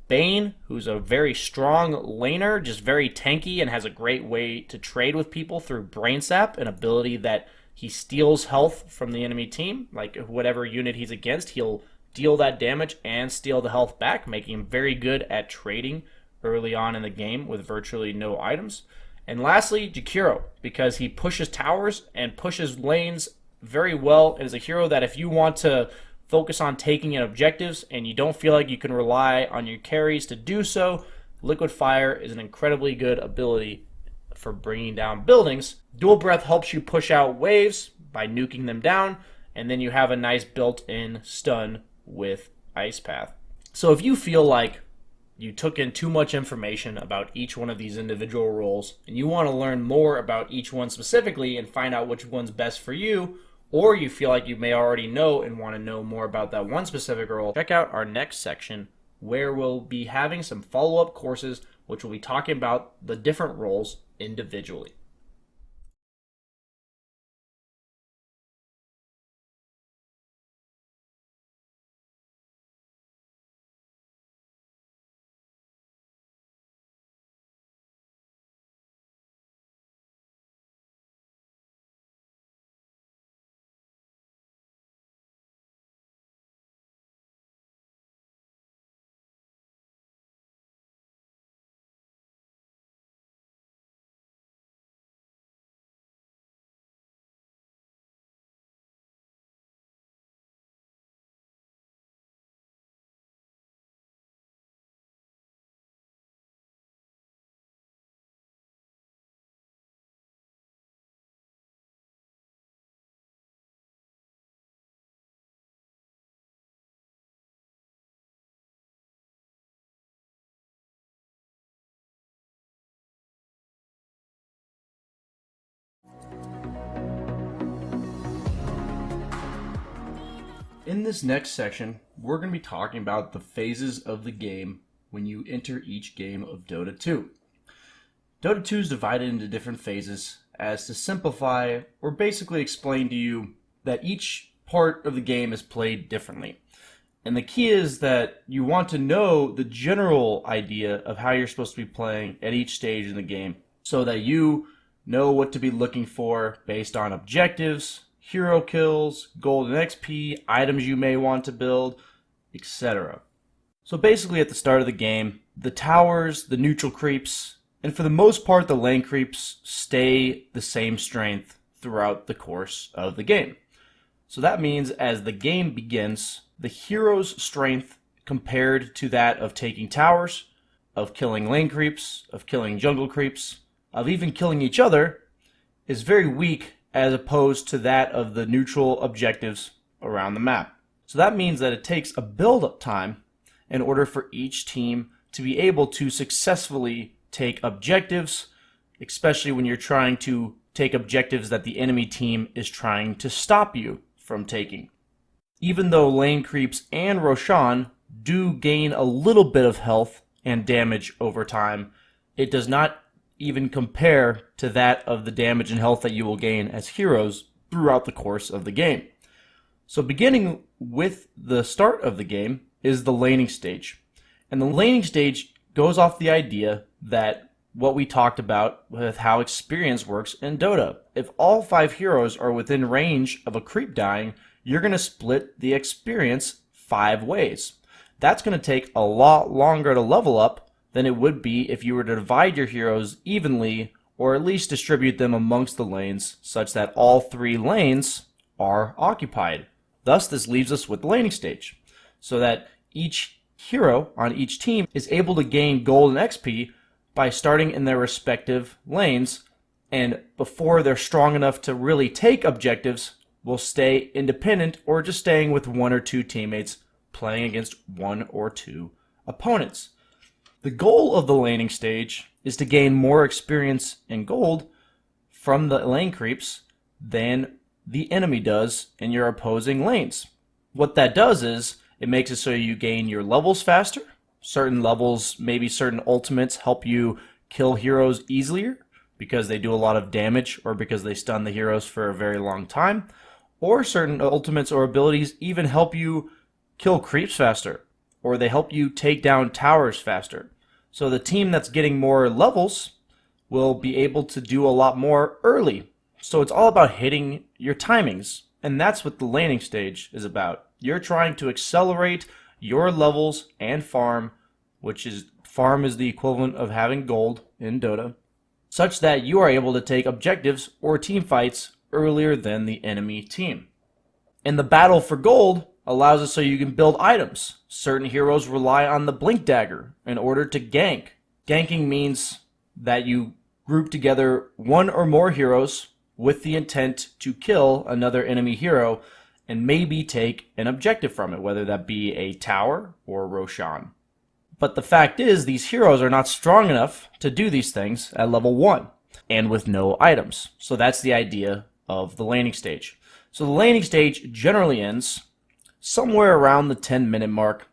Bane, who's a very strong laner, just very tanky and has a great way to trade with people through Brain Sap, an ability that he steals health from the enemy team. Like whatever unit he's against, he'll deal that damage and steal the health back, making him very good at trading early on in the game with virtually no items. And lastly, Jakiro, because he pushes towers and pushes lanes very well, and is a hero that if you want to focus on taking in objectives and you don't feel like you can rely on your carries to do so, Liquid Fire is an incredibly good ability for bringing down buildings. Dual Breath helps you push out waves by nuking them down, and then you have a nice built-in stun with Ice Path. So if you feel like you took in too much information about each one of these individual roles and you want to learn more about each one specifically and find out which one's best for you, or you feel like you may already know and want to know more about that one specific role, check out our next section where we'll be having some follow-up courses which will be talking about the different roles individually. In this next section, we're going to be talking about the phases of the game when you enter each game of Dota 2. Dota 2 is divided into different phases as to simplify or basically explain to you that each part of the game is played differently. And the key is that you want to know the general idea of how you're supposed to be playing at each stage in the game so that you know what to be looking for based on objectives, hero kills, gold and XP, items you may want to build, etc. So basically at the start of the game, the towers, the neutral creeps, and for the most part the lane creeps stay the same strength throughout the course of the game. So that means as the game begins, the hero's strength compared to that of taking towers, of killing lane creeps, of killing jungle creeps, of even killing each other, is very weak as opposed to that of the neutral objectives around the map. So that means that it takes a build-up time in order for each team to be able to successfully take objectives, especially when you're trying to take objectives that the enemy team is trying to stop you from taking. Even though lane creeps and Roshan do gain a little bit of health and damage over time, it does not even compare to that of the damage and health that you will gain as heroes throughout the course of the game. So beginning with the start of the game is the laning stage. And the laning stage goes off the idea that what we talked about with how experience works in Dota. If all 5 heroes are within range of a creep dying, you're going to split the experience 5 ways. That's going to take a lot longer to level up than it would be if you were to divide your heroes evenly, or at least distribute them amongst the lanes such that all 3 lanes are occupied. Thus, this leaves us with the laning stage, so that each hero on each team is able to gain gold and XP by starting in their respective lanes, and before they're strong enough to really take objectives, will stay independent or just staying with 1 or 2 teammates playing against 1 or 2 opponents. The goal of the laning stage is to gain more experience and gold from the lane creeps than the enemy does in your opposing lanes. What that does is it makes it so you gain your levels faster. Certain levels, maybe certain ultimates, help you kill heroes easier because they do a lot of damage or because they stun the heroes for a very long time. Or certain ultimates or abilities even help you kill creeps faster, or they help you take down towers faster. So the team that's getting more levels will be able to do a lot more early. So it's all about hitting your timings, and that's what the laning stage is about. You're trying to accelerate your levels and farm, which is farm is the equivalent of having gold in Dota, such that you are able to take objectives or team fights earlier than the enemy team. And the battle for gold allows it so you can build items. Certain heroes rely on the blink dagger in order to gank. Ganking means that you group together 1 or more heroes with the intent to kill another enemy hero and maybe take an objective from it, whether that be a tower or Roshan. But the fact is, these heroes are not strong enough to do these things at level 1 and with no items. So that's the idea of the laning stage. So the laning stage generally ends somewhere around the 10-minute mark,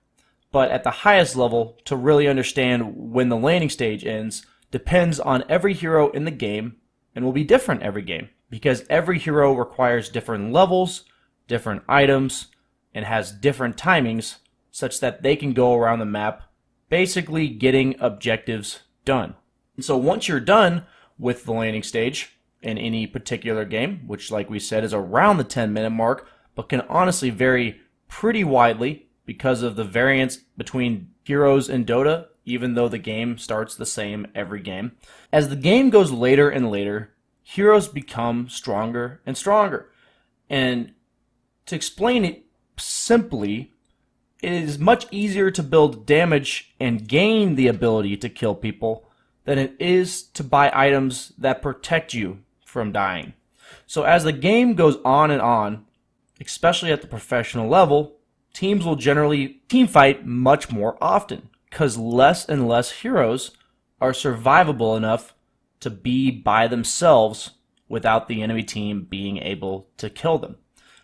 but at the highest level, to really understand when the laning stage ends depends on every hero in the game and will be different every game, because every hero requires different levels, different items, and has different timings such that they can go around the map basically getting objectives done. And so once you're done with the laning stage in any particular game, which like we said is around the 10-minute mark, but can honestly vary pretty widely because of the variance between heroes in Dota, even though the game starts the same every game. As the game goes later and later, heroes become stronger and stronger. And to explain it simply, it is much easier to build damage and gain the ability to kill people than it is to buy items that protect you from dying. So as the game goes on and on, especially at the professional level, teams will generally teamfight much more often because less and less heroes are survivable enough to be by themselves without the enemy team being able to kill them.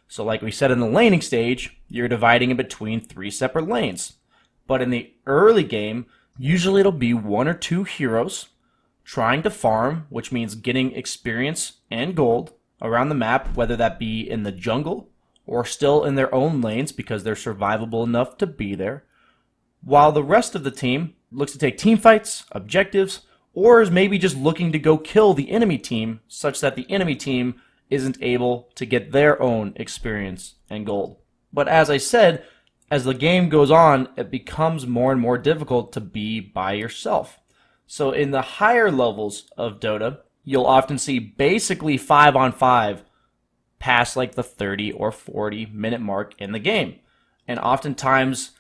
So like we said in the laning stage, you're dividing it between 3 separate lanes. But in the early game, usually it'll be 1 or 2 heroes trying to farm, which means getting experience and gold around the map, whether that be in the jungle or still in their own lanes because they're survivable enough to be there, while the rest of the team looks to take team fights, objectives, or is maybe just looking to go kill the enemy team such that the enemy team isn't able to get their own experience and gold. But as I said, as the game goes on, it becomes more and more difficult to be by yourself. So in the higher levels of Dota, you'll often see basically 5-on-5 past like the 30 or 40 minute mark in the game. And oftentimes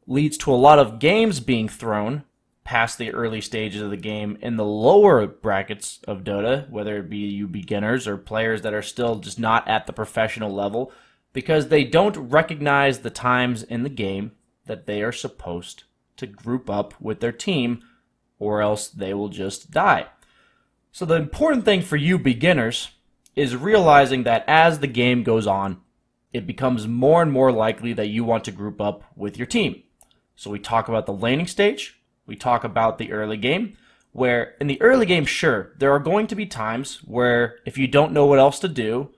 leads to a lot of games being thrown past the early stages of the game in the lower brackets of Dota, whether it be you beginners or players that are still just not at the professional level, because they don't recognize the times in the game that they are supposed to group up with their team, or else they will just die. So the important thing for you beginners is realizing that as the game goes on, it becomes more and more likely that you want to group up with your team. So we talk about the laning stage, we talk about the early game, where in the early game, sure, there are going to be times where if you don't know what else to do,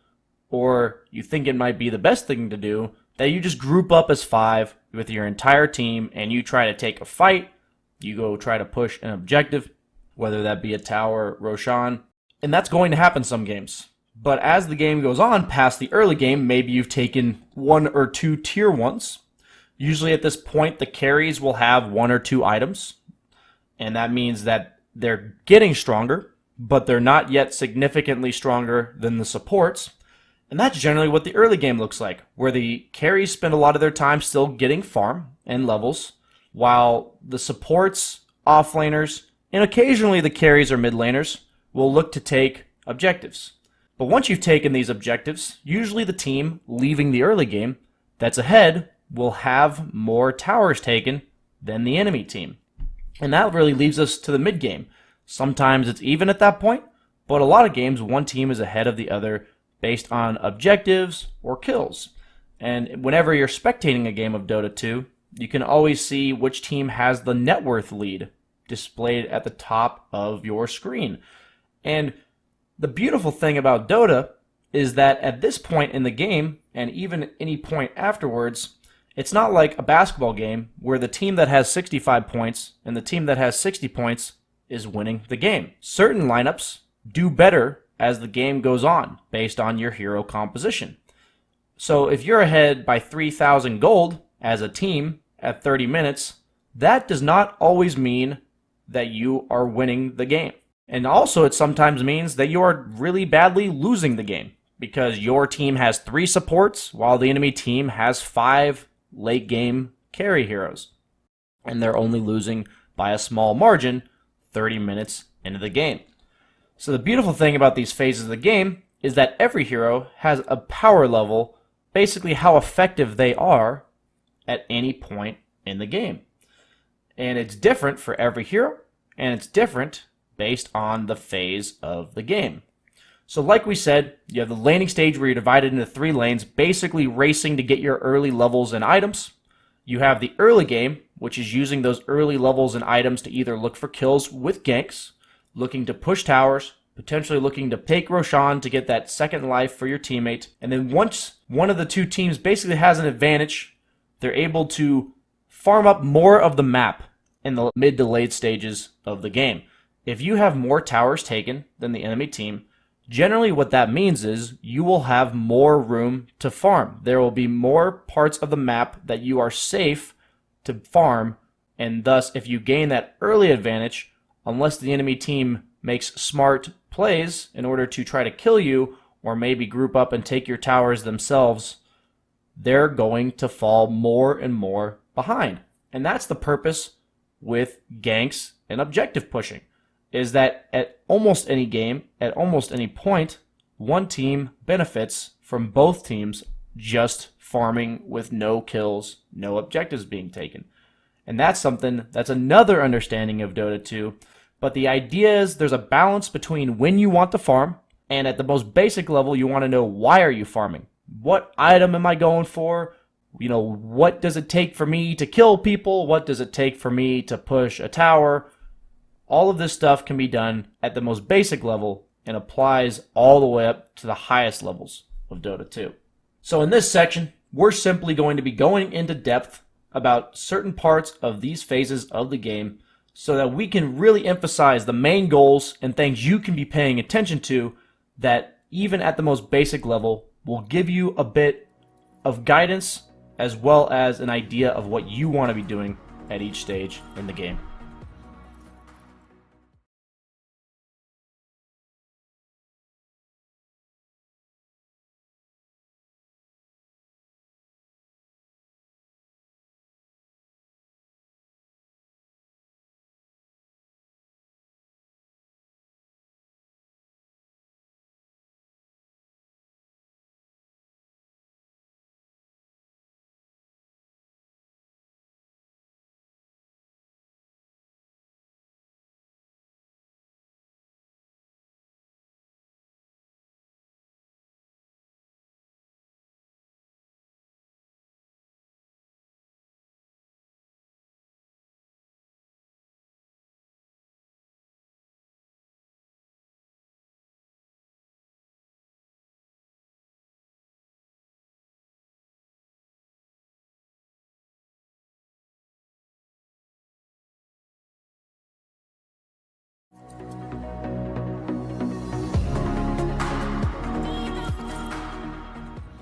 or you think it might be the best thing to do, that you just group up as 5 with your entire team and you try to take a fight. You go try to push an objective, whether that be a tower, Roshan, and that's going to happen some games. But as the game goes on past the early game, maybe you've taken 1 or 2 tier 1s. Usually at this point, the carries will have 1 or 2 items, and that means that they're getting stronger, but they're not yet significantly stronger than the supports. And that's generally what the early game looks like, where the carries spend a lot of their time still getting farm and levels, while the supports, offlaners, and occasionally the carries or mid laners will look to take objectives. But once you've taken these objectives, usually the team leaving the early game that's ahead will have more towers taken than the enemy team. And that really leaves us to the mid game. Sometimes it's even at that point, but a lot of games one team is ahead of the other based on objectives or kills. And whenever you're spectating a game of Dota 2, you can always see which team has the net worth lead displayed at the top of your screen. And the beautiful thing about Dota is that at this point in the game, and even any point afterwards, it's not like a basketball game where the team that has 65 points and the team that has 60 points is winning the game. Certain lineups do better as the game goes on based on your hero composition. So if you're ahead by 3,000 gold as a team at 30 minutes, that does not always mean that you are winning the game. And also it sometimes means that you are really badly losing the game because your team has 3 supports while the enemy team has 5 late game carry heroes. And they're only losing by a small margin 30 minutes into the game. So the beautiful thing about these phases of the game is that every hero has a power level, basically how effective they are at any point in the game. And it's different for every hero, and it's different based on the phase of the game. So like we said, you have the laning stage where you're divided into 3 lanes, basically racing to get your early levels and items. You have the early game, which is using those early levels and items to either look for kills with ganks, looking to push towers, potentially looking to take Roshan to get that second life for your teammate. And then once one of the 2 teams basically has an advantage, they're able to farm up more of the map in the mid to late stages of the game. If you have more towers taken than the enemy team, generally what that means is you will have more room to farm. There will be more parts of the map that you are safe to farm, and thus if you gain that early advantage, unless the enemy team makes smart plays in order to try to kill you or maybe group up and take your towers themselves, they're going to fall more and more behind. And that's the purpose with ganks and objective pushing, is that at almost any game, at almost any point, one team benefits from both teams just farming with no kills, no objectives being taken. And that's another understanding of Dota 2. But the idea is there's a balance between when you want to farm, and at the most basic level, you want to know why are you farming? What item am I going for? What does it take for me to kill people? What does it take for me to push a tower? All of this stuff can be done at the most basic level and applies all the way up to the highest levels of Dota 2. So in this section, we're simply going to be going into depth about certain parts of these phases of the game so that we can really emphasize the main goals and things you can be paying attention to that even at the most basic level will give you a bit of guidance as well as an idea of what you want to be doing at each stage in the game.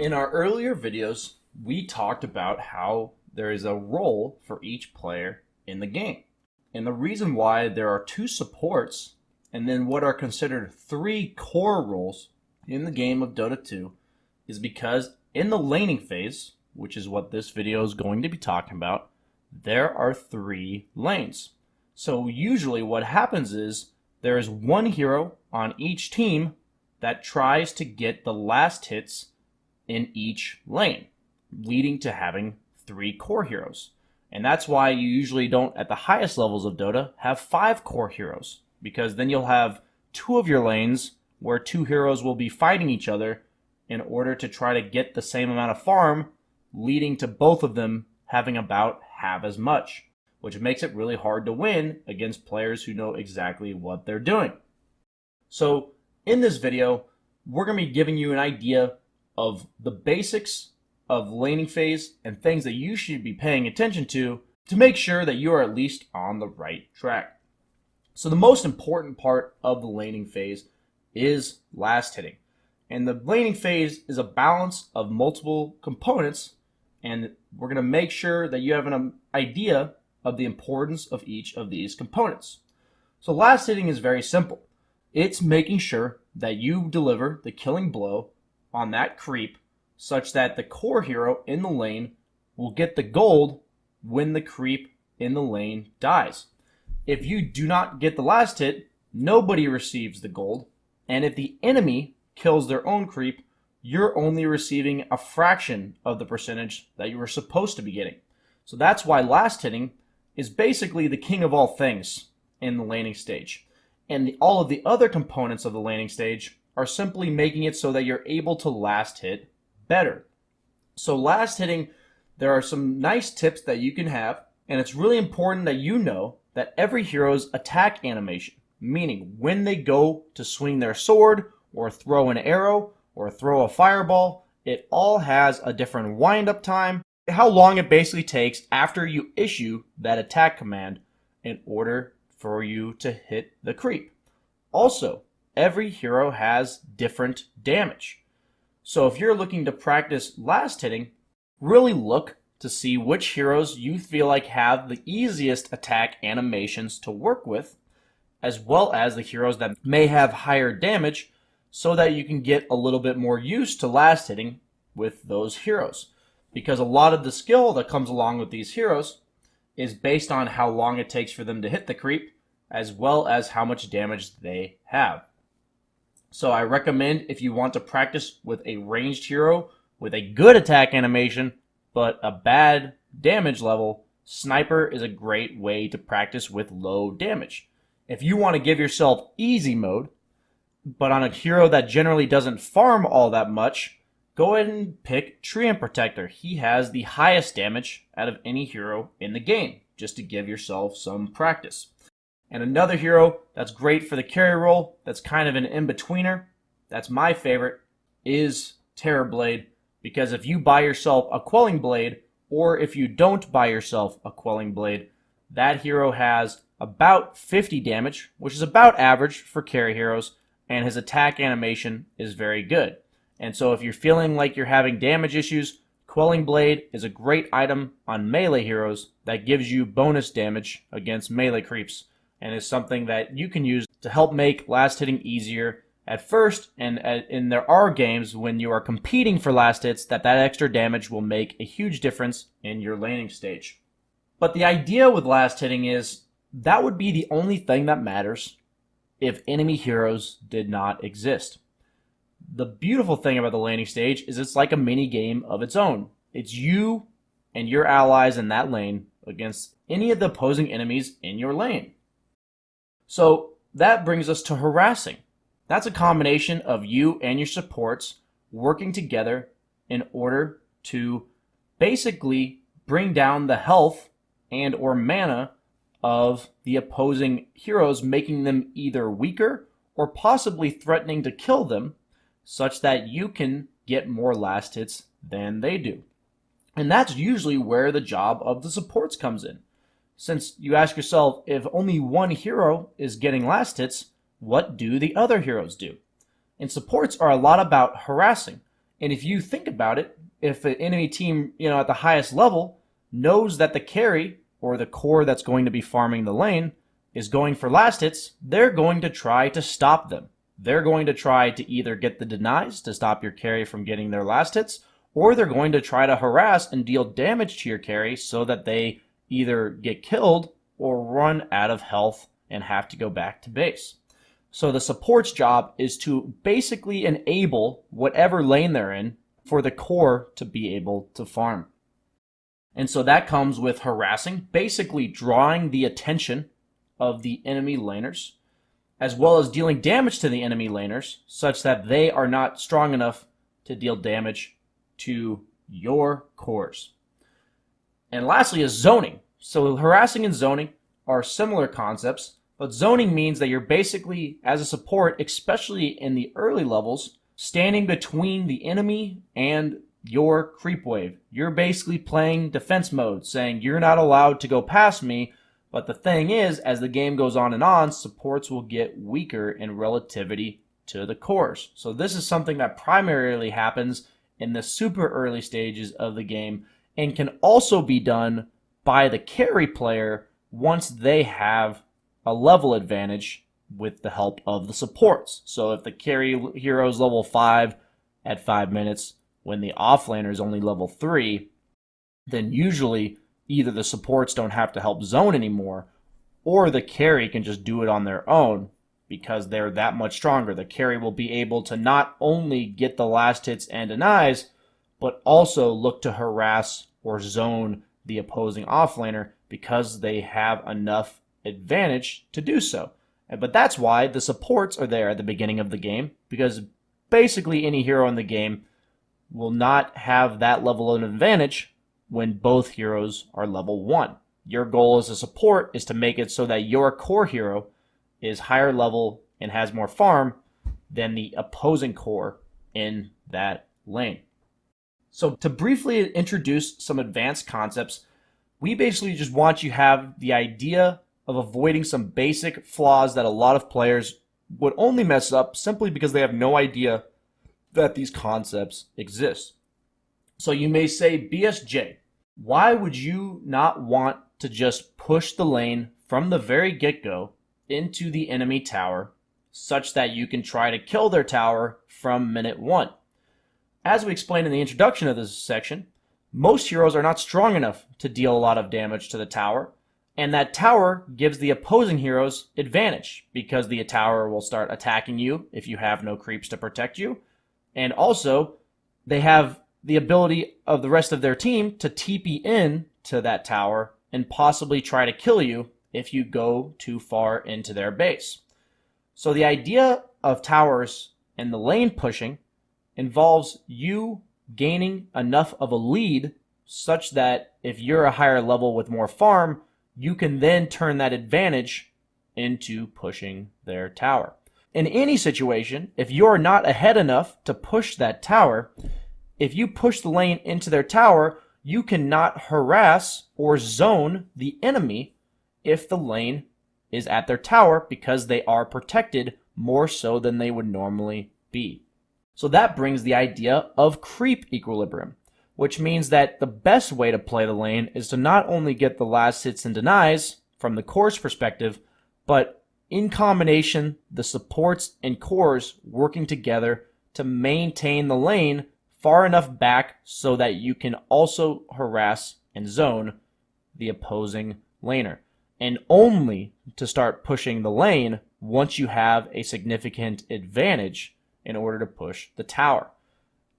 In our earlier videos, we talked about how there is a role for each player in the game. And the reason why there are 2 supports and then what are considered 3 core roles in the game of Dota 2 is because in the laning phase, which is what this video is going to be talking about, there are 3 lanes. So usually what happens is there is one hero on each team that tries to get the last hits in each lane, leading to having 3 core heroes. And that's why you usually don't, at the highest levels of Dota, have 5 core heroes, because then you'll have 2 of your lanes where 2 heroes will be fighting each other in order to try to get the same amount of farm, leading to both of them having about half as much, which makes it really hard to win against players who know exactly what they're doing. So in this video, we're going to be giving you an idea of the basics of laning phase and things that you should be paying attention to make sure that you are at least on the right track. So the most important part of the laning phase is last hitting. And the laning phase is a balance of multiple components, and we're going to make sure that you have an idea of the importance of each of these components. So last hitting is very simple. It's making sure that you deliver the killing blow on that creep such that the core hero in the lane will get the gold when the creep in the lane dies. If you do not get the last hit, nobody receives the gold, and if the enemy kills their own creep, you're only receiving a fraction of the percentage that you were supposed to be getting. So that's why last hitting is basically the king of all things in the laning stage. And all of the other components of the laning stage are simply making it so that you're able to last hit better. So last hitting, there are some nice tips that you can have, and it's really important that you know that every hero's attack animation, meaning when they go to swing their sword or throw an arrow or throw a fireball, it all has a different wind-up time, how long it basically takes after you issue that attack command in order for you to hit the creep. Also, every hero has different damage. So if you're looking to practice last hitting, really look to see which heroes you feel like have the easiest attack animations to work with, as well as the heroes that may have higher damage, so that you can get a little bit more used to last hitting with those heroes. Because a lot of the skill that comes along with these heroes is based on how long it takes for them to hit the creep, as well as how much damage they have. So I recommend, if you want to practice with a ranged hero with a good attack animation but a bad damage level, Sniper is a great way to practice with low damage. If you want to give yourself easy mode, but on a hero that generally doesn't farm all that much, go ahead and pick Treant Protector. He has the highest damage out of any hero in the game, just to give yourself some practice. And another hero that's great for the carry role, that's kind of an in-betweener, that's my favorite, is Terrorblade. Because if you buy yourself a Quelling Blade, or if you don't buy yourself a Quelling Blade, that hero has about 50 damage, which is about average for carry heroes, and his attack animation is very good. And so if you're feeling like you're having damage issues, Quelling Blade is a great item on melee heroes that gives you bonus damage against melee creeps, and is something that you can use to help make last hitting easier at first, and there are games when you are competing for last hits that extra damage will make a huge difference in your laning stage. But the idea with last hitting is that would be the only thing that matters if enemy heroes did not exist. The beautiful thing about the laning stage is it's like a mini game of its own. It's you and your allies in that lane against any of the opposing enemies in your lane. So that brings us to harassing. That's a combination of you and your supports working together in order to basically bring down the health and or mana of the opposing heroes, making them either weaker or possibly threatening to kill them, such that you can get more last hits than they do. And that's usually where the job of the supports comes in. Since you ask yourself, if only one hero is getting last hits, what do the other heroes do? And supports are a lot about harassing. And if you think about it, if an enemy team, at the highest level knows that the carry or the core that's going to be farming the lane is going for last hits, they're going to try to stop them. They're going to try to either get the denies to stop your carry from getting their last hits, or they're going to try to harass and deal damage to your carry so that they either get killed or run out of health and have to go back to base. So the support's job is to basically enable whatever lane they're in for the core to be able to farm. And so that comes with harassing, basically drawing the attention of the enemy laners, as well as dealing damage to the enemy laners such that they are not strong enough to deal damage to your cores. And lastly is zoning. So harassing and zoning are similar concepts, but zoning means that you're basically, as a support, especially in the early levels, standing between the enemy and your creep wave. You're basically playing defense mode, saying you're not allowed to go past me, but the thing is, as the game goes on and on, supports will get weaker in relativity to the cores. So this is something that primarily happens in the super early stages of the game and can also be done by the carry player once they have a level advantage with the help of the supports. So if the carry hero is level 5 at 5 minutes, when the offlaner is only level 3, then usually either the supports don't have to help zone anymore, or the carry can just do it on their own because they're that much stronger. The carry will be able to not only get the last hits and denies, but also look to harass or zone the opposing offlaner because they have enough advantage to do so. But that's why the supports are there at the beginning of the game, because basically any hero in the game will not have that level of advantage when both heroes are level 1. Your goal as a support is to make it so that your core hero is higher level and has more farm than the opposing core in that lane. So to briefly introduce some advanced concepts, we basically just want you to have the idea of avoiding some basic flaws that a lot of players would only mess up simply because they have no idea that these concepts exist. So you may say, BSJ, why would you not want to just push the lane from the very get-go into the enemy tower such that you can try to kill their tower from minute 1? As we explained in the introduction of this section, most heroes are not strong enough to deal a lot of damage to the tower, and that tower gives the opposing heroes advantage because the tower will start attacking you if you have no creeps to protect you, and also they have the ability of the rest of their team to TP in to that tower and possibly try to kill you if you go too far into their base. So the idea of towers and the lane pushing involves you gaining enough of a lead such that if you're a higher level with more farm, you can then turn that advantage into pushing their tower. In any situation, if you're not ahead enough to push that tower, if you push the lane into their tower, you cannot harass or zone the enemy if the lane is at their tower because they are protected more so than they would normally be. So that brings the idea of creep equilibrium, which means that the best way to play the lane is to not only get the last hits and denies from the core's perspective, but in combination, the supports and cores working together to maintain the lane far enough back so that you can also harass and zone the opposing laner. And only to start pushing the lane once you have a significant advantage in order to push the tower.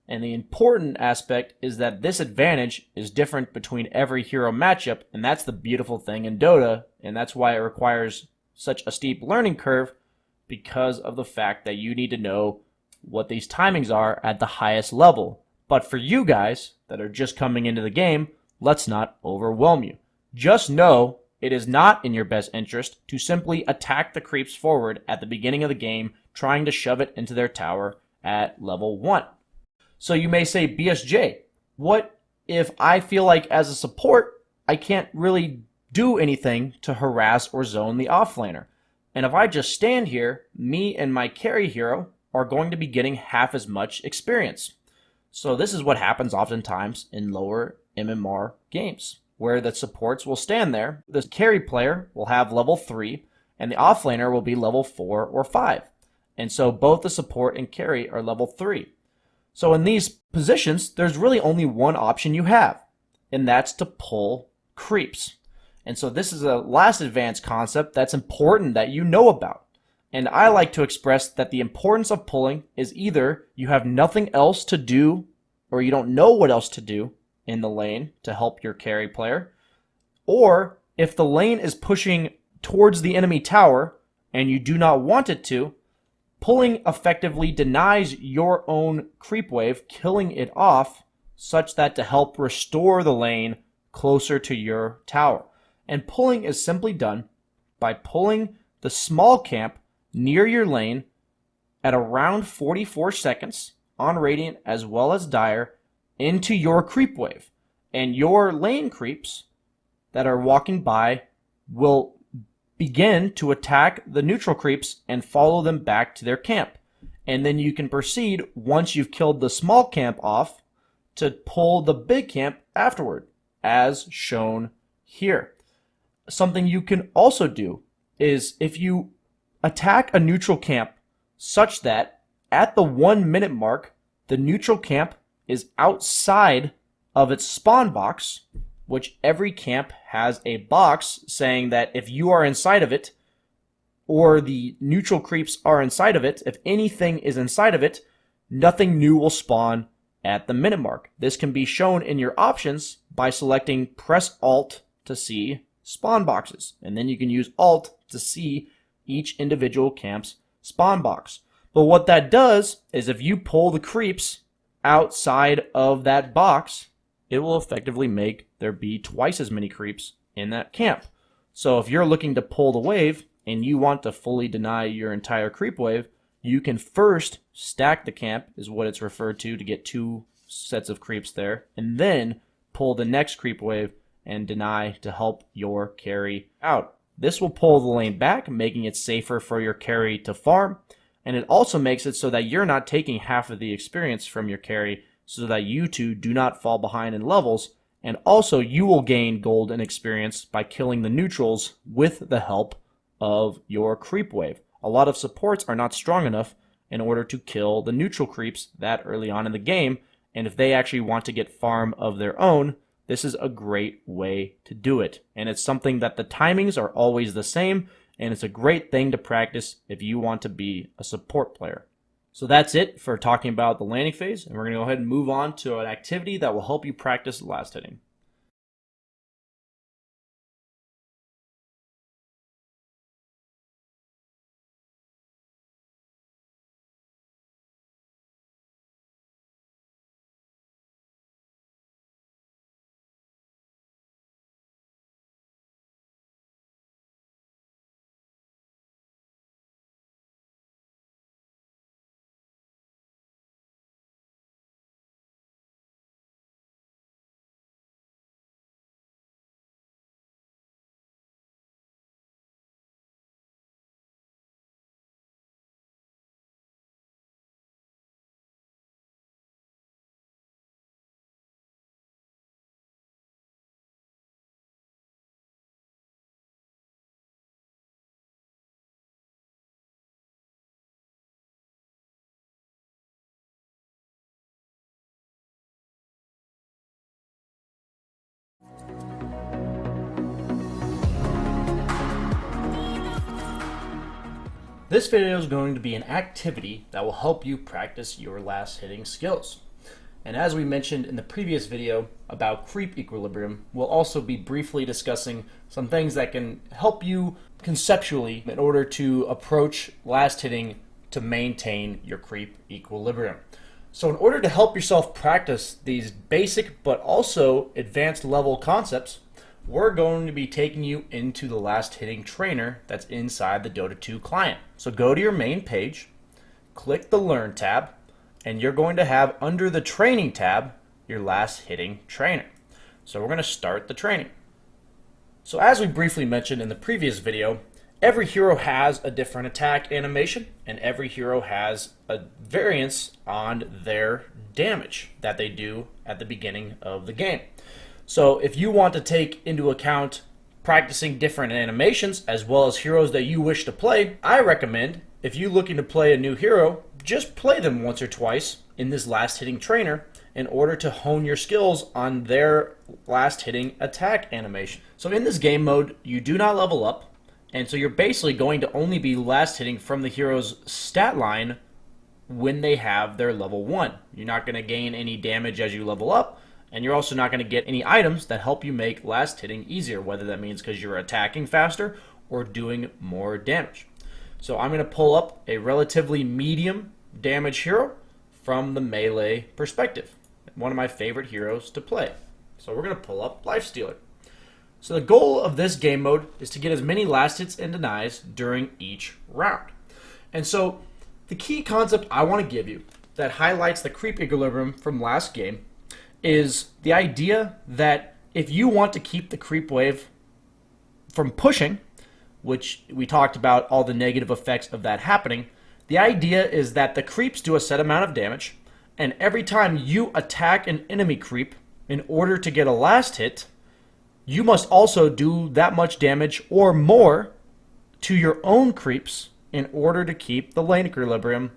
And the important aspect is that this advantage is different between every hero matchup, and that's the beautiful thing in Dota, and that's why it requires such a steep learning curve, because of the fact that you need to know what these timings are at the highest level. But for you guys that are just coming into the game, let's not overwhelm you. Just know it is not in your best interest to simply attack the creeps forward at the beginning of the game, trying to shove it into their tower at level 1. So you may say, BSJ, what if I feel like as a support, I can't really do anything to harass or zone the offlaner? And if I just stand here, me and my carry hero are going to be getting half as much experience. So this is what happens oftentimes in lower MMR games, where the supports will stand there. The carry player will have level 3, and the offlaner will be level 4 or 5. And so both the support and carry are level 3. So in these positions, there's really only one option you have, and that's to pull creeps. And so this is a last advanced concept that's important that you know about. And I like to express that the importance of pulling is either you have nothing else to do or you don't know what else to do in the lane to help your carry player, or if the lane is pushing towards the enemy tower and you do not want it to, pulling effectively denies your own creep wave, killing it off such that to help restore the lane closer to your tower. And pulling is simply done by pulling the small camp near your lane at around 44 seconds on Radiant as well as Dire into your creep wave. And your lane creeps that are walking by will begin to attack the neutral creeps and follow them back to their camp. And then you can proceed, once you've killed the small camp off, to pull the big camp afterward, as shown here. Something you can also do is if you attack a neutral camp such that at the 1 minute mark, the neutral camp is outside of its spawn box, which every camp has a box saying that if you are inside of it, or the neutral creeps are inside of it, if anything is inside of it, nothing new will spawn at the minute mark. This can be shown in your options by selecting press Alt to see spawn boxes, and then you can use Alt to see each individual camp's spawn box. But what that does is if you pull the creeps outside of that box, it will effectively make there be twice as many creeps in that camp. So if you're looking to pull the wave and you want to fully deny your entire creep wave, you can first stack the camp, is what it's referred to get 2 sets of creeps there, and then pull the next creep wave and deny to help your carry out. This will pull the lane back, making it safer for your carry to farm, and it also makes it so that you're not taking half of the experience from your carry, so that you two do not fall behind in levels, and also you will gain gold and experience by killing the neutrals with the help of your creep wave. A lot of supports are not strong enough in order to kill the neutral creeps that early on in the game, and if they actually want to get farm of their own, this is a great way to do it. And it's something that the timings are always the same, and it's a great thing to practice if you want to be a support player. So that's it for talking about the landing phase, and we're going to go ahead and move on to an activity that will help you practice last hitting. This video is going to be an activity that will help you practice your last hitting skills. And as we mentioned in the previous video about creep equilibrium, we'll also be briefly discussing some things that can help you conceptually in order to approach last hitting to maintain your creep equilibrium. So in order to help yourself practice these basic but also advanced level concepts, we're going to be taking you into the last hitting trainer that's inside the Dota 2 client. So go to your main page, click the Learn tab, and you're going to have under the Training tab your last hitting trainer. So we're going to start the training. So as we briefly mentioned in the previous video, every hero has a different attack animation, and every hero has a variance on their damage that they do at the beginning of the game. So if you want to take into account practicing different animations as well as heroes that you wish to play, I recommend, if you're looking to play a new hero, just play them once or twice in this last hitting trainer in order to hone your skills on their last hitting attack animation. So in this game mode, you do not level up, and so you're basically going to only be last hitting from the hero's stat line when they have their level 1. You're not going to gain any damage as you level up, and you're also not going to get any items that help you make last hitting easier, whether that means because you're attacking faster or doing more damage. So I'm going to pull up a relatively medium damage hero from the melee perspective. One of my favorite heroes to play. So we're going to pull up Lifestealer. So the goal of this game mode is to get as many last hits and denies during each round. And so the key concept I want to give you that highlights the creep equilibrium from last game is the idea that if you want to keep the creep wave from pushing, which we talked about all the negative effects of that happening, the idea is that the creeps do a set amount of damage, and every time you attack an enemy creep in order to get a last hit, you must also do that much damage or more to your own creeps in order to keep the lane equilibrium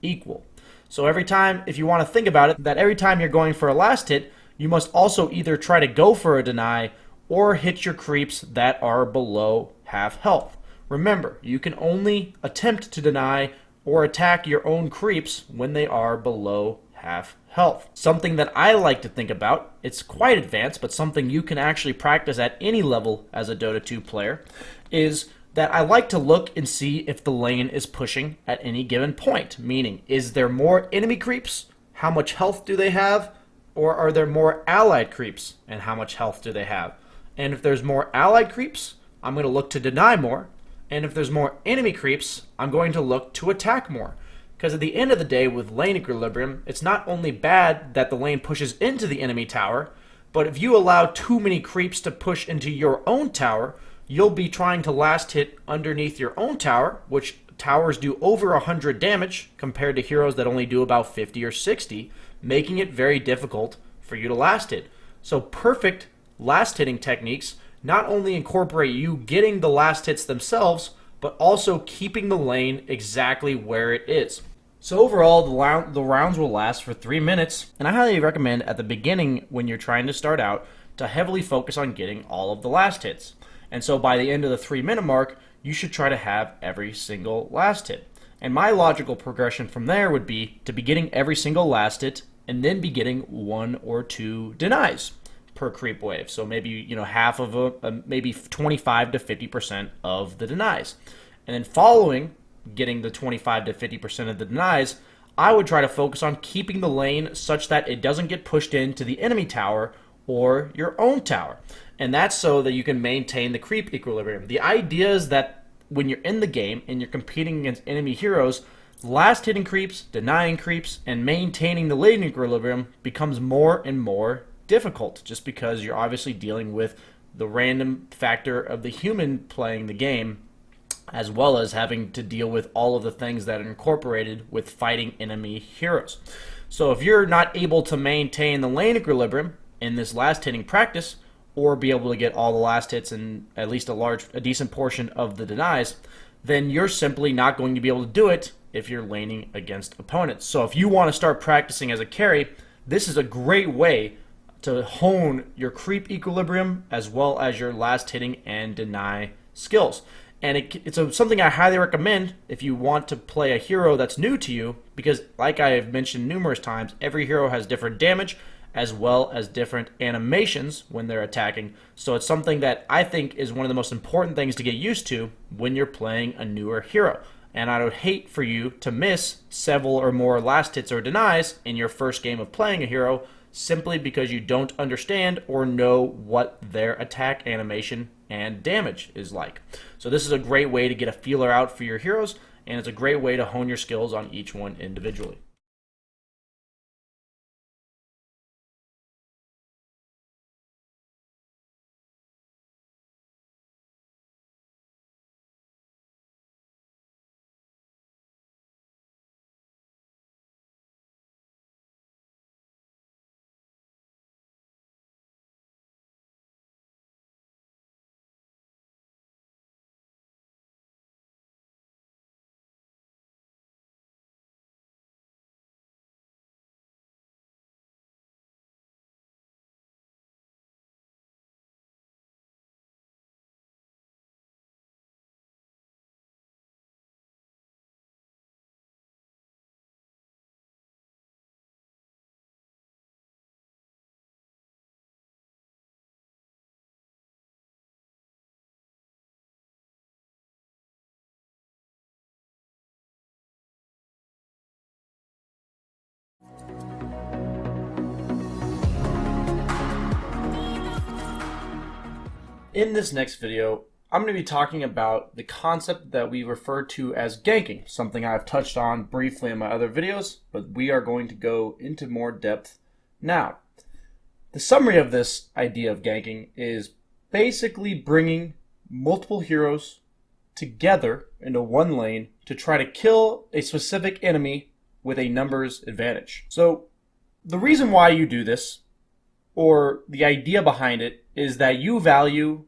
equal. So every time, if you want to think about it, that every time you're going for a last hit, you must also either try to go for a deny or hit your creeps that are below half health. Remember, you can only attempt to deny or attack your own creeps when they are below half health. Something that I like to think about, it's quite advanced, but something you can actually practice at any level as a Dota 2 player, is that I like to look and see if the lane is pushing at any given point. Meaning, is there more enemy creeps? How much health do they have? Or are there more allied creeps? And how much health do they have? And if there's more allied creeps, I'm going to look to deny more. And if there's more enemy creeps, I'm going to look to attack more. Because at the end of the day, with lane equilibrium, it's not only bad that the lane pushes into the enemy tower, but if you allow too many creeps to push into your own tower, you'll be trying to last hit underneath your own tower, which towers do over 100 damage compared to heroes that only do about 50 or 60, making it very difficult for you to last hit. So perfect last hitting techniques not only incorporate you getting the last hits themselves, but also keeping the lane exactly where it is. So overall, the rounds will last for 3 minutes, and I highly recommend at the beginning when you're trying to start out to heavily focus on getting all of the last hits. And so by the end of the 3-minute mark, you should try to have every single last hit. And my logical progression from there would be to be getting every single last hit and then be getting 1 or 2 denies per creep wave. So maybe, half of maybe 25 to 50% of the denies. And then following getting the 25 to 50% of the denies, I would try to focus on keeping the lane such that it doesn't get pushed into the enemy tower or your own tower. And that's so that you can maintain the creep equilibrium. The idea is that when you're in the game and you're competing against enemy heroes, last hitting creeps, denying creeps, and maintaining the lane equilibrium becomes more and more difficult just because you're obviously dealing with the random factor of the human playing the game, as well as having to deal with all of the things that are incorporated with fighting enemy heroes. So if you're not able to maintain the lane equilibrium in this last hitting practice, or be able to get all the last hits and at least a decent portion of the denies, then you're simply not going to be able to do it if you're laning against opponents. So if you want to start practicing as a carry, this is a great way to hone your creep equilibrium as well as your last hitting and deny skills. And it's something I highly recommend if you want to play a hero that's new to you, because like I have mentioned numerous times, every hero has different damage as well as different animations when they're attacking. So it's something that I think is one of the most important things to get used to when you're playing a newer hero. And I would hate for you to miss several or more last hits or denies in your first game of playing a hero simply because you don't understand or know what their attack animation and damage is like. So this is a great way to get a feeler out for your heroes, and it's a great way to hone your skills on each one individually. In this next video, I'm going to be talking about the concept that we refer to as ganking, something I've touched on briefly in my other videos, but we are going to go into more depth now. The summary of this idea of ganking is basically bringing multiple heroes together into one lane to try to kill a specific enemy with a numbers advantage. So the reason why you do this, or the idea behind it, is that you value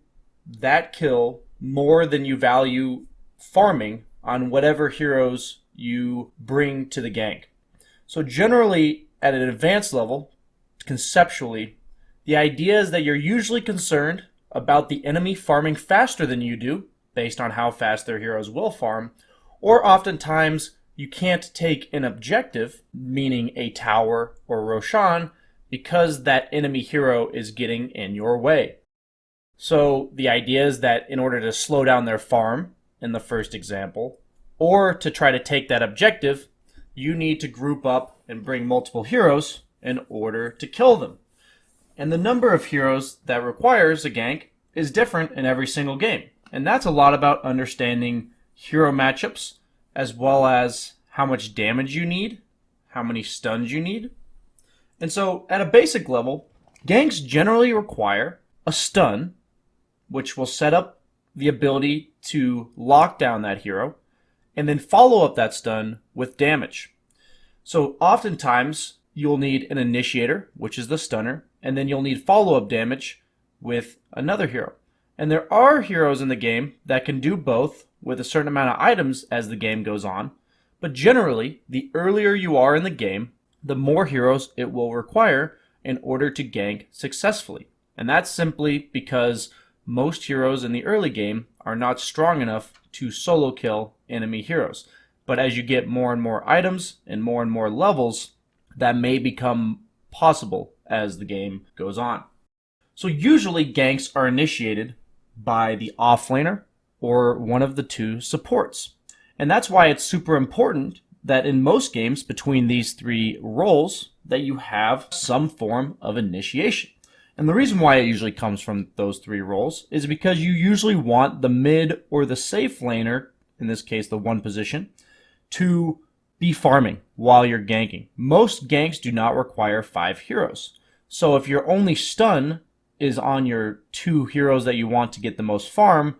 that kill more than you value farming on whatever heroes you bring to the gank. So generally, at an advanced level, conceptually, the idea is that you're usually concerned about the enemy farming faster than you do, based on how fast their heroes will farm, or oftentimes you can't take an objective, meaning a tower or Roshan, because that enemy hero is getting in your way. So the idea is that in order to slow down their farm, in the first example, or to try to take that objective, you need to group up and bring multiple heroes in order to kill them. And the number of heroes that requires a gank is different in every single game. And that's a lot about understanding hero matchups, as well as how much damage you need, how many stuns you need. And so at a basic level, ganks generally require a stun, which will set up the ability to lock down that hero, and then follow up that stun with damage. So oftentimes you'll need an initiator, which is the stunner, and then you'll need follow-up damage with another hero. And there are heroes in the game that can do both with a certain amount of items as the game goes on, but generally, the earlier you are in the game, the more heroes it will require in order to gank successfully. And that's simply because most heroes in the early game are not strong enough to solo kill enemy heroes. But as you get more and more items and more levels, that may become possible as the game goes on. So usually ganks are initiated by the offlaner or one of the two supports. And that's why it's super important that in most games between these three roles that you have some form of initiation. And the reason why it usually comes from those three roles is because you usually want the mid or the safe laner, in this case the one position, to be farming while you're ganking. Most ganks do not require 5 heroes. So if your only stun is on your 2 heroes that you want to get the most farm,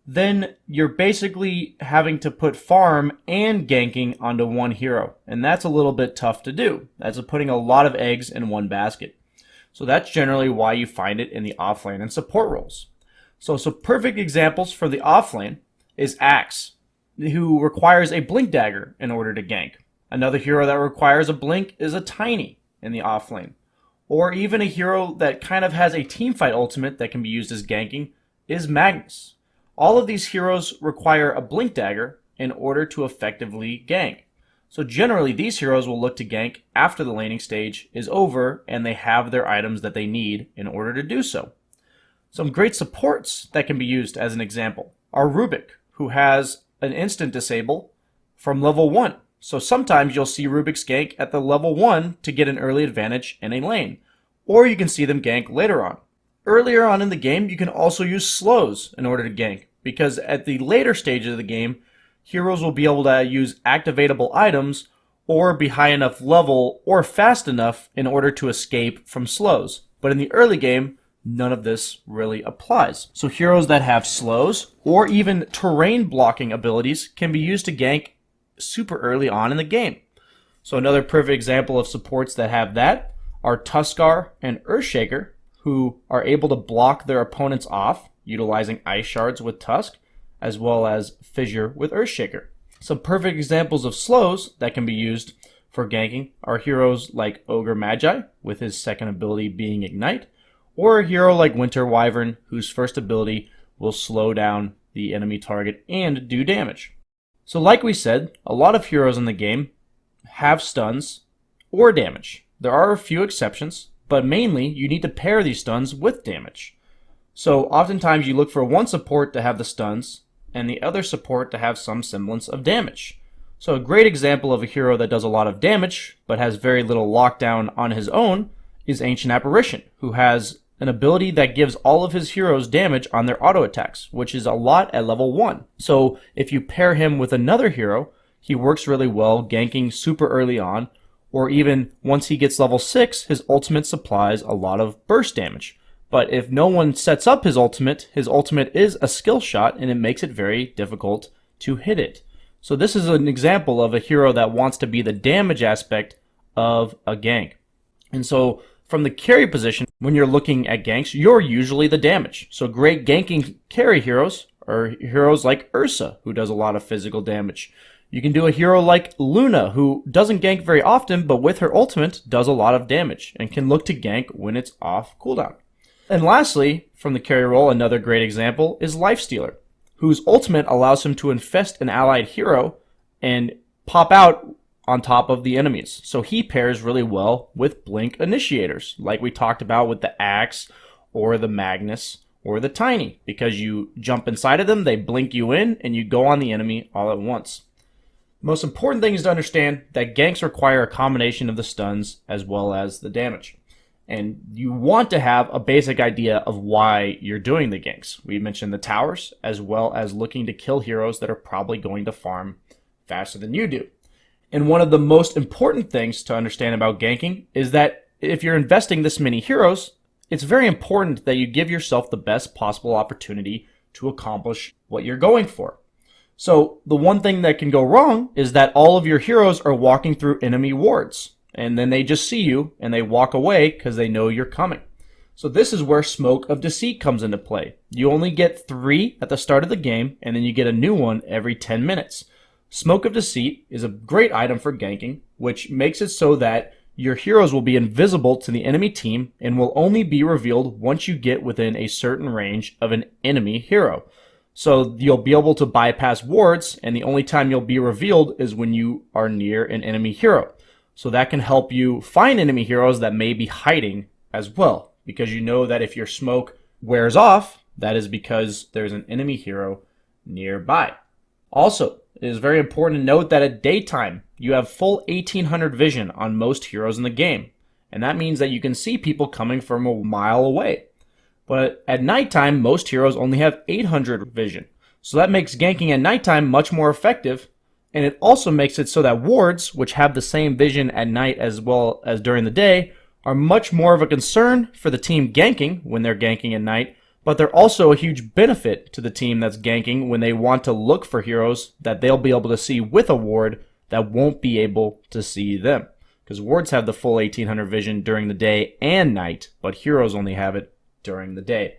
then you're basically having to put farm and ganking onto one hero. And that's a little bit tough to do. That's putting a lot of eggs in one basket. So that's generally why you find it in the offlane and support roles. So perfect examples for the offlane is Axe, who requires a blink dagger in order to gank. Another hero that requires a blink is a Tiny in the offlane. Or even a hero that kind of has a teamfight ultimate that can be used as ganking is Magnus. All of these heroes require a blink dagger in order to effectively gank. So generally these heroes will look to gank after the laning stage is over and they have their items that they need in order to do so. Some great supports that can be used as an example are Rubik, who has an instant disable from level 1. So sometimes you'll see Rubik's gank at the level 1 to get an early advantage in a lane. Or you can see them gank later on. Earlier on in the game, you can also use slows in order to gank, because at the later stages of the game, heroes will be able to use activatable items or be high enough level or fast enough in order to escape from slows. But in the early game, none of this really applies. So heroes that have slows or even terrain blocking abilities can be used to gank super early on in the game. So another perfect example of supports that have that are Tuskar and Earthshaker, who are able to block their opponents off utilizing Ice Shards with Tusk, as well as Fissure with Earthshaker. Some perfect examples of slows that can be used for ganking are heroes like Ogre Magi, with his second ability being Ignite, or a hero like Winter Wyvern, whose first ability will slow down the enemy target and do damage. So like we said, a lot of heroes in the game have stuns or damage. There are a few exceptions, but mainly you need to pair these stuns with damage. So oftentimes you look for one support to have the stuns and the other support to have some semblance of damage. So a great example of a hero that does a lot of damage but has very little lockdown on his own is Ancient Apparition, who has an ability that gives all of his heroes damage on their auto attacks, which is a lot at level 1. So if you pair him with another hero, he works really well ganking super early on, or even once he gets level 6, his ultimate supplies a lot of burst damage. But if no one sets up his ultimate is a skill shot, and it makes it very difficult to hit it. So this is an example of a hero that wants to be the damage aspect of a gank. And so from the carry position, when you're looking at ganks, you're usually the damage. So great ganking carry heroes are heroes like Ursa, who does a lot of physical damage. You can do a hero like Luna, who doesn't gank very often, but with her ultimate does a lot of damage and can look to gank when it's off cooldown. And lastly, from the carry role, another great example is Lifestealer, whose ultimate allows him to infest an allied hero and pop out on top of the enemies. So he pairs really well with blink initiators, like we talked about with the Axe or the Magnus or the Tiny, because you jump inside of them, they blink you in, and you go on the enemy all at once. The most important thing is to understand that ganks require a combination of the stuns as well as the damage. And you want to have a basic idea of why you're doing the ganks. We mentioned the towers, as well as looking to kill heroes that are probably going to farm faster than you do. And one of the most important things to understand about ganking is that if you're investing this many heroes, it's very important that you give yourself the best possible opportunity to accomplish what you're going for. So the one thing that can go wrong is that all of your heroes are walking through enemy wards, and then they just see you and they walk away because they know you're coming. So this is where Smoke of Deceit comes into play. You only get 3 at the start of the game, and then you get a new one every 10 minutes. Smoke of Deceit is a great item for ganking, which makes it so that your heroes will be invisible to the enemy team and will only be revealed once you get within a certain range of an enemy hero. So you'll be able to bypass wards, and the only time you'll be revealed is when you are near an enemy hero. So that can help you find enemy heroes that may be hiding as well, because you know that if your smoke wears off, that is because there's an enemy hero nearby. Also, it is very important to note that at daytime, you have full 1800 vision on most heroes in the game, and that means that you can see people coming from a mile away. But at nighttime, most heroes only have 800 vision, so that makes ganking at nighttime much more effective, and it also makes it so that wards, which have the same vision at night as well as during the day, are much more of a concern for the team ganking when they're ganking at night, but they're also a huge benefit to the team that's ganking when they want to look for heroes that they'll be able to see with a ward that won't be able to see them. Because wards have the full 1800 vision during the day and night, but heroes only have it during the day.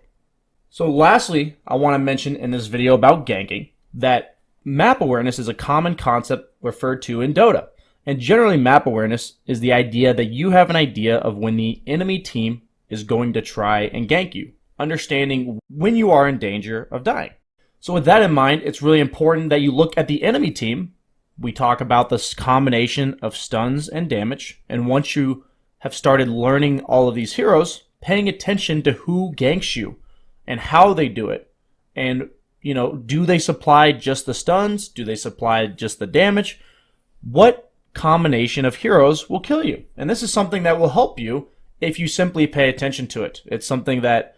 So lastly, I want to mention in this video about ganking that map awareness is a common concept referred to in Dota. And generally map awareness is the idea that you have an idea of when the enemy team is going to try and gank you, understanding when you are in danger of dying. So with that in mind, it's really important that you look at the enemy team. We talk about this combination of stuns and damage, and once you have started learning all of these heroes, paying attention to who ganks you and how they do it. And, do they supply just the stuns? Do they supply just the damage? What combination of heroes will kill you? And this is something that will help you if you simply pay attention to it. It's something that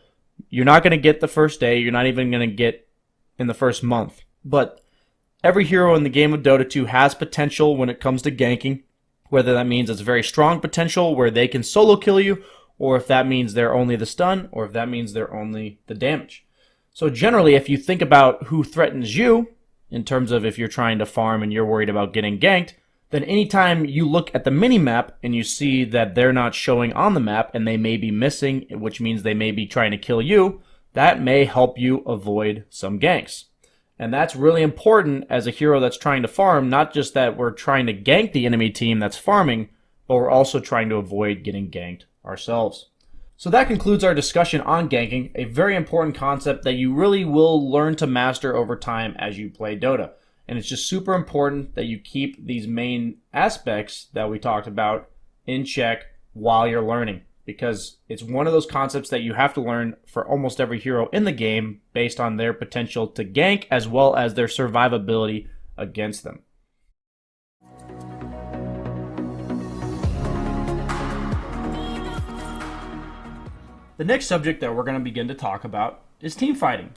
you're not going to get the first day. You're not even going to get in the first month. But every hero in the game of Dota 2 has potential when it comes to ganking, whether that means it's very strong potential where they can solo kill you, or if that means they're only the stun, or if that means they're only the damage. So generally, if you think about who threatens you, in terms of if you're trying to farm and you're worried about getting ganked, then anytime you look at the mini-map and you see that they're not showing on the map and they may be missing, which means they may be trying to kill you, that may help you avoid some ganks. And that's really important as a hero that's trying to farm, not just that we're trying to gank the enemy team that's farming, but we're also trying to avoid getting ganked ourselves. So that concludes our discussion on ganking, a very important concept that you really will learn to master over time as you play Dota. And it's just super important that you keep these main aspects that we talked about in check while you're learning, because it's one of those concepts that you have to learn for almost every hero in the game based on their potential to gank as well as their survivability against them. The next subject that we're going to begin to talk about is team fighting.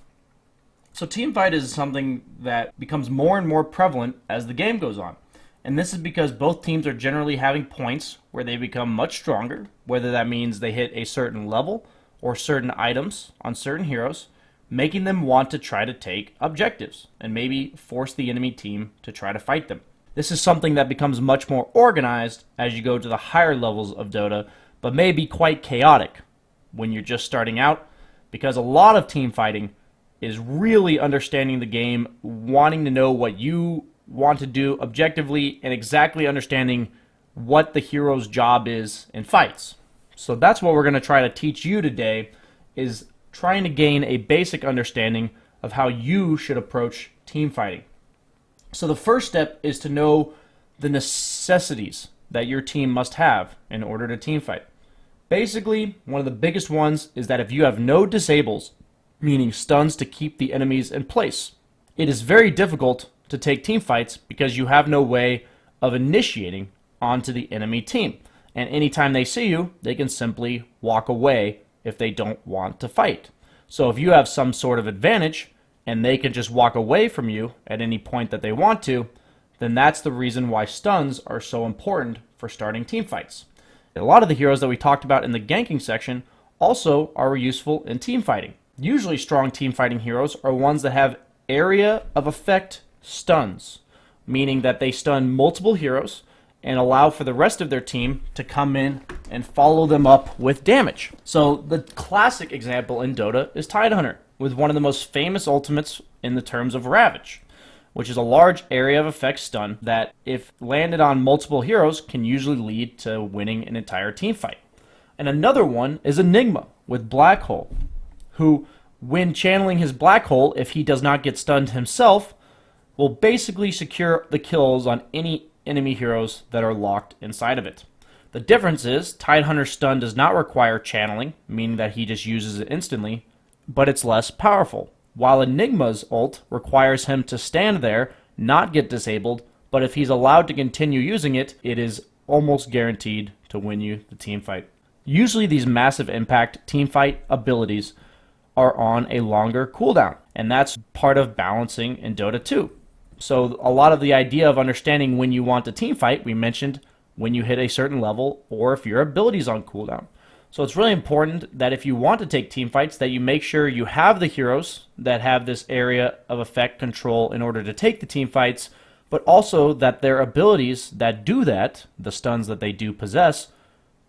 So team fight is something that becomes more and more prevalent as the game goes on. And this is because both teams are generally having points where they become much stronger, whether that means they hit a certain level or certain items on certain heroes, making them want to try to take objectives and maybe force the enemy team to try to fight them. This is something that becomes much more organized as you go to the higher levels of Dota, but may be quite chaotic when you're just starting out, because a lot of team fighting is really understanding the game, wanting to know what you want to do objectively, and exactly understanding what the hero's job is in fights. So that's what we're going to try to teach you today, is trying to gain a basic understanding of how you should approach team fighting. So the first step is to know the necessities that your team must have in order to team fight. Basically, one of the biggest ones is that if you have no disables, meaning stuns to keep the enemies in place, it is very difficult to take team fights because you have no way of initiating onto the enemy team. And anytime they see you, they can simply walk away if they don't want to fight. So if you have some sort of advantage and they can just walk away from you at any point that they want to, then that's the reason why stuns are so important for starting team fights. A lot of the heroes that we talked about in the ganking section also are useful in team fighting. Usually strong team fighting heroes are ones that have area of effect stuns, meaning that they stun multiple heroes and allow for the rest of their team to come in and follow them up with damage. So the classic example in Dota is Tidehunter, with one of the most famous ultimates in the terms of Ravage, which is a large area of effect stun that, if landed on multiple heroes, can usually lead to winning an entire team fight. And another one is Enigma with Black Hole, who, when channeling his Black Hole, if he does not get stunned himself, will basically secure the kills on any enemy heroes that are locked inside of it. The difference is Tidehunter's stun does not require channeling, meaning that he just uses it instantly, but it's less powerful, while Enigma's ult requires him to stand there, not get disabled, but if he's allowed to continue using it, it is almost guaranteed to win you the team fight. Usually these massive impact team fight abilities are on a longer cooldown, and that's part of balancing in Dota 2. So a lot of the idea of understanding when you want to team fight, we mentioned when you hit a certain level or if your ability's on cooldown. So it's really important that if you want to take team fights, that you make sure you have the heroes that have this area of effect control in order to take the team fights, but also that their abilities that do that, the stuns that they do possess,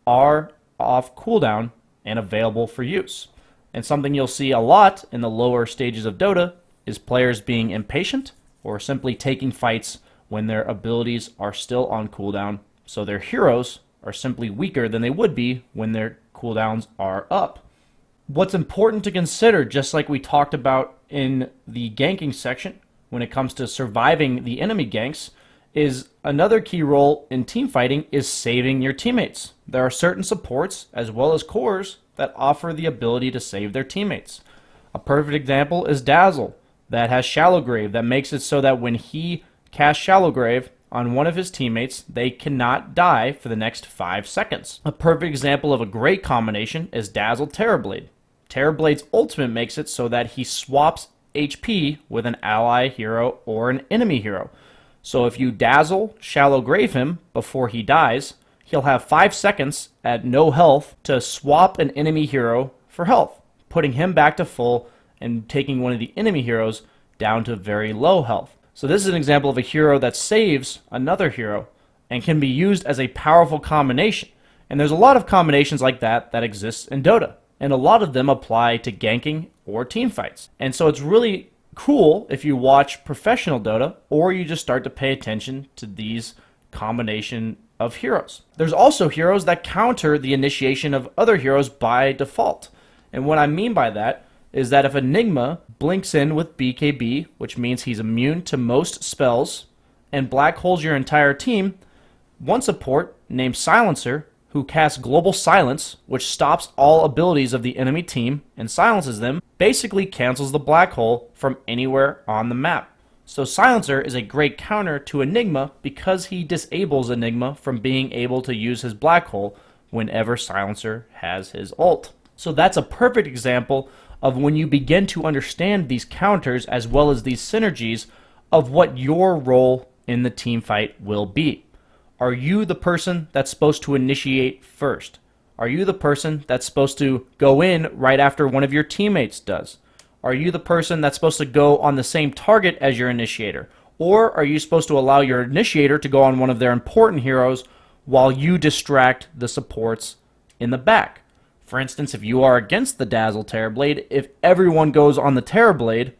are off cooldown and available for use. And something you'll see a lot in the lower stages of Dota is players being impatient or simply taking fights when their abilities are still on cooldown, so their heroes are simply weaker than they would be when their cooldowns are up. What's important to consider, just like we talked about in the ganking section, when it comes to surviving the enemy ganks, is another key role in team fighting is saving your teammates. There are certain supports as well as cores that offer the ability to save their teammates. A perfect example is Dazzle, that has Shallow Grave, that makes it so that when he casts Shallow Grave on one of his teammates, they cannot die for the next 5 seconds. A perfect example of a great combination is Dazzle Terrorblade. Terrorblade's ultimate makes it so that he swaps HP with an ally hero or an enemy hero. So if you Dazzle Shallow Grave him before he dies, he'll have 5 seconds at no health to swap an enemy hero for health, putting him back to full and taking one of the enemy heroes down to very low health. So this is an example of a hero that saves another hero and can be used as a powerful combination. And there's a lot of combinations like that that exist in Dota, and a lot of them apply to ganking or team fights. And so it's really cool if you watch professional Dota or you just start to pay attention to these combination of heroes. There's also heroes that counter the initiation of other heroes by default. And what I mean by that is that if Enigma blinks in with BKB, which means he's immune to most spells, and black holes your entire team, one support named Silencer, who casts Global Silence, which stops all abilities of the enemy team and silences them, basically cancels the black hole from anywhere on the map. So Silencer is a great counter to Enigma because he disables Enigma from being able to use his black hole whenever Silencer has his ult. So that's a perfect example of when you begin to understand these counters as well as these synergies of what your role in the team fight will be. Are you the person that's supposed to initiate first? Are you the person that's supposed to go in right after one of your teammates does? Are you the person that's supposed to go on the same target as your initiator? Or are you supposed to allow your initiator to go on one of their important heroes while you distract the supports in the back? For instance, if you are against the Dazzle Terrorblade, if everyone goes on the Terrorblade,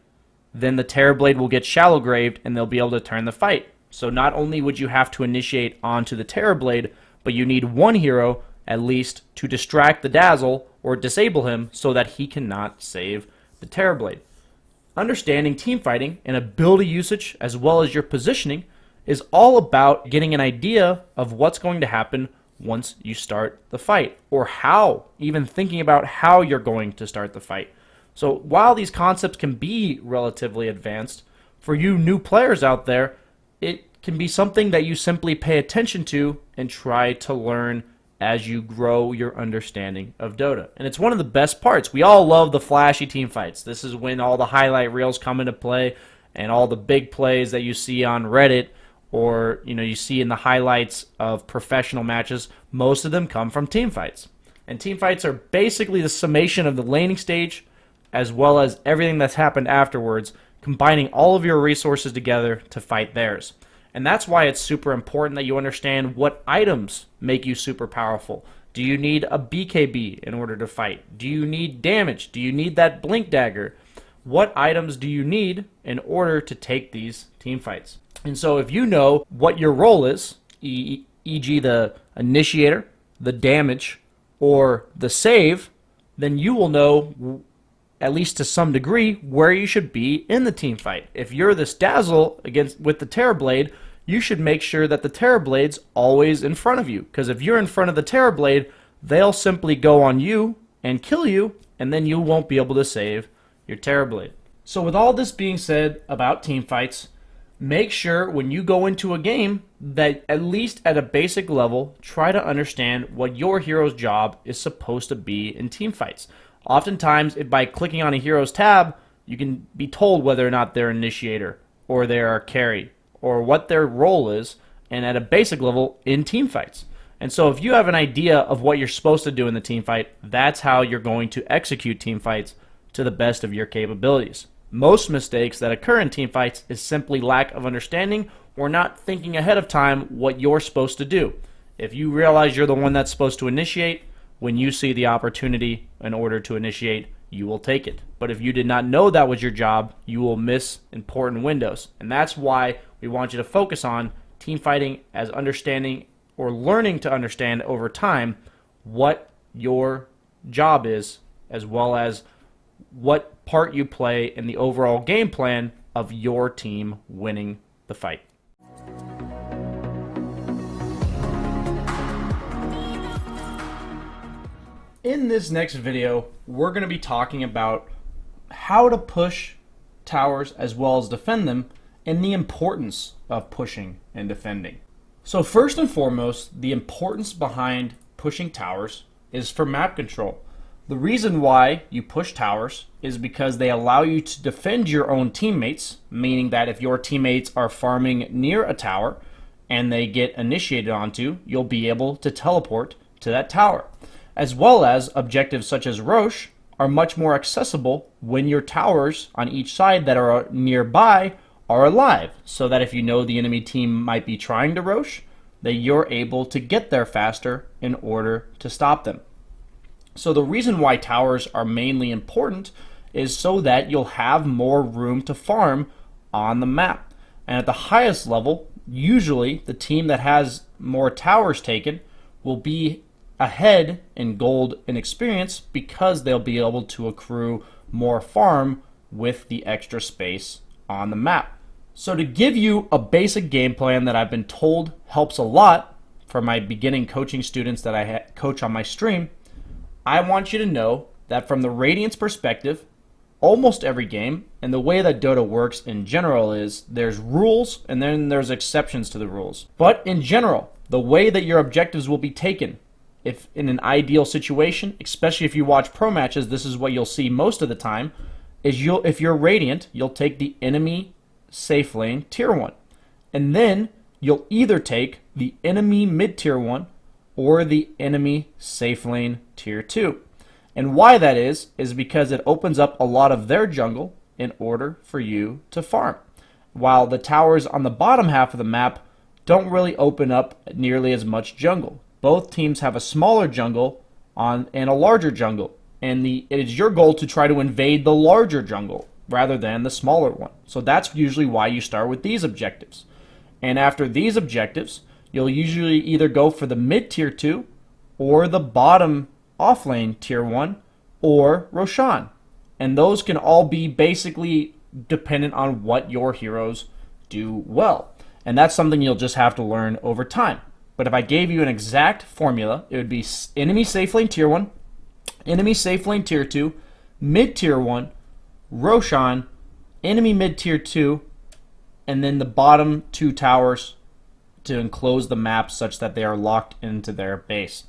then the Terrorblade will get shallow graved and they'll be able to turn the fight. So not only would you have to initiate onto the Terrorblade, but you need one hero at least to distract the Dazzle or disable him so that he cannot save the Terrorblade. Understanding team fighting and ability usage as well as your positioning is all about getting an idea of what's going to happen once you start the fight, or how, even thinking about how you're going to start the fight. So while these concepts can be relatively advanced, for you new players out there, it can be something that you simply pay attention to and try to learn as you grow your understanding of Dota. And it's one of the best parts. We all love the flashy team fights. This is when all the highlight reels come into play and all the big plays that you see on Reddit or you see in the highlights of professional matches. Most of them come from team fights. And team fights are basically the summation of the laning stage as well as everything that's happened afterwards, combining all of your resources together to fight theirs. And that's why it's super important that you understand what items make you super powerful. Do you need a BKB in order to fight? Do you need damage? Do you need that blink dagger? What items do you need in order to take these team fights? And so if you know what your role is, e.g. the initiator, the damage, or the save, then you will know, at least to some degree, where you should be in the team fight. If you're this Dazzle with the Terrorblade, you should make sure that the Terrorblade's always in front of you. Because if you're in front of the Terrorblade, they'll simply go on you and kill you, and then you won't be able to save your Terrorblade. So with all this being said about team fights, make sure when you go into a game that at least at a basic level, try to understand what your hero's job is supposed to be in team fights. Oftentimes, by clicking on a hero's tab, you can be told whether or not they're initiator or they're carry or what their role is, and at a basic level in team fights. And so if you have an idea of what you're supposed to do in the team fight, that's how you're going to execute team fights to the best of your capabilities. Most mistakes that occur in team fights is simply lack of understanding or not thinking ahead of time what you're supposed to do. If you realize you're the one that's supposed to initiate, when you see the opportunity in order to initiate, you will take it. But if you did not know that was your job, you will miss important windows. And that's why we want you to focus on team fighting as understanding or learning to understand over time what your job is, as well as what part you play in the overall game plan of your team winning the fight. In this next video, we're going to be talking about how to push towers as well as defend them, and the importance of pushing and defending. So first and foremost, the importance behind pushing towers is for map control. The reason why you push towers is because they allow you to defend your own teammates, meaning that if your teammates are farming near a tower and they get initiated onto, you'll be able to teleport to that tower. As well as objectives such as Roche are much more accessible when your towers on each side that are nearby are alive, so that if you know the enemy team might be trying to Roche, that you're able to get there faster in order to stop them. So the reason why towers are mainly important is so that you'll have more room to farm on the map. And at the highest level, usually the team that has more towers taken will be ahead in gold and experience because they'll be able to accrue more farm with the extra space on the map. So to give you a basic game plan that I've been told helps a lot for my beginning coaching students that I coach on my stream, I want you to know that from the Radiance perspective, almost every game, and the way that Dota works in general is there's rules and then there's exceptions to the rules. But in general, the way that your objectives will be taken if in an ideal situation, especially if you watch pro matches, this is what you'll see most of the time, is if you're Radiant, you'll take the enemy safe lane tier 1. And then you'll either take the enemy mid tier 1 or the enemy safe lane tier 2. And why that is because it opens up a lot of their jungle in order for you to farm. While the towers on the bottom half of the map don't really open up nearly as much jungle. Both teams have a smaller jungle and a larger jungle. And it is your goal to try to invade the larger jungle rather than the smaller one. So that's usually why you start with these objectives. And after these objectives, you'll usually either go for the mid tier 2 or the bottom off lane tier 1 or Roshan. And those can all be basically dependent on what your heroes do well. And that's something you'll just have to learn over time. But if I gave you an exact formula, it would be enemy safe lane tier 1, enemy safe lane tier 2, mid tier 1, Roshan, enemy mid tier 2, and then the bottom 2 towers to enclose the map such that they are locked into their base.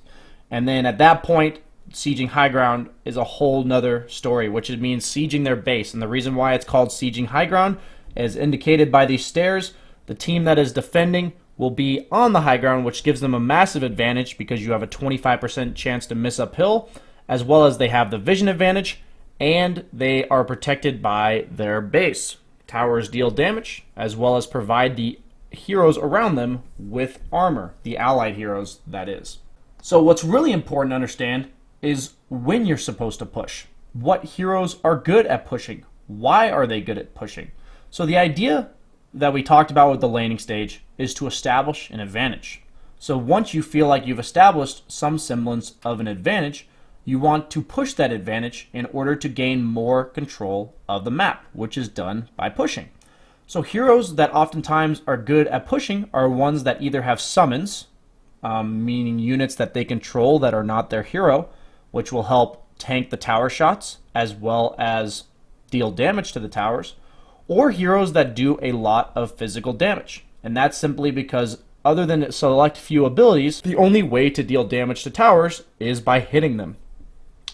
And then at that point, sieging high ground is a whole nother story, which means sieging their base. And the reason why it's called sieging high ground is indicated by these stairs. The team that is defending will be on the high ground, which gives them a massive advantage because you have a 25% chance to miss uphill, as well as they have the vision advantage, and they are protected by their base. Towers deal damage, as well as provide the heroes around them with armor, the allied heroes, that is. So what's really important to understand is when you're supposed to push. What heroes are good at pushing? Why are they good at pushing? So the idea that we talked about with the laning stage is to establish an advantage. So once you feel like you've established some semblance of an advantage, you want to push that advantage in order to gain more control of the map, which is done by pushing. So heroes that oftentimes are good at pushing are ones that either have summons, meaning units that they control that are not their hero, which will help tank the tower shots as well as deal damage to the towers, or heroes that do a lot of physical damage. And that's simply because other than a select few abilities, the only way to deal damage to towers is by hitting them.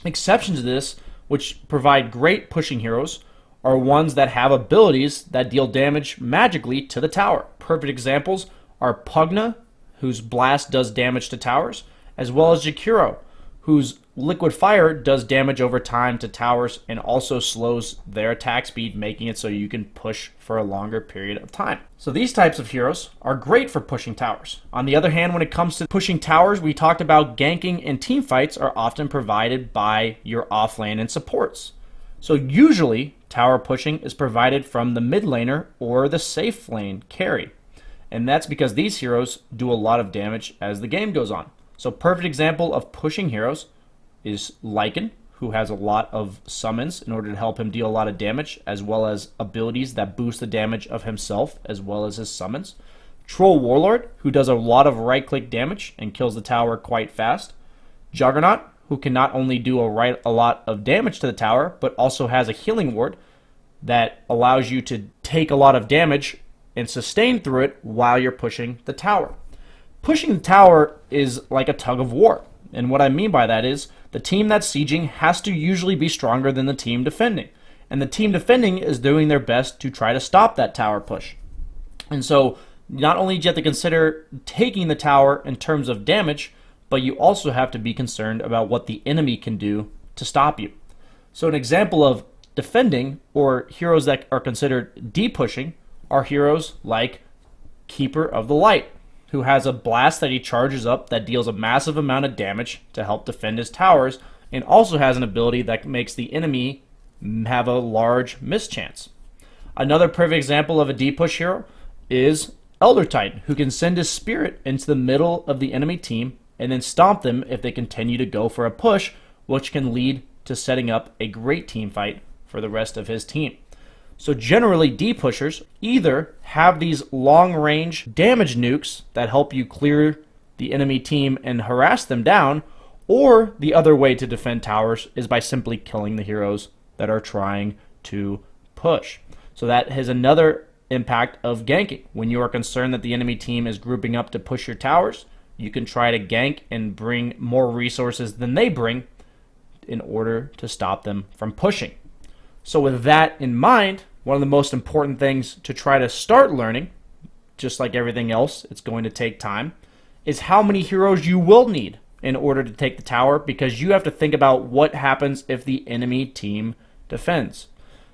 Exceptions to this, which provide great pushing heroes, are ones that have abilities that deal damage magically to the tower. Perfect examples are Pugna, whose blast does damage to towers, as well as Jakiro, whose liquid fire does damage over time to towers and also slows their attack speed, making it so you can push for a longer period of time. So these types of heroes are great for pushing towers. On the other hand, when it comes to pushing towers, we talked about ganking and team fights are often provided by your offlane and supports. So usually, tower pushing is provided from the mid laner or the safe lane carry. And that's because these heroes do a lot of damage as the game goes on. So perfect example of pushing heroes is Lycan, who has a lot of summons in order to help him deal a lot of damage, as well as abilities that boost the damage of himself as well as his summons. Troll Warlord, who does a lot of right-click damage and kills the tower quite fast. Juggernaut, who can not only do a lot of damage to the tower, but also has a healing ward that allows you to take a lot of damage and sustain through it while you're pushing the tower. Pushing the tower is like a tug of war. And what I mean by that is the team that's sieging has to usually be stronger than the team defending. And the team defending is doing their best to try to stop that tower push. And so not only do you have to consider taking the tower in terms of damage, but you also have to be concerned about what the enemy can do to stop you. So an example of defending or heroes that are considered de-pushing are heroes like Keeper of the Light, who has a blast that he charges up that deals a massive amount of damage to help defend his towers, and also has an ability that makes the enemy have a large miss chance. Another perfect example of a de-push hero is Elder Titan, who can send his spirit into the middle of the enemy team and then stomp them if they continue to go for a push, which can lead to setting up a great team fight for the rest of his team. So generally, D-pushers either have these long-range damage nukes that help you clear the enemy team and harass them down, or the other way to defend towers is by simply killing the heroes that are trying to push. So that has another impact of ganking. When you are concerned that the enemy team is grouping up to push your towers, you can try to gank and bring more resources than they bring in order to stop them from pushing. So with that in mind, one of the most important things to try to start learning, just like everything else, it's going to take time, is how many heroes you will need in order to take the tower, because you have to think about what happens if the enemy team defends.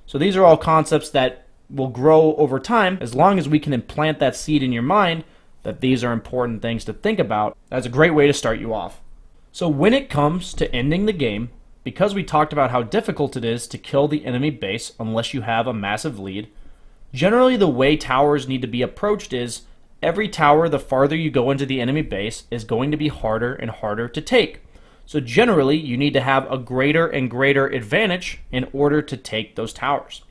So these are all concepts that will grow over time as long as we can implant that seed in your mind that these are important things to think about. That's a great way to start you off. So when it comes to ending the game, because we talked about how difficult it is to kill the enemy base unless you have a massive lead, generally the way towers need to be approached is every tower, the farther you go into the enemy base, is going to be harder and harder to take. So generally, you need to have a greater and greater advantage in order to take those towers.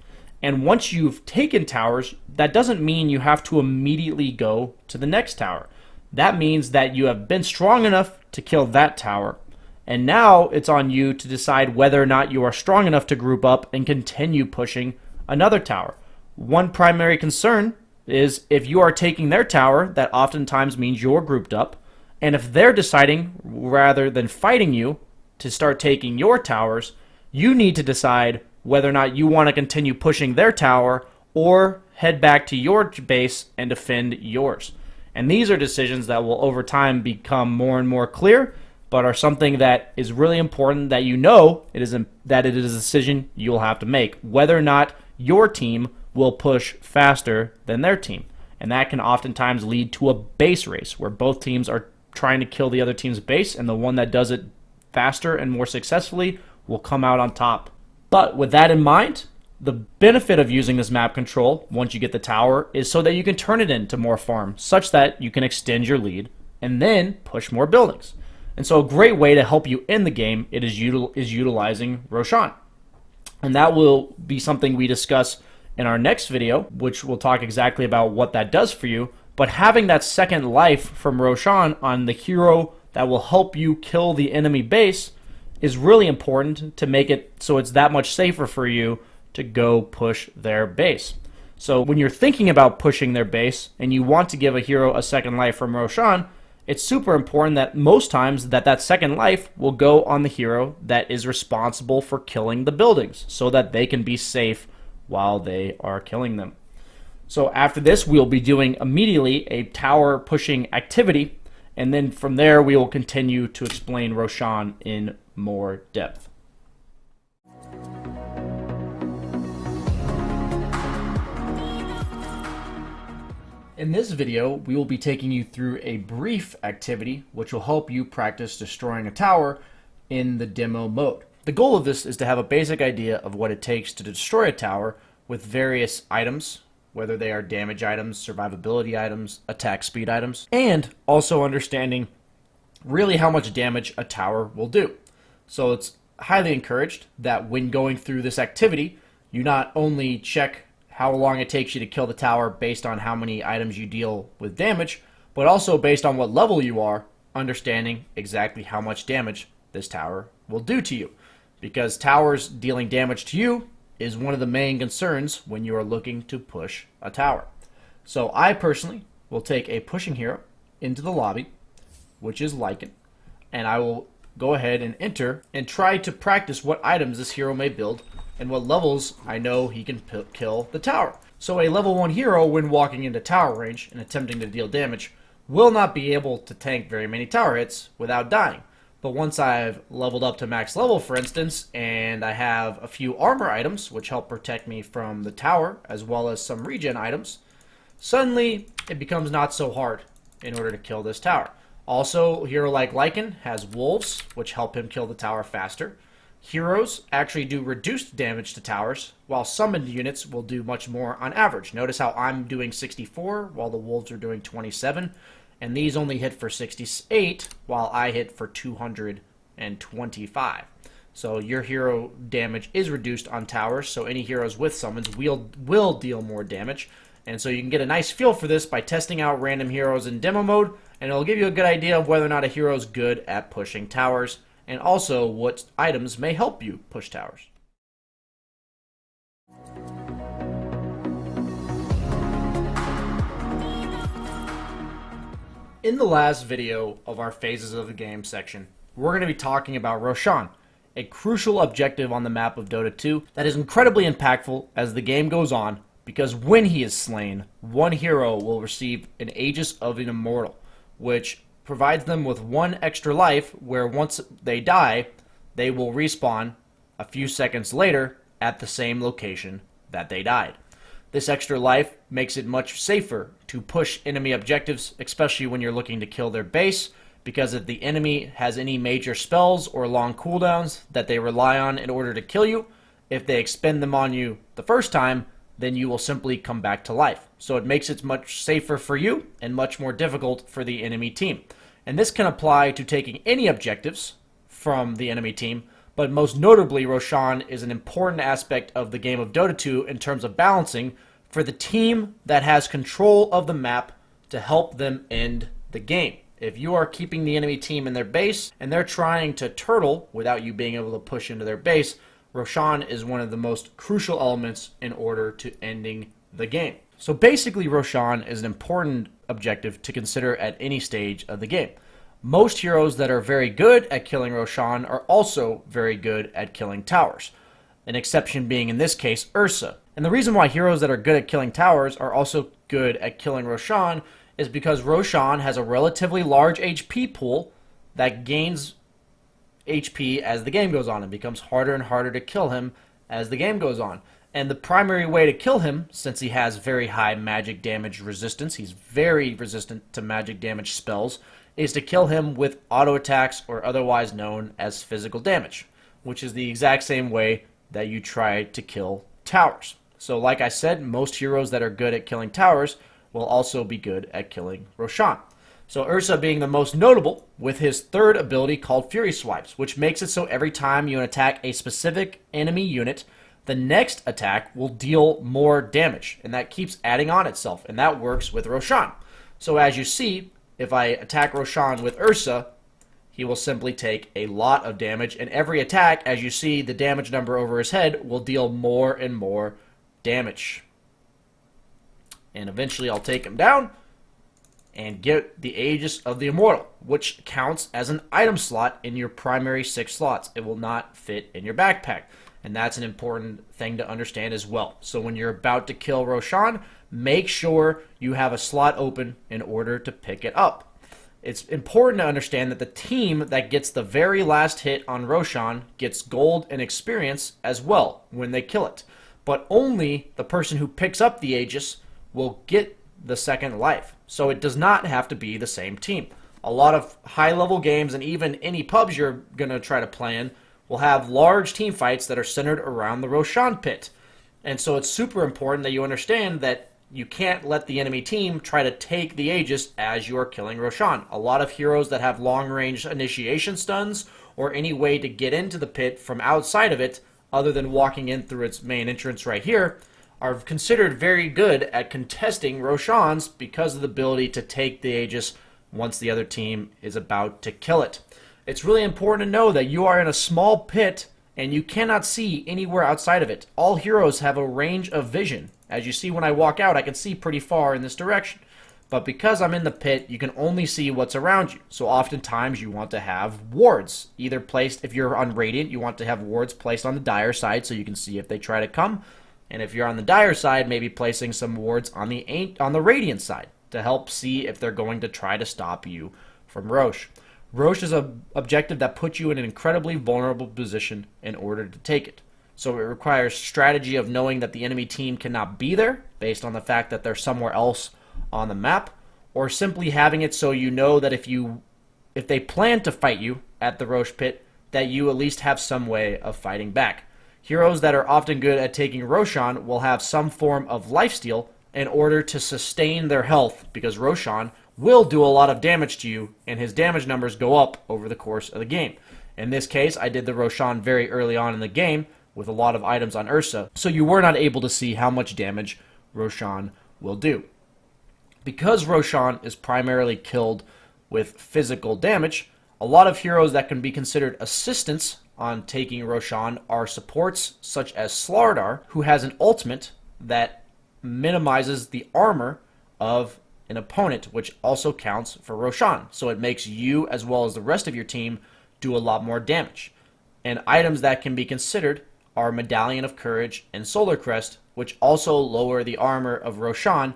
And once you've taken towers, that doesn't mean you have to immediately go to the next tower. That means that you have been strong enough to kill that tower. And now it's on you to decide whether or not you are strong enough to group up and continue pushing another tower. One primary concern is if you are taking their tower, that oftentimes means you're grouped up. And if they're deciding, rather than fighting you, to start taking your towers, you need to decide whether or not you want to continue pushing their tower or head back to your base and defend yours. And these are decisions that will over time become more and more clear, but are something that is really important that you know it is a decision you'll have to make, whether or not your team will push faster than their team. And that can oftentimes lead to a base race where both teams are trying to kill the other team's base, and the one that does it faster and more successfully will come out on top. But with that in mind, the benefit of using this map control once you get the tower is so that you can turn it into more farm, such that you can extend your lead and then push more buildings. And so a great way to help you in the game is utilizing Roshan. And that will be something we discuss in our next video, which will talk exactly about what that does for you. But having that second life from Roshan on the hero that will help you kill the enemy base is really important to make it so it's that much safer for you to go push their base. So when you're thinking about pushing their base and you want to give a hero a second life from Roshan, it's super important that most times that second life will go on the hero that is responsible for killing the buildings so that they can be safe while they are killing them. So after this, we'll be doing immediately a tower pushing activity, and then from there we will continue to explain Roshan in more depth. In this video, we will be taking you through a brief activity which will help you practice destroying a tower in the demo mode. The goal of this is to have a basic idea of what it takes to destroy a tower with various items, whether they are damage items, survivability items, attack speed items, and also understanding really how much damage a tower will do. So it's highly encouraged that when going through this activity, you not only check how long it takes you to kill the tower based on how many items you deal with damage, but also based on what level you are, understanding exactly how much damage this tower will do to you. Because towers dealing damage to you is one of the main concerns when you are looking to push a tower. So I personally will take a pushing hero into the lobby, which is Lycan, and I will go ahead and enter and try to practice what items this hero may build and what levels I know he can kill the tower. So a level 1 hero, when walking into tower range and attempting to deal damage, will not be able to tank very many tower hits without dying. But once I've leveled up to max level, for instance, and I have a few armor items which help protect me from the tower, as well as some regen items, suddenly it becomes not so hard in order to kill this tower. Also, a hero like Lycan has wolves, which help him kill the tower faster. Heroes actually do reduced damage to towers, while summoned units will do much more on average. Notice how I'm doing 64, while the wolves are doing 27, and these only hit for 68, while I hit for 225. So your hero damage is reduced on towers, so any heroes with summons will deal more damage. And so you can get a nice feel for this by testing out random heroes in demo mode, and it'll give you a good idea of whether or not a hero is good at pushing towers, and also what items may help you push towers. In the last video of our phases of the game section, we're going to be talking about Roshan, a crucial objective on the map of Dota 2 that is incredibly impactful as the game goes on, because when he is slain, one hero will receive an Aegis of an Immortal, which provides them with one extra life where once they die, they will respawn a few seconds later at the same location that they died. This extra life makes it much safer to push enemy objectives, especially when you're looking to kill their base, because if the enemy has any major spells or long cooldowns that they rely on in order to kill you, if they expend them on you the first time, then you will simply come back to life. So it makes it much safer for you and much more difficult for the enemy team. And this can apply to taking any objectives from the enemy team, but most notably, Roshan is an important aspect of the game of Dota 2 in terms of balancing for the team that has control of the map to help them end the game. If you are keeping the enemy team in their base and they're trying to turtle without you being able to push into their base, Roshan is one of the most crucial elements in order to ending the game. So basically, Roshan is an important objective to consider at any stage of the game. Most heroes that are very good at killing Roshan are also very good at killing towers. An exception being, in this case, Ursa. And the reason why heroes that are good at killing towers are also good at killing Roshan is because Roshan has a relatively large HP pool that gains HP as the game goes on. It becomes harder and harder to kill him as the game goes on. And the primary way to kill him, since he has very high magic damage resistance, he's very resistant to magic damage spells, is to kill him with auto attacks, or otherwise known as physical damage, which is the exact same way that you try to kill towers. So like I said, most heroes that are good at killing towers will also be good at killing Roshan. So Ursa being the most notable with his third ability called Fury Swipes, which makes it so every time you attack a specific enemy unit, the next attack will deal more damage, and that keeps adding on itself, and that works with Roshan. So as you see, if I attack Roshan with Ursa, he will simply take a lot of damage, and every attack, as you see, the damage number over his head will deal more and more damage. And eventually I'll take him down and get the Aegis of the Immortal, which counts as an item slot in your primary 6 slots. It will not fit in your backpack, and that's an important thing to understand as well. So when you're about to kill Roshan, make sure you have a slot open in order to pick it up. It's important to understand that the team that gets the very last hit on Roshan gets gold and experience as well when they kill it. But only the person who picks up the Aegis will get the second life. So it does not have to be the same team. A lot of high-level games, and even any pubs you're going to try to play in, will have large team fights that are centered around the Roshan pit. And so it's super important that you understand that you can't let the enemy team try to take the Aegis as you are killing Roshan. A lot of heroes that have long-range initiation stuns or any way to get into the pit from outside of it, other than walking in through its main entrance right here, are considered very good at contesting Roshan's because of the ability to take the Aegis once the other team is about to kill it. It's really important to know that you are in a small pit and you cannot see anywhere outside of it. All heroes have a range of vision. As you see when I walk out, I can see pretty far in this direction. But because I'm in the pit, you can only see what's around you. So oftentimes you want to have wards, either placed, if you're on Radiant, you want to have wards placed on the Dire side so you can see if they try to come. And if you're on the Dire side, maybe placing some wards on the Radiant side to help see if they're going to try to stop you from Rosh. Rosh is an objective that puts you in an incredibly vulnerable position in order to take it. So it requires strategy of knowing that the enemy team cannot be there based on the fact that they're somewhere else on the map, or simply having it so you know that if they plan to fight you at the Rosh pit, that you at least have some way of fighting back. Heroes that are often good at taking Roshan will have some form of lifesteal in order to sustain their health, because Roshan will do a lot of damage to you, and his damage numbers go up over the course of the game. In this case, I did the Roshan very early on in the game with a lot of items on Ursa, so you were not able to see how much damage Roshan will do. Because Roshan is primarily killed with physical damage, a lot of heroes that can be considered assistants on taking Roshan are supports such as Slardar, who has an ultimate that minimizes the armor of an opponent, which also counts for Roshan. So it makes you, as well as the rest of your team, do a lot more damage. And items that can be considered are Medallion of Courage and Solar Crest, which also lower the armor of Roshan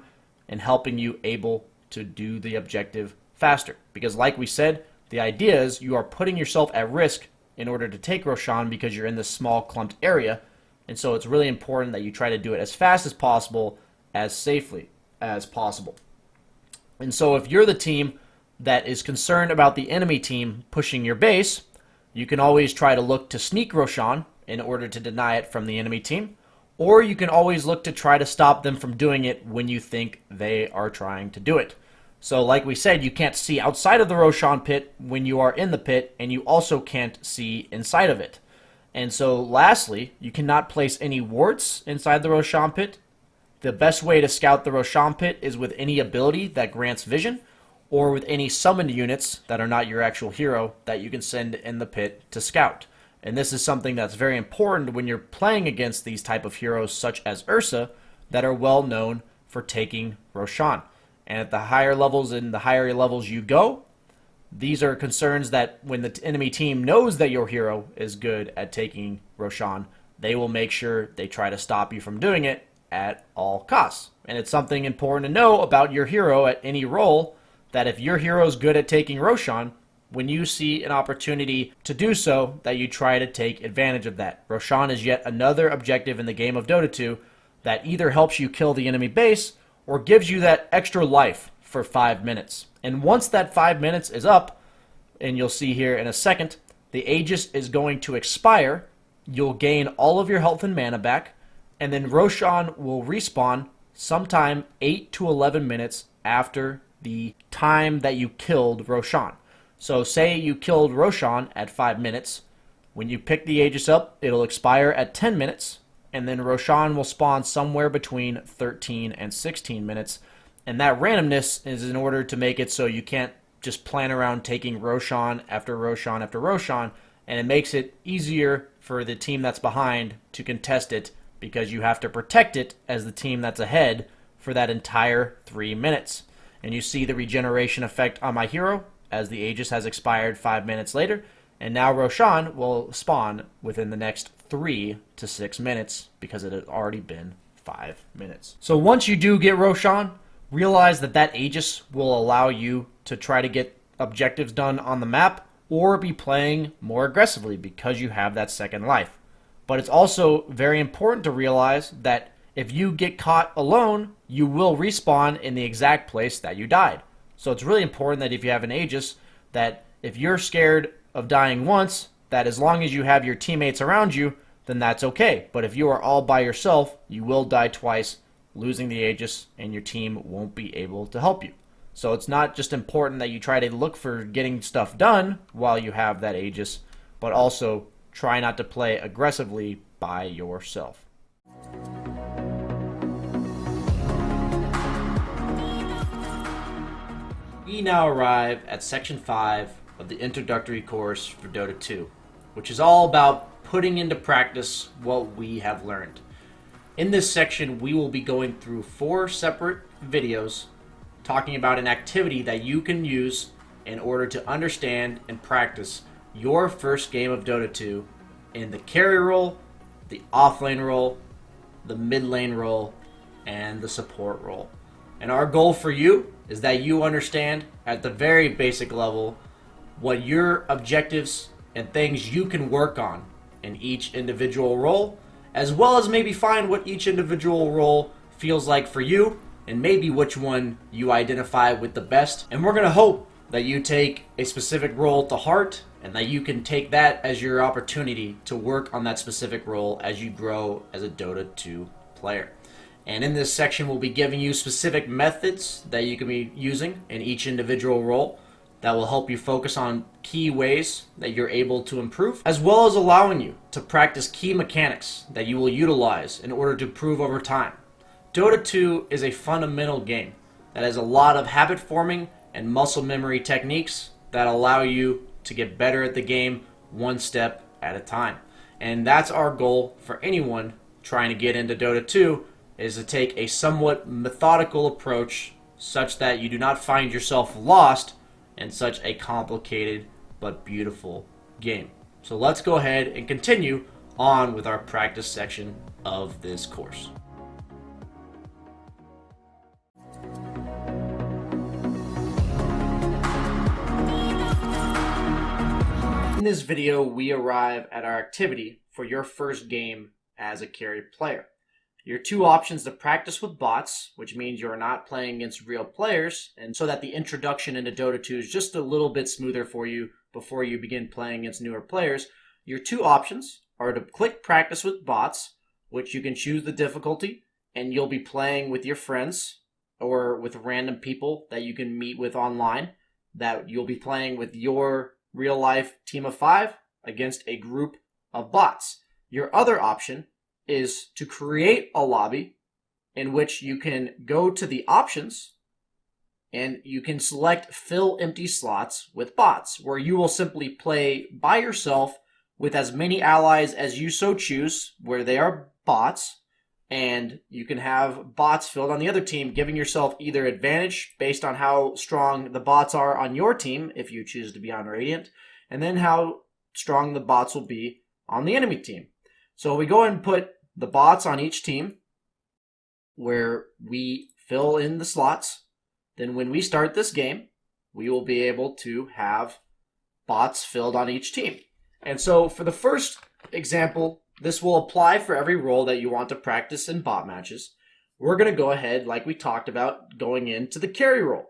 and helping you able to do the objective faster. Because like we said, the idea is you are putting yourself at risk in order to take Roshan because you're in this small clumped area. And so it's really important that you try to do it as fast as possible, as safely as possible. And so if you're the team that is concerned about the enemy team pushing your base, you can always try to look to sneak Roshan in order to deny it from the enemy team, or you can always look to try to stop them from doing it when you think they are trying to do it. So like we said, you can't see outside of the Roshan pit when you are in the pit, and you also can't see inside of it. And so lastly, you cannot place any wards inside the Roshan pit. The best way to scout the Roshan pit is with any ability that grants vision, or with any summoned units that are not your actual hero that you can send in the pit to scout. And this is something that's very important when you're playing against these type of heroes such as Ursa that are well known for taking Roshan. And at the higher levels you go, these are concerns that when the enemy team knows that your hero is good at taking Roshan, they will make sure they try to stop you from doing it at all costs. And it's something important to know about your hero at any role, that if your hero is good at taking Roshan, when you see an opportunity to do so, that you try to take advantage of that. Roshan is yet another objective in the game of Dota 2 that either helps you kill the enemy base or gives you that extra life for 5 minutes. And once that 5 minutes is up, and you'll see here in a second, the Aegis is going to expire. You'll gain all of your health and mana back, and then Roshan will respawn sometime 8 to 11 minutes after the time that you killed Roshan. So say you killed Roshan at 5 minutes. When you pick the Aegis up, it'll expire at 10 minutes, and then Roshan will spawn somewhere between 13 and 16 minutes. And that randomness is in order to make it so you can't just plan around taking Roshan after Roshan after Roshan, and it makes it easier for the team that's behind to contest it because you have to protect it as the team that's ahead for that entire 3 minutes. And you see the regeneration effect on my hero as the Aegis has expired 5 minutes later, and now Roshan will spawn within the next 3 to 6 minutes because it has already been 5 minutes. So once you do get Roshan, realize that that Aegis will allow you to try to get objectives done on the map or be playing more aggressively because you have that second life. But it's also very important to realize that if you get caught alone, you will respawn in the exact place that you died. So it's really important that if you have an Aegis, that if you're scared of dying once, that as long as you have your teammates around you, then that's okay. But if you are all by yourself, you will die twice, losing the Aegis, and your team won't be able to help you. So it's not just important that you try to look for getting stuff done while you have that Aegis, but also try not to play aggressively by yourself. We now arrive at Section 5 of the introductory course for Dota 2, which is all about putting into practice what we have learned. In this section, we will be going through 4 separate videos talking about an activity that you can use in order to understand and practice your first game of Dota 2 in the carry role, the offlane role, the mid lane role, and the support role. And our goal for you is that you understand at the very basic level what your objectives and things you can work on in each individual role, as well as maybe find what each individual role feels like for you and maybe which one you identify with the best. And we're going to hope that you take a specific role to heart and that you can take that as your opportunity to work on that specific role as you grow as a Dota 2 player. And in this section, we'll be giving you specific methods that you can be using in each individual role that will help you focus on key ways that you're able to improve, as well as allowing you to practice key mechanics that you will utilize in order to improve over time. Dota 2 is a fundamental game that has a lot of habit forming and muscle memory techniques that allow you to get better at the game one step at a time. And that's our goal for anyone trying to get into Dota 2, is to take a somewhat methodical approach such that you do not find yourself lost in such a complicated but beautiful game. So let's go ahead and continue on with our practice section of this course. In this video, we arrive at our activity for your first game as a carry player. Your two options to practice with bots, which means you're not playing against real players, and so that the introduction into Dota 2 is just a little bit smoother for you before you begin playing against newer players. Your two options are to click practice with bots, which you can choose the difficulty, and you'll be playing with your friends or with random people that you can meet with online, that you'll be playing with your real life team of 5 against a group of bots. Your other option is to create a lobby in which you can go to the options and you can select fill empty slots with bots, where you will simply play by yourself with as many allies as you so choose, where they are bots, and you can have bots filled on the other team, giving yourself either advantage based on how strong the bots are on your team if you choose to be on Radiant, and then how strong the bots will be on the enemy team. So we go and put the bots on each team where we fill in the slots. Then when we start this game, we will be able to have bots filled on each team. And so for the first example, this will apply for every role that you want to practice in bot matches. We're going to go ahead, like we talked about, going into the carry role.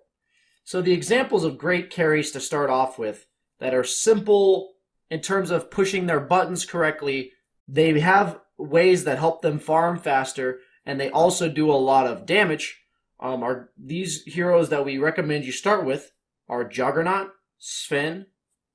So the examples of great carries to start off with that are simple in terms of pushing their buttons correctly, they have ways that help them farm faster, and they also do a lot of damage. Are these heroes that we recommend you start with are Juggernaut, Sven,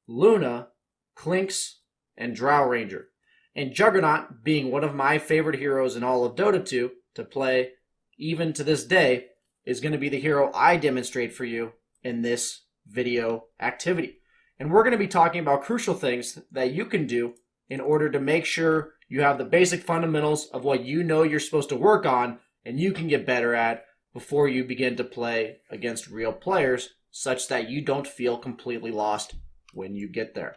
Luna, Clinks, and Drow Ranger. And Juggernaut, being one of my favorite heroes in all of Dota 2 to play, even to this day, is going to be the hero I demonstrate for you in this video activity. And we're going to be talking about crucial things that you can do in order to make sure you have the basic fundamentals of what you know you're supposed to work on and you can get better at before you begin to play against real players, such that you don't feel completely lost when you get there.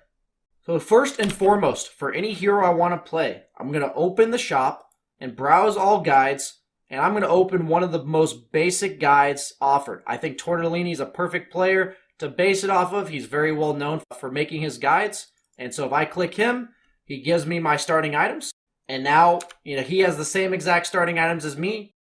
So first and foremost, for any hero I want to play, I'm going to open the shop and browse all guides, and I'm going to open one of the most basic guides offered. I think Tortellini is a perfect player to base it off of. He's very well known for making his guides, and so if I click him, he gives me my starting items. And now, he has the same exact starting items as me,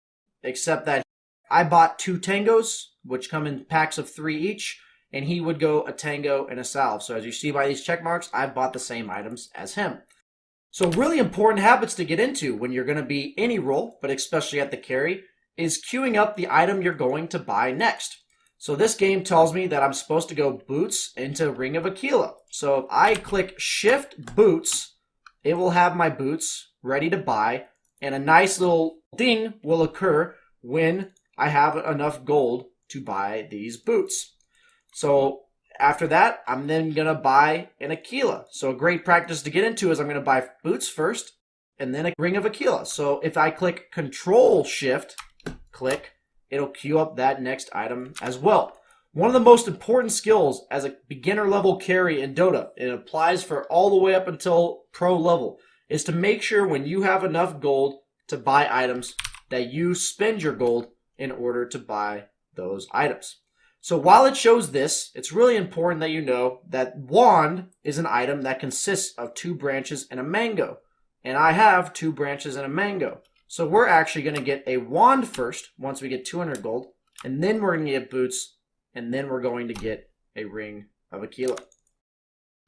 except that I bought 2 tangos, which come in packs of 3 each, and he would go a tango and a salve. So as you see by these check marks, I've bought the same items as him. So really important habits to get into when you're going to be any role, but especially at the carry, is queuing up the item you're going to buy next. So this game tells me that I'm supposed to go boots into Ring of Aquila. So if I click shift boots, it will have my boots ready to buy, and a nice little ding will occur when I have enough gold to buy these boots. So after that, I'm then going to buy an Aquila. So a great practice to get into is I'm going to buy boots first, and then a Ring of Aquila. So if I click Control Shift, click, it'll queue up that next item as well. One of the most important skills as a beginner level carry in Dota, and it applies for all the way up until pro level, is to make sure when you have enough gold to buy items that you spend your gold in order to buy those items. So while it shows this, it's really important that you know that Wand is an item that consists of 2 branches and a mango. And I have 2 branches and a mango. So we're actually going to get a Wand first, once we get 200 gold, and then we're going to get boots, and then we're going to get a Ring of Aquila.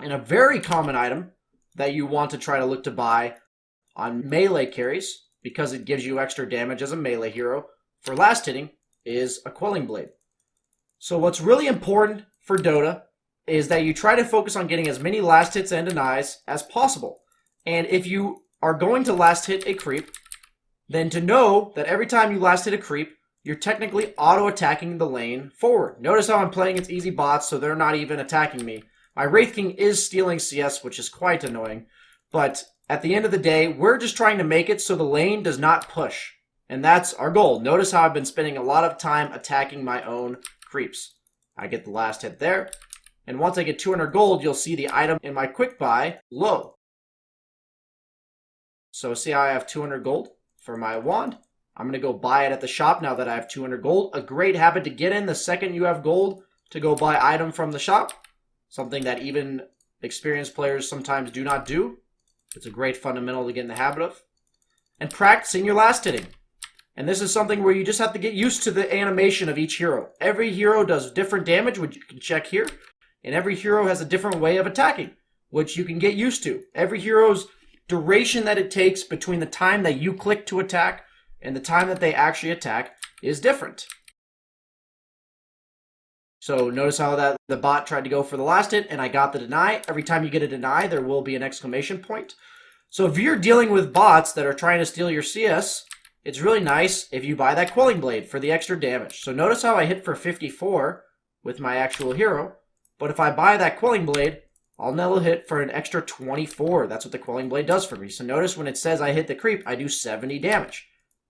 And a very common item that you want to try to look to buy on melee carries, because it gives you extra damage as a melee hero, for last hitting, is a Quelling Blade. So what's really important for Dota is that you try to focus on getting as many last hits and denies as possible. And if you are going to last hit a creep, then to know that every time you last hit a creep, you're technically auto-attacking the lane forward. Notice how I'm playing its easy bots, so they're not even attacking me. My Wraith King is stealing CS, which is quite annoying. But at the end of the day, we're just trying to make it so the lane does not push. And that's our goal. Notice how I've been spending a lot of time attacking my own creeps. I get the last hit there. And once I get 200 gold, you'll see the item in my quick buy low. So see how I have 200 gold for my wand? I'm going to go buy it at the shop now that I have 200 gold. A great habit to get in the second you have gold to go buy item from the shop. Something that even experienced players sometimes do not do. It's a great fundamental to get in the habit of. And practicing your last hitting. And this is something where you just have to get used to the animation of each hero. Every hero does different damage, which you can check here. And every hero has a different way of attacking, which you can get used to. Every hero's duration that it takes between the time that you click to attack and the time that they actually attack is different. So notice how that the bot tried to go for the last hit and I got the deny. Every time you get a deny, there will be an exclamation point. So if you're dealing with bots that are trying to steal your CS, it's really nice if you buy that Quelling Blade for the extra damage. So notice how I hit for 54 with my actual hero. But if I buy that Quelling Blade, I'll now hit for an extra 24. That's what the Quelling Blade does for me. So notice when it says I hit the creep, I do 70 damage.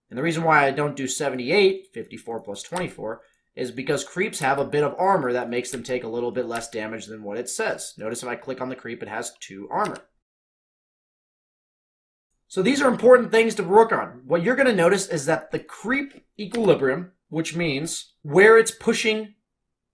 And the reason why I don't do 78, 54 plus 24, is because creeps have a bit of armor that makes them take a little bit less damage than what it says. Notice if I click on the creep, it has 2 armor. So these are important things to work on. What you're going to notice is that the creep equilibrium, which means where it's pushing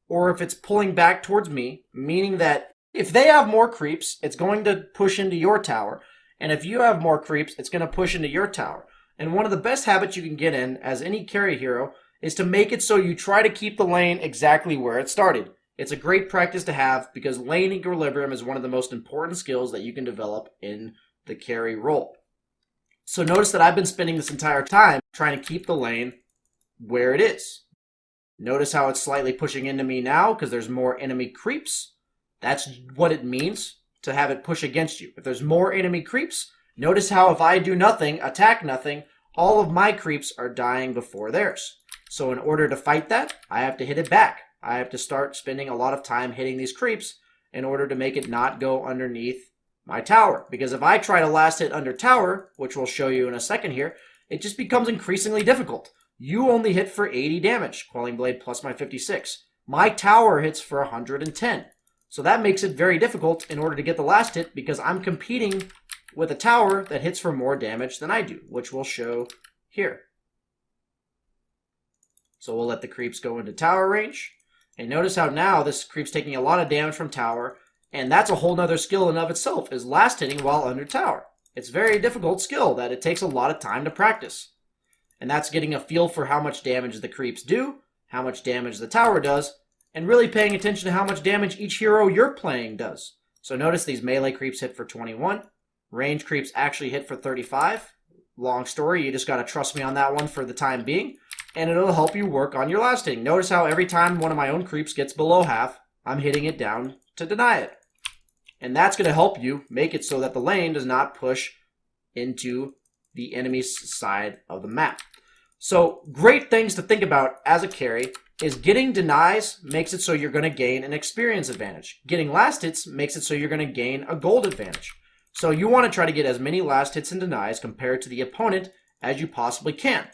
or if it's pulling back towards me, meaning that if they have more creeps, it's going to push into your tower. And if you have more creeps, it's going to push into your tower. And one of the best habits you can get in as any carry hero is to make it so you try to keep the lane exactly where it started. It's a great practice to have because lane equilibrium is one of the most important skills that you can develop in the carry role. So notice that I've been spending this entire time trying to keep the lane where it is. Notice how it's slightly pushing into me now because there's more enemy creeps. That's what it means to have it push against you. If there's more enemy creeps, notice how if I do nothing, attack nothing, all of my creeps are dying before theirs. So in order to fight that, I have to hit it back. I have to start spending a lot of time hitting these creeps in order to make it not go underneath my tower. Because if I try to last hit under tower, which we'll show you in a second here, it just becomes increasingly difficult. You only hit for 80 damage, Quelling Blade plus my 56. My tower hits for 110. So that makes it very difficult in order to get the last hit because I'm competing with a tower that hits for more damage than I do, which we'll show here. So we'll let the creeps go into tower range. And notice how now this creep's taking a lot of damage from tower. And that's a whole nother skill in of itself, is last hitting while under tower. It's a very difficult skill that it takes a lot of time to practice. And that's getting a feel for how much damage the creeps do, how much damage the tower does, and really paying attention to how much damage each hero you're playing does. So notice these melee creeps hit for 21. Range creeps actually hit for 35. Long story, you just got to trust me on that one for the time being. And it'll help you work on your last hitting. Notice how every time one of my own creeps gets below half, I'm hitting it down to deny it. And that's going to help you make it so that the lane does not push into the enemy's side of the map. So great things to think about as a carry is getting denies makes it so you're going to gain an experience advantage. Getting last hits makes it so you're going to gain a gold advantage. So you want to try to get as many last hits and denies compared to the opponent as you possibly can.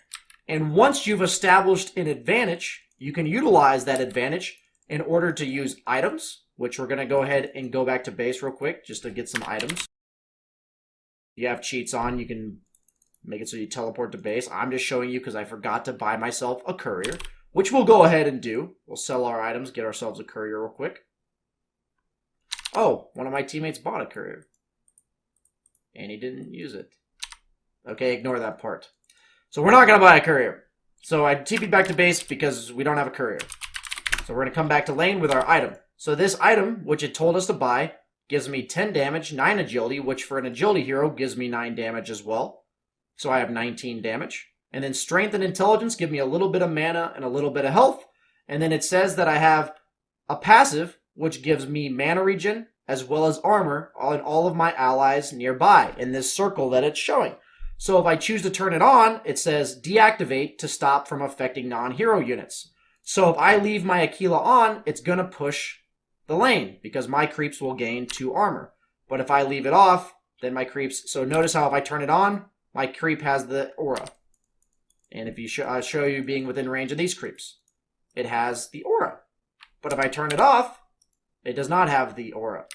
And once you've established an advantage, you can utilize that advantage in order to use items, which we're going to go ahead and go back to base real quick just to get some items. You have cheats on, you can make it so you teleport to base. I'm just showing you because I forgot to buy myself a courier, which we'll go ahead and do. We'll sell our items, get ourselves a courier real quick. Oh, one of my teammates bought a courier. And he didn't use it. Okay, ignore that part. So we're not going to buy a courier. So I TP'd back to base because we don't have a courier. So we're going to come back to lane with our item. So this item, which it told us to buy, gives me 10 damage, 9 agility, which for an agility hero gives me 9 damage as well. So I have 19 damage. And then strength and intelligence give me a little bit of mana and a little bit of health. And then it says that I have a passive, which gives me mana regen, as well as armor on all of my allies nearby in this circle that it's showing. So if I choose to turn it on, it says deactivate to stop from affecting non-hero units. So if I leave my Aquila on, it's going to push the lane because my creeps will gain 2 armor. But if I leave it off, then my creeps... So notice how if I turn it on, my creep has the aura. And if you I'll show you being within range of these creeps. It has the aura. But if I turn it off, it does not have the aura.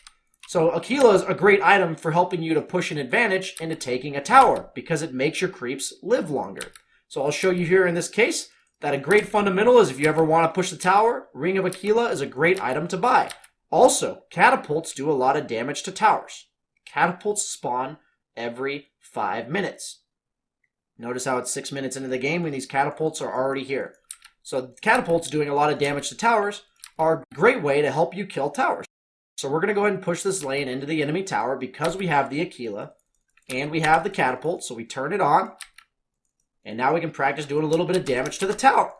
So Aquila is a great item for helping you to push an advantage into taking a tower because it makes your creeps live longer. So I'll show you here in this case that a great fundamental is if you ever want to push the tower, Ring of Aquila is a great item to buy. Also, catapults do a lot of damage to towers. Catapults spawn every 5 minutes. Notice how it's 6 minutes into the game when these catapults are already here. So catapults doing a lot of damage to towers are a great way to help you kill towers. So we're going to go ahead and push this lane into the enemy tower because we have the Aquila and we have the catapult. So we turn it on. And now we can practice doing a little bit of damage to the tower.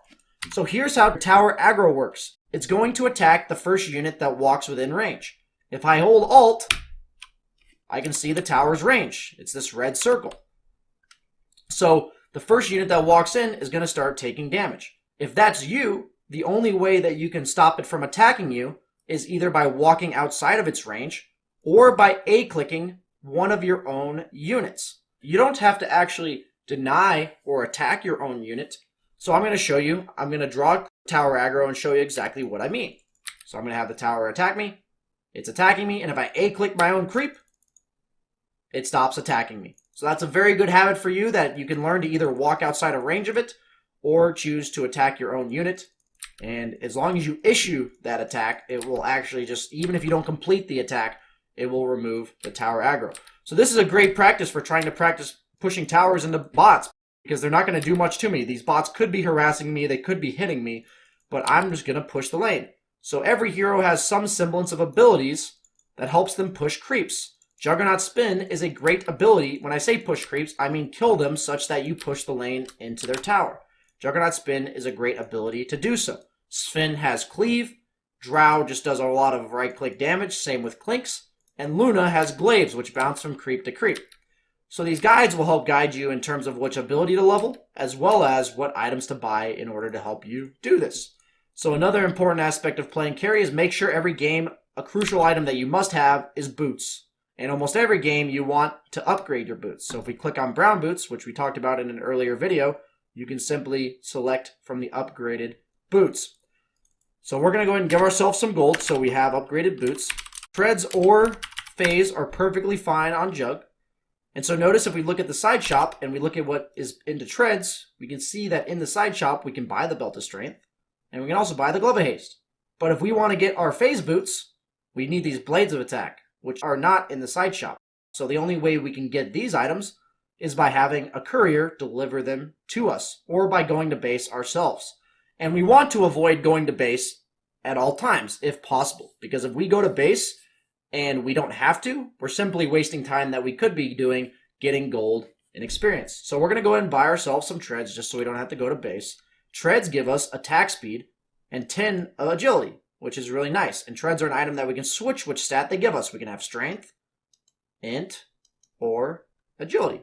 So here's how tower aggro works. It's going to attack the first unit that walks within range. If I hold Alt, I can see the tower's range. It's this red circle. So the first unit that walks in is going to start taking damage. If that's you, the only way that you can stop it from attacking you is either by walking outside of its range or by A-clicking one of your own units. You don't have to actually deny or attack your own unit. So I'm going to show you. I'm going to draw tower aggro and show you exactly what I mean. So I'm going to have the tower attack me. It's attacking me, and if I A-click my own creep, it stops attacking me. So that's a very good habit for you that you can learn to either walk outside of range of it or choose to attack your own unit. And as long as you issue that attack, it will actually just, even if you don't complete the attack, it will remove the tower aggro. So this is a great practice for trying to practice pushing towers into bots because they're not going to do much to me. These bots could be harassing me, they could be hitting me, but I'm just going to push the lane. So every hero has some semblance of abilities that helps them push creeps. Juggernaut Spin is a great ability. When I say push creeps, I mean kill them such that you push the lane into their tower. Juggernaut Spin is a great ability to do so. Sven has Cleave. Drow just does a lot of right-click damage, same with Clinks. And Luna has Glaives, which bounce from creep to creep. So these guides will help guide you in terms of which ability to level, as well as what items to buy in order to help you do this. So another important aspect of playing carry is make sure every game, a crucial item that you must have is boots. In almost every game, you want to upgrade your boots. So if we click on brown boots, which we talked about in an earlier video, you can simply select from the upgraded boots. So we're going to go ahead and give ourselves some gold so we have upgraded boots. Treads or phase are perfectly fine on Jug. And so notice if we look at the side shop and we look at what is into treads, we can see that in the side shop we can buy the Belt of Strength and we can also buy the Glove of Haste. But if we want to get our phase boots, we need these Blades of Attack, which are not in the side shop. So the only way we can get these items is by having a courier deliver them to us or by going to base ourselves. And we want to avoid going to base at all times if possible, because if we go to base and we don't have to, we're simply wasting time that we could be doing getting gold and experience. So we're going to go ahead and buy ourselves some treads just so we don't have to go to base. Treads give us attack speed and 10 agility, which is really nice. And treads are an item that we can switch which stat they give us. We can have strength, int, or agility.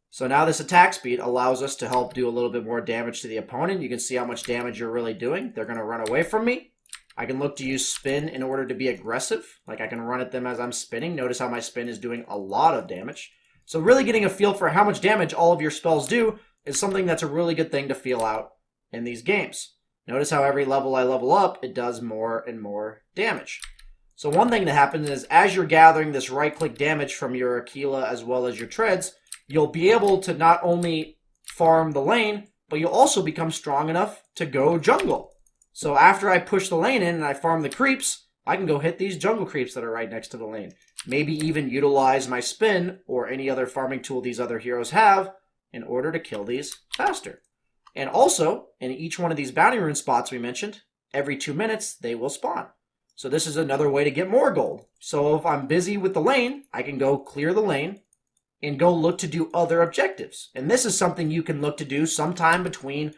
So now this attack speed allows us to help do a little bit more damage to the opponent. You can see how much damage you're really doing. They're going to run away from me. I can look to use spin in order to be aggressive. Like I can run at them as I'm spinning. Notice how my spin is doing a lot of damage. So really getting a feel for how much damage all of your spells do is something that's a really good thing to feel out in these games. Notice how every level I level up, it does more and more damage. So one thing that happens is as you're gathering this right-click damage from your Aquila as well as your treads, you'll be able to not only farm the lane, but you'll also become strong enough to go jungle. So after I push the lane in and I farm the creeps, I can go hit these jungle creeps that are right next to the lane. Maybe even utilize my spin or any other farming tool these other heroes have in order to kill these faster. And also, in each one of these bounty rune spots we mentioned, every 2 minutes they will spawn. So this is another way to get more gold. So if I'm busy with the lane, I can go clear the lane and go look to do other objectives. And this is something you can look to do sometime between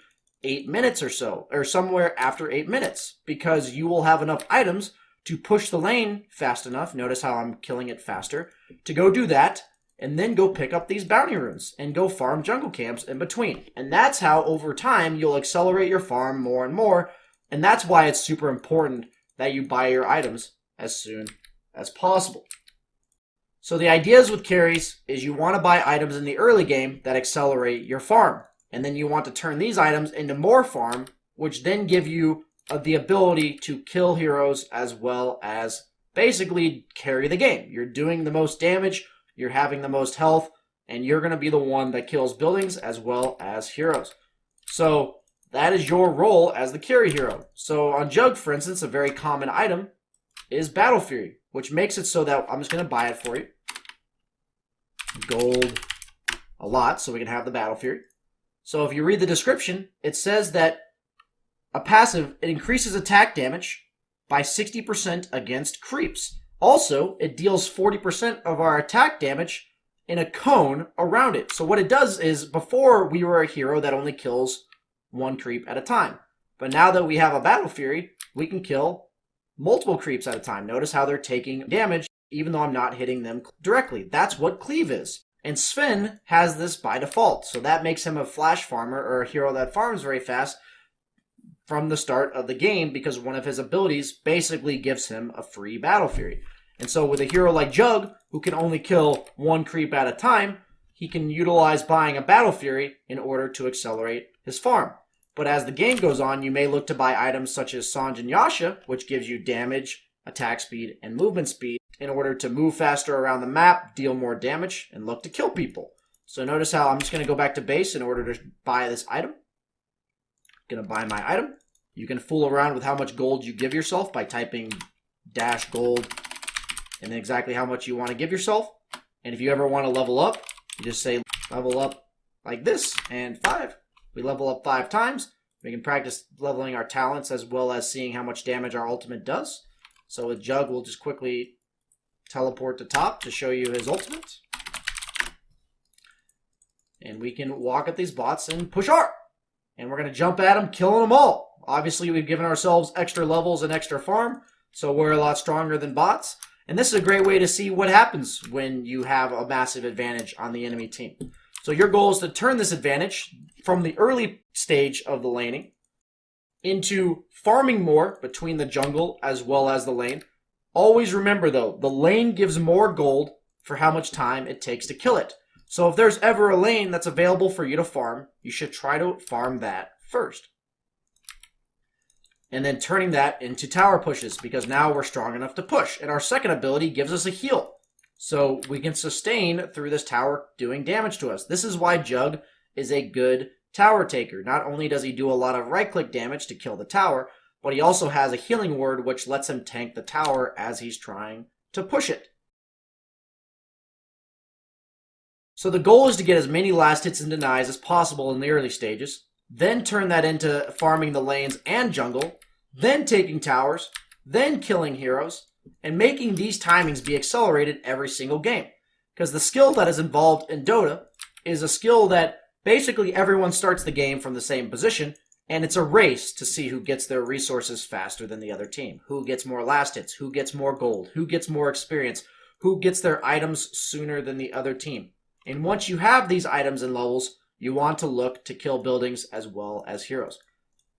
8 minutes or so, or somewhere after 8 minutes, because you will have enough items to push the lane fast enough. Notice how I'm killing it faster to go do that, and then go pick up these bounty runes and go farm jungle camps in between. And that's how over time you'll accelerate your farm more and more. And that's why it's super important that you buy your items as soon as possible. So the ideas with carries is you want to buy items in the early game that accelerate your farm. And then you want to turn these items into more farm, which then give you the ability to kill heroes as well as basically carry the game. You're doing the most damage, you're having the most health, and you're going to be the one that kills buildings as well as heroes. So that is your role as the carry hero. So on Jug, for instance, a very common item is Battle Fury, which makes it so that I'm just going to buy it for you. Gold a lot so we can have the Battle Fury. So if you read the description, it says that a passive, it increases attack damage by 60% against creeps. Also, it deals 40% of our attack damage in a cone around it. So what it does is, before we were a hero that only kills one creep at a time. But now that we have a Battle Fury, we can kill multiple creeps at a time. Notice how they're taking damage even though I'm not hitting them directly. That's what cleave is. And Sven has this by default. So that makes him a flash farmer, or a hero that farms very fast from the start of the game, because one of his abilities basically gives him a free Battle Fury. And so with a hero like Jug, who can only kill one creep at a time, he can utilize buying a Battle Fury in order to accelerate his farm. But as the game goes on, you may look to buy items such as Sange and Yasha, which gives you damage, attack speed, and movement speed in order to move faster around the map, deal more damage, and look to kill people. So notice how I'm just going to go back to base in order to buy this item. Going to buy my item. You can fool around with how much gold you give yourself by typing -gold and then exactly how much you want to give yourself. And if you ever want to level up, you just say level up like this, and 5. We level up 5 times. We can practice leveling our talents as well as seeing how much damage our ultimate does. So with Jug, we'll just quickly teleport to top to show you his ultimate. And we can walk at these bots and push R. And we're going to jump at them, killing them all. Obviously, we've given ourselves extra levels and extra farm, so we're a lot stronger than bots. And this is a great way to see what happens when you have a massive advantage on the enemy team. So your goal is to turn this advantage from the early stage of the laning into farming more between the jungle as well as the lane. Always remember, though, the lane gives more gold for how much time it takes to kill it. So if there's ever a lane that's available for you to farm, you should try to farm that first. And then turning that into tower pushes, because now we're strong enough to push. And our second ability gives us a heal. So we can sustain through this tower doing damage to us. This is why Jug is a good tower taker. Not only does he do a lot of right-click damage to kill the tower, but he also has a healing word which lets him tank the tower as he's trying to push it. So the goal is to get as many last hits and denies as possible in the early stages, then turn that into farming the lanes and jungle, then taking towers, then killing heroes, and making these timings be accelerated every single game. Because the skill that is involved in Dota is a skill that basically everyone starts the game from the same position, and it's a race to see who gets their resources faster than the other team, who gets more last hits, who gets more gold, who gets more experience, who gets their items sooner than the other team. And once you have these items and levels, you want to look to kill buildings as well as heroes.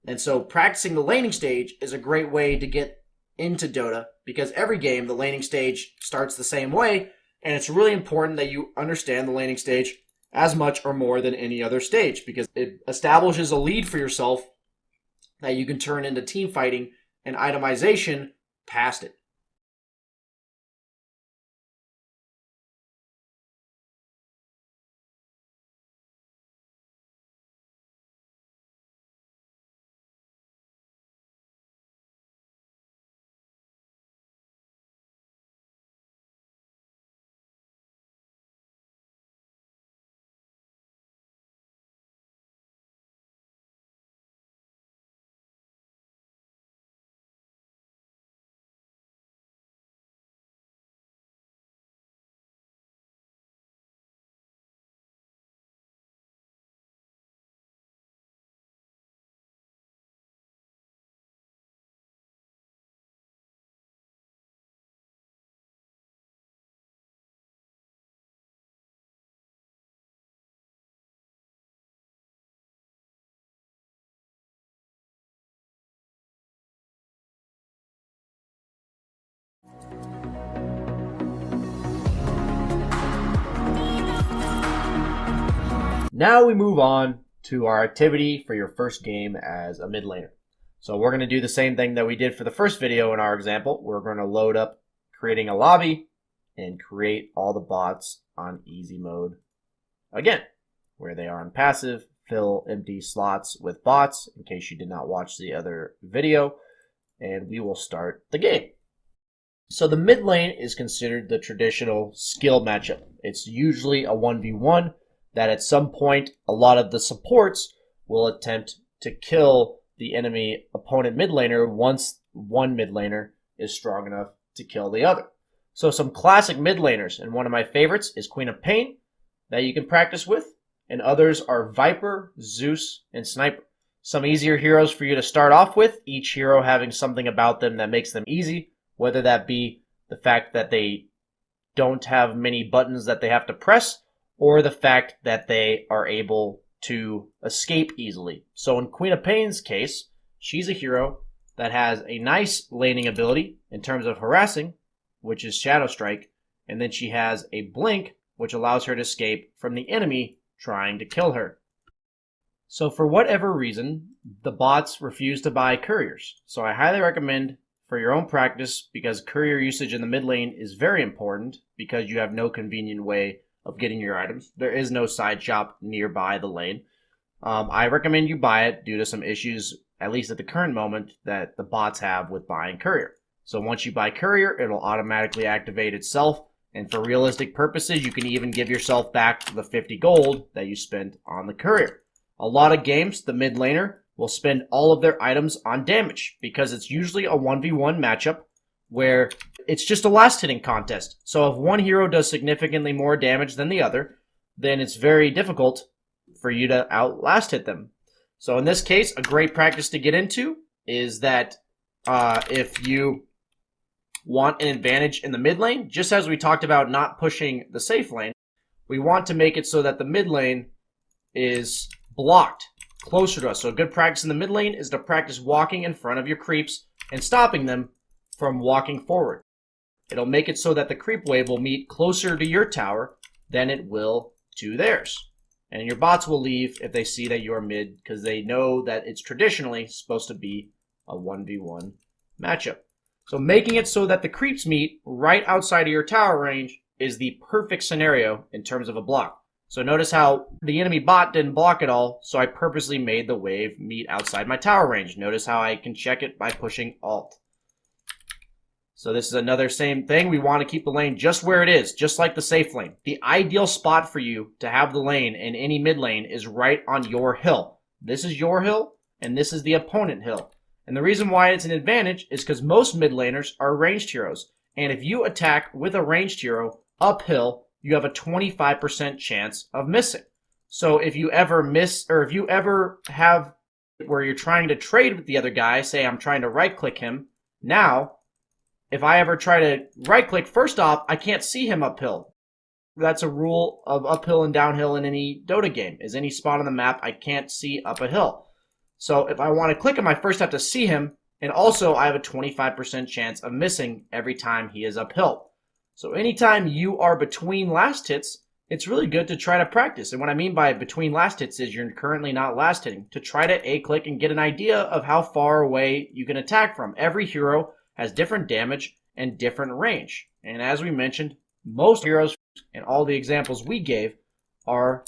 And so practicing the laning stage is a great way to get into Dota, because every game the laning stage starts the same way, and it's really important that you understand the laning stage as much or more than any other stage, because it establishes a lead for yourself that you can turn into team fighting and itemization past it. Now we move on to our activity for your first game as a mid laner. So we're going to do the same thing that we did for the first video in our example. We're going to load up creating a lobby and create all the bots on easy mode again, where they are on passive, fill empty slots with bots in case you did not watch the other video, and we will start the game. So the mid lane is considered the traditional skill matchup. It's usually a 1v1 that at some point a lot of the supports will attempt to kill the enemy opponent mid laner once one mid laner is strong enough to kill the other. So some classic mid laners, and one of my favorites is Queen of Pain that you can practice with, and others are Viper, Zeus, and Sniper. Some easier heroes for you to start off with, each hero having something about them that makes them easy, whether that be the fact that they don't have many buttons that they have to press, or the fact that they are able to escape easily. So in Queen of Pain's case, she's a hero that has a nice laning ability in terms of harassing, which is Shadow Strike, and then she has a blink, which allows her to escape from the enemy trying to kill her. So for whatever reason, the bots refuse to buy couriers. So I highly recommend for your own practice, because courier usage in the mid lane is very important because you have no convenient way of getting your items. There is no side shop nearby the lane. I recommend you buy it due to some issues, at least at the current moment, that the bots have with buying courier. So once you buy courier, it'll automatically activate itself, and for realistic purposes, you can even give yourself back the 50 gold that you spent on the courier. A lot of games, the mid laner will spend all of their items on damage because it's usually a 1v1 matchup where it's just a last hitting contest. So if one hero does significantly more damage than the other, then it's very difficult for you to outlast hit them. So in this case, a great practice to get into is that if you want an advantage in the mid lane, just as we talked about not pushing the safe lane, we want to make it so that the mid lane is blocked closer to us. So a good practice in the mid lane is to practice walking in front of your creeps and stopping them from walking forward. It'll make it so that the creep wave will meet closer to your tower than it will to theirs. And your bots will leave if they see that you're mid because they know that it's traditionally supposed to be a 1v1 matchup. So making it so that the creeps meet right outside of your tower range is the perfect scenario in terms of a block. So notice how the enemy bot didn't block at all, so I purposely made the wave meet outside my tower range. Notice how I can check it by pushing Alt. So this is another same thing. We want to keep the lane just where it is, just like the safe lane. The ideal spot for you to have the lane in any mid lane is right on your hill. This is your hill, and this is the opponent hill. And the reason why it's an advantage is because most mid laners are ranged heroes. And if you attack with a ranged hero uphill, you have a 25% chance of missing. So if you ever miss, or if you ever have where you're trying to trade with the other guy, say I'm trying to right click him, now if I ever try to right click, first off, I can't see him uphill. That's a rule of uphill and downhill in any Dota game, is any spot on the map I can't see up a hill. So if I want to click him, I first have to see him, and also I have a 25% chance of missing every time he is uphill. So anytime you are between last hits, it's really good to try to practice. And what I mean by between last hits is you're currently not last hitting, to try to A-click and get an idea of how far away you can attack from. Every hero has different damage and different range. And as we mentioned, most heroes and all the examples we gave are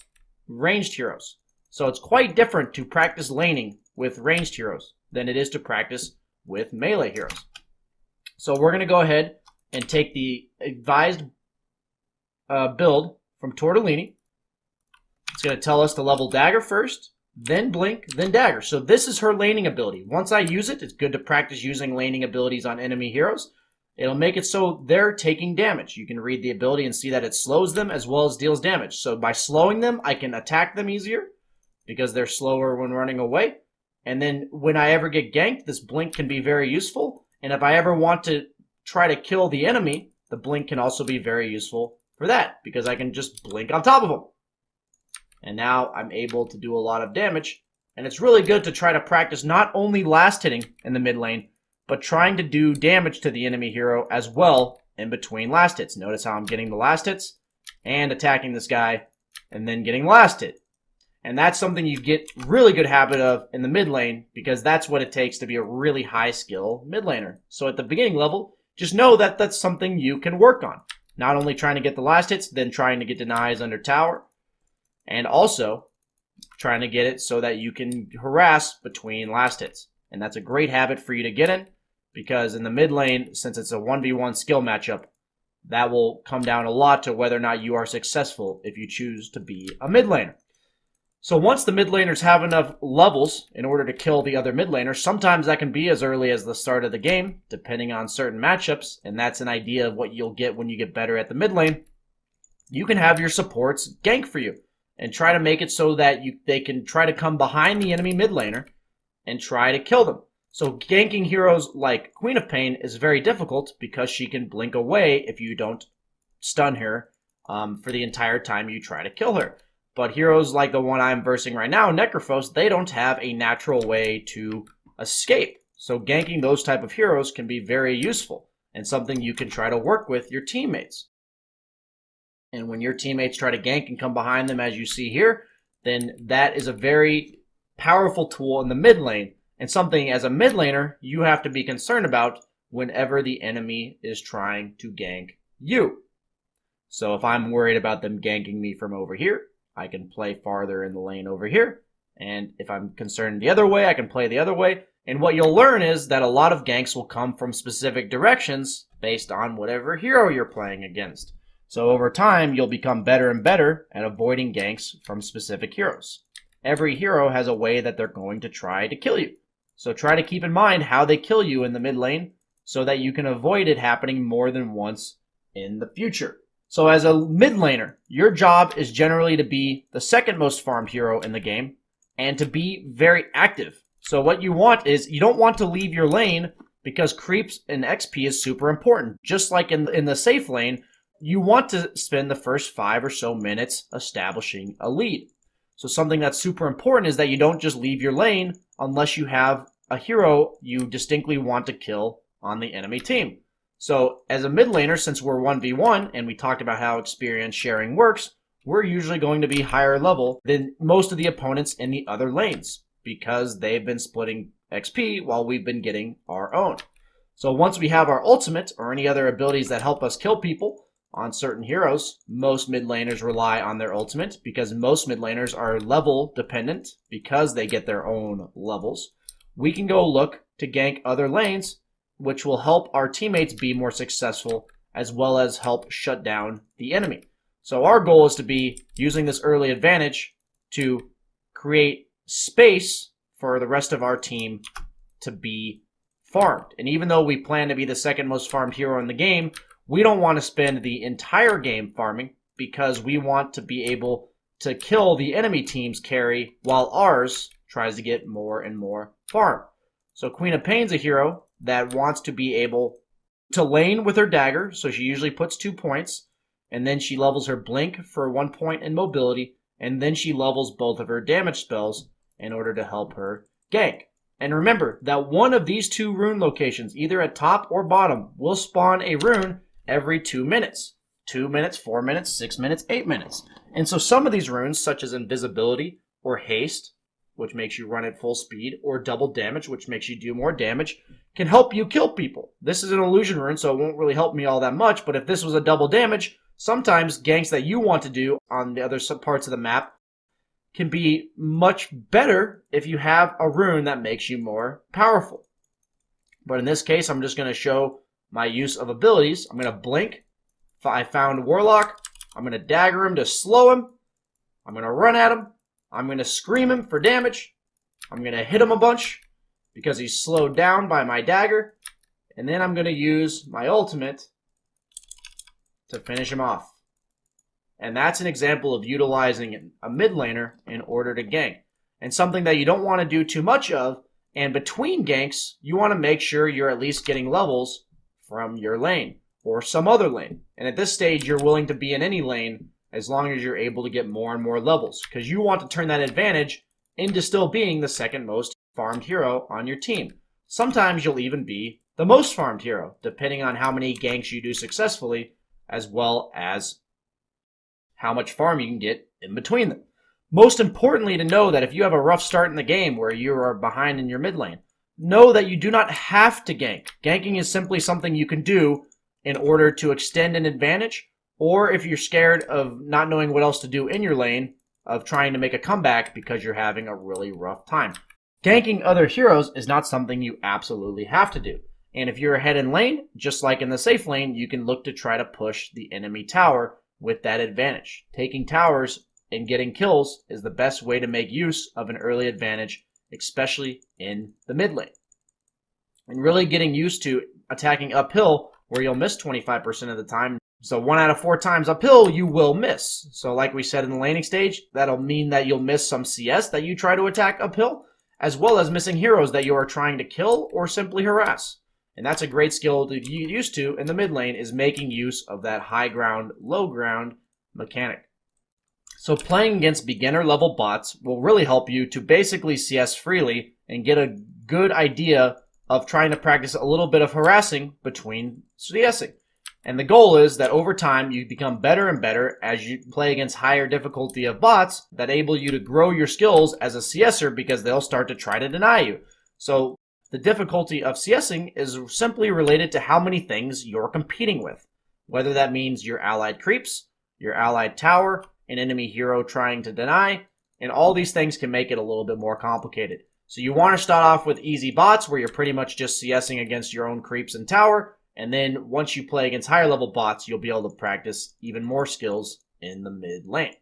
ranged heroes. So it's quite different to practice laning with ranged heroes than it is to practice with melee heroes. So we're going to go ahead and take the advised build from Tortellini. It's going to tell us to level dagger first, then blink, then dagger. So this is her laning ability. Once I use it, it's good to practice using laning abilities on enemy heroes. It'll make it so they're taking damage. You can read the ability and see that it slows them as well as deals damage. So by slowing them, I can attack them easier because they're slower when running away. And then when I ever get ganked, this blink can be very useful. And if I ever want to try to kill the enemy, the blink can also be very useful for that because I can just blink on top of them. And now I'm able to do a lot of damage. And it's really good to try to practice not only last hitting in the mid lane, but trying to do damage to the enemy hero as well in between last hits. Notice how I'm getting the last hits and attacking this guy and then getting last hit. And that's something you get really good habit of in the mid lane because that's what it takes to be a really high skill mid laner. So at the beginning level, just know that that's something you can work on. Not only trying to get the last hits, then trying to get denies under tower, and also trying to get it so that you can harass between last hits. And that's a great habit for you to get in because in the mid lane, since it's a 1v1 skill matchup, that will come down a lot to whether or not you are successful if you choose to be a mid laner. So once the mid laners have enough levels in order to kill the other mid laners, sometimes that can be as early as the start of the game, depending on certain matchups, and that's an idea of what you'll get when you get better at the mid lane. You can have your supports gank for you and try to make it so that they can try to come behind the enemy mid laner and try to kill them. So ganking heroes like Queen of Pain is very difficult because she can blink away if you don't stun her for the entire time you try to kill her. But heroes like the one I'm versing right now, Necrophos, they don't have a natural way to escape. So ganking those type of heroes can be very useful and something you can try to work with your teammates. And when your teammates try to gank and come behind them as you see here, then that is a very powerful tool in the mid lane and something as a mid laner you have to be concerned about whenever the enemy is trying to gank you. So if I'm worried about them ganking me from over here, I can play farther in the lane over here. And if I'm concerned the other way, I can play the other way. And what you'll learn is that a lot of ganks will come from specific directions based on whatever hero you're playing against. So over time, you'll become better and better at avoiding ganks from specific heroes. Every hero has a way that they're going to try to kill you. So try to keep in mind how they kill you in the mid lane so that you can avoid it happening more than once in the future. So as a mid laner, your job is generally to be the second most farmed hero in the game and to be very active. So what you want is you don't want to leave your lane because creeps and XP is super important. Just like in the safe lane, you want to spend the first 5 or so minutes establishing a lead. So something that's super important is that you don't just leave your lane unless you have a hero you distinctly want to kill on the enemy team. So as a mid laner, since we're 1v1 and we talked about how experience sharing works, we're usually going to be higher level than most of the opponents in the other lanes because they've been splitting XP while we've been getting our own. So once we have our ultimate or any other abilities that help us kill people on certain heroes, most mid laners rely on their ultimate because most mid laners are level dependent because they get their own levels. We can go look to gank other lanes, which will help our teammates be more successful as well as help shut down the enemy. So our goal is to be using this early advantage to create space for the rest of our team to be farmed. And even though we plan to be the second most farmed hero in the game, we don't want to spend the entire game farming because we want to be able to kill the enemy team's carry while ours tries to get more and more farm. So Queen of Pain's a hero that wants to be able to lane with her dagger, so she usually puts 2 points, and then she levels her blink for 1 point in mobility, and then she levels both of her damage spells in order to help her gank. And remember that one of these 2 rune locations, either at top or bottom, will spawn a rune every 2 minutes. 2 minutes, 4 minutes, 6 minutes, 8 minutes. And so some of these runes, such as invisibility or haste, which makes you run at full speed, or double damage, which makes you do more damage, can help you kill people. This is an illusion rune, so it won't really help me all that much, but if this was a double damage, sometimes ganks that you want to do on the other parts of the map can be much better if you have a rune that makes you more powerful. But in this case, I'm just going to show my use of abilities. I'm going to blink. If I found Warlock, I'm going to dagger him to slow him. I'm going to run at him. I'm going to scream him for damage. I'm going to hit him a bunch because he's slowed down by my dagger. And then I'm going to use my ultimate to finish him off. And that's an example of utilizing a mid laner in order to gank. And something that you don't want to do too much of, and between ganks, you want to make sure you're at least getting levels from your lane or some other lane. And at this stage, you're willing to be in any lane as long as you're able to get more and more levels, because you want to turn that advantage into still being the second most farmed hero on your team. Sometimes you'll even be the most farmed hero, depending on how many ganks you do successfully, as well as how much farm you can get in between them. Most importantly, to know that if you have a rough start in the game where you are behind in your mid lane, know that you do not have to gank. Ganking is simply something you can do in order to extend an advantage, or if you're scared of not knowing what else to do in your lane, of trying to make a comeback because you're having a really rough time. Ganking other heroes is not something you absolutely have to do. And if you're ahead in lane, just like in the safe lane, you can look to try to push the enemy tower with that advantage. Taking towers and getting kills is the best way to make use of an early advantage, especially in the mid lane. And really getting used to attacking uphill where you'll miss 25% of the time. So 1 out of 4 times uphill, you will miss. So like we said in the laning stage, that'll mean that you'll miss some CS that you try to attack uphill, as well as missing heroes that you are trying to kill or simply harass. And that's a great skill to get used to in the mid lane, is making use of that high ground, low ground mechanic. So playing against beginner level bots will really help you to basically CS freely and get a good idea of trying to practice a little bit of harassing between CSing. And the goal is that over time you become better and better as you play against higher difficulty of bots that enable you to grow your skills as a CSer, because they'll start to try to deny you. So the difficulty of CSing is simply related to how many things you're competing with. Whether that means your allied creeps, your allied tower, an enemy hero trying to deny, and all these things can make it a little bit more complicated. So you want to start off with easy bots where you're pretty much just CSing against your own creeps and tower, and then once you play against higher level bots, you'll be able to practice even more skills in the mid lane.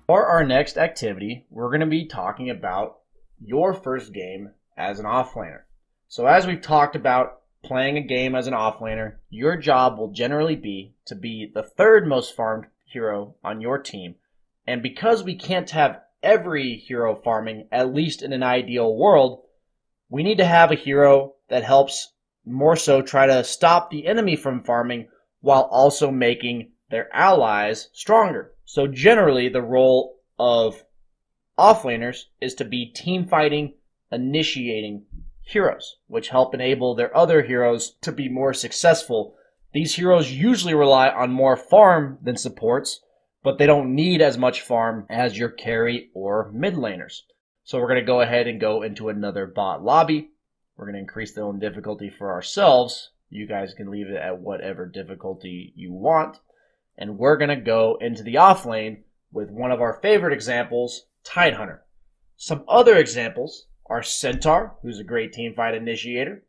For our next activity, we're going to be talking about your first game as an offlaner. So as we've talked about playing a game as an offlaner, your job will generally be to be the third most farmed hero on your team. And because we can't have every hero farming, at least in an ideal world, we need to have a hero that helps more so try to stop the enemy from farming while also making their allies stronger. So generally, the role of offlaners is to be team fighting, initiating heroes, which help enable their other heroes to be more successful. These heroes usually rely on more farm than supports, but they don't need as much farm as your carry or mid laners. So we're going to go ahead and go into another bot lobby. We're going to increase the difficulty for ourselves. You guys can leave it at whatever difficulty you want. And we're going to go into the off lane with one of our favorite examples, Tidehunter. Some other examples are Centaur, who's a great teamfight initiator,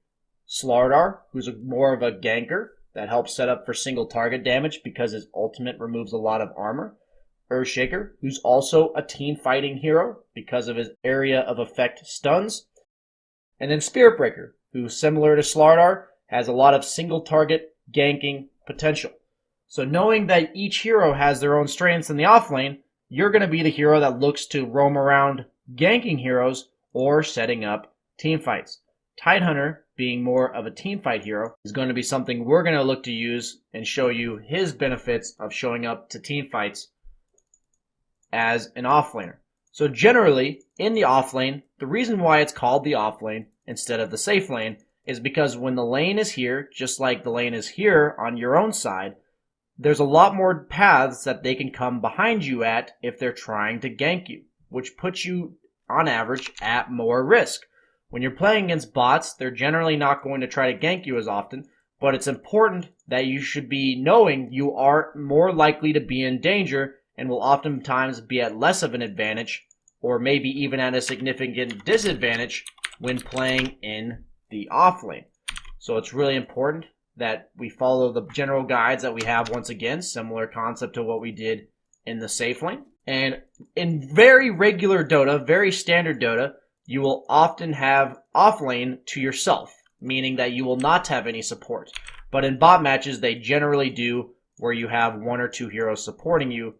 Slardar, who's more of a ganker that helps set up for single target damage because his ultimate removes a lot of armor, Earthshaker, who's also a team fighting hero because of his area of effect stuns, and then Spiritbreaker, who, similar to Slardar, has a lot of single target ganking potential. So knowing that each hero has their own strengths in the offlane, you're going to be the hero that looks to roam around ganking heroes or setting up team fights. Tidehunter, being more of a team fight hero, is going to be something we're going to look to use and show you his benefits of showing up to team fights as an offlaner. So generally, in the offlane, the reason why it's called the offlane instead of the safe lane is because when the lane is here, just like the lane is here on your own side, there's a lot more paths that they can come behind you at if they're trying to gank you, which puts you, on average, at more risk. When you're playing against bots, they're generally not going to try to gank you as often, but it's important that you should be knowing you are more likely to be in danger and will oftentimes be at less of an advantage or maybe even at a significant disadvantage when playing in the off lane. So it's really important that we follow the general guides that we have, once again, similar concept to what we did in the safe lane. And in very regular Dota, very standard Dota, you will often have off lane to yourself, meaning that you will not have any support. But in bot matches, they generally do, where you have one or two heroes supporting you,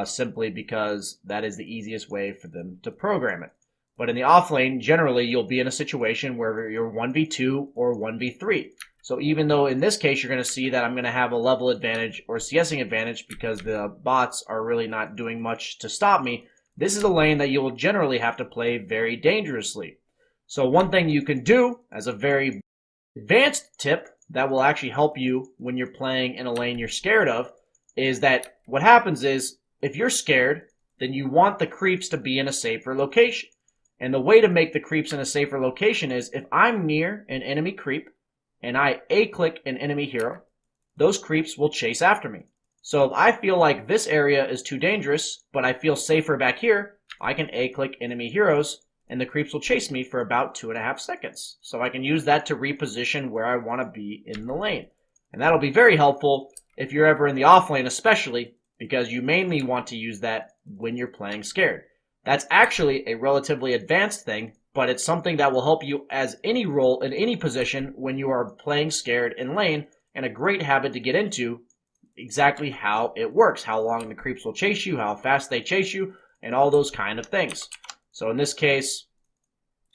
simply because that is the easiest way for them to program it. But in the off lane, generally, you'll be in a situation where you're 1v2 or 1v3. So even though in this case, you're going to see that I'm going to have a level advantage or CSing advantage because the bots are really not doing much to stop me, this is a lane that you will generally have to play very dangerously. So one thing you can do as a very advanced tip that will actually help you when you're playing in a lane you're scared of is that what happens is if you're scared, then you want the creeps to be in a safer location. And the way to make the creeps in a safer location is if I'm near an enemy creep and I A-click an enemy hero, those creeps will chase after me. So if I feel like this area is too dangerous, but I feel safer back here, I can A-click enemy heroes and the creeps will chase me for about 2.5 seconds. So I can use that to reposition where I want to be in the lane. And that'll be very helpful if you're ever in the off lane especially, because you mainly want to use that when you're playing scared. That's actually a relatively advanced thing, but it's something that will help you as any role in any position when you are playing scared in lane, and a great habit to get into exactly how it works, how long the creeps will chase you, how fast they chase you, and all those kind of things. So in this case,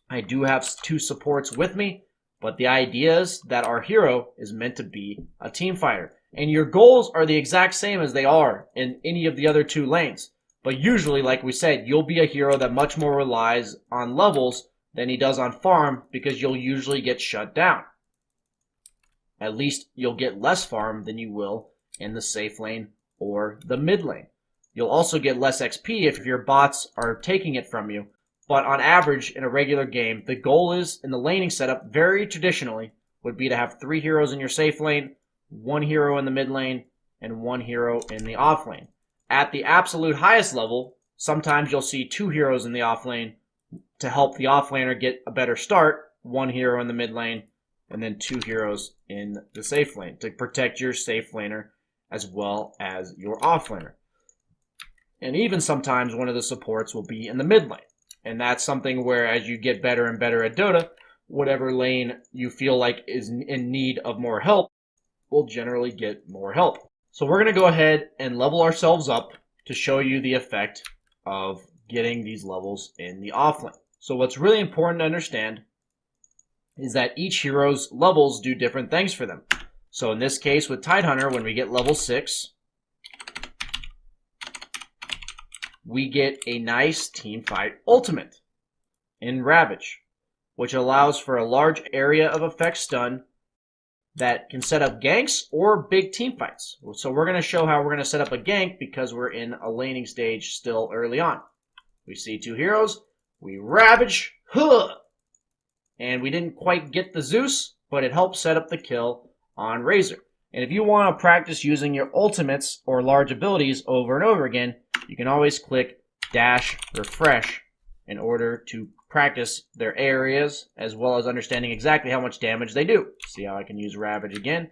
I do have two supports with me, but the idea is that our hero is meant to be a team fighter. And your goals are the exact same as they are in any of the other two lanes. But usually, like we said, you'll be a hero that much more relies on levels than he does on farm because you'll usually get shut down. At least you'll get less farm than you will in the safe lane or the mid lane. You'll also get less XP if your bots are taking it from you. But on average, in a regular game, the goal is, in the laning setup, very traditionally, would be to have 3 heroes in your safe lane, 1 hero in the mid lane, and 1 hero in the off lane. At the absolute highest level, sometimes you'll see 2 heroes in the off lane to help the off laner get a better start, 1 hero in the mid lane, and then 2 heroes in the safe lane to protect your safe laner as well as your off laner. And even sometimes one of the supports will be in the mid lane. And that's something where as you get better and better at Dota, whatever lane you feel like is in need of more help will generally get more help. So we're going to go ahead and level ourselves up to show you the effect of getting these levels in the offlane. So what's really important to understand is that each hero's levels do different things for them. So in this case with Tidehunter, when we get level 6, we get a nice teamfight ultimate in Ravage, which allows for a large area of effect stun that can set up ganks or big team fights. So we're going to show how we're going to set up a gank because we're in a laning stage still early on. We see 2 heroes, we Ravage, and we didn't quite get the Zeus, but it helps set up the kill on Razor. And if you want to practice using your ultimates or large abilities over and over again, you can always click dash refresh in order to practice their areas as well as understanding exactly how much damage they do. See how I can use Ravage again.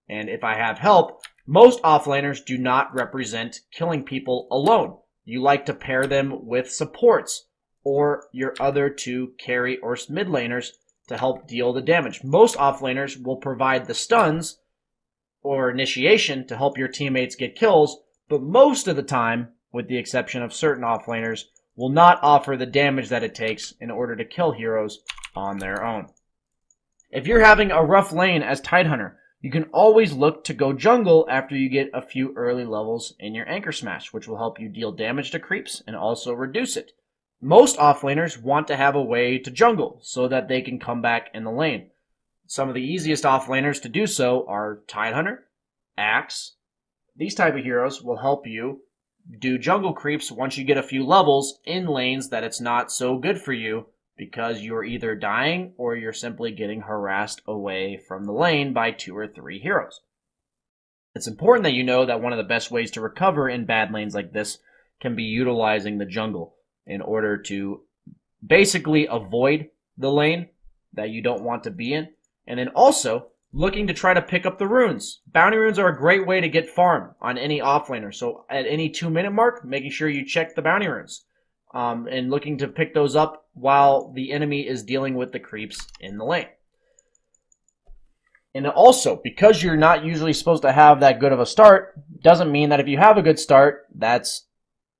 And if I have help, most offlaners do not represent killing people alone. You like to pair them with supports or your other 2 carry or mid laners to help deal the damage. Most offlaners will provide the stuns or initiation to help your teammates get kills, but most of the time, with the exception of certain offlaners, will not offer the damage that it takes in order to kill heroes on their own. If you're having a rough lane as Tidehunter, you can always look to go jungle after you get a few early levels in your Anchor Smash, which will help you deal damage to creeps and also reduce it. Most offlaners want to have a way to jungle so that they can come back in the lane. Some of the easiest offlaners to do so are Tidehunter, Axe. These type of heroes will help you do jungle creeps once you get a few levels in lanes that it's not so good for you because you're either dying or you're simply getting harassed away from the lane by 2 or 3 heroes. It's important that you know that one of the best ways to recover in bad lanes like this can be utilizing the jungle in order to basically avoid the lane that you don't want to be in, and then also looking to try to pick up the runes. Bounty runes are a great way to get farm on any offlaner, so at any 2-minute mark, making sure you check the bounty runes, and looking to pick those up while the enemy is dealing with the creeps in the lane. And also, because you're not usually supposed to have that good of a start, doesn't mean that if you have a good start, that's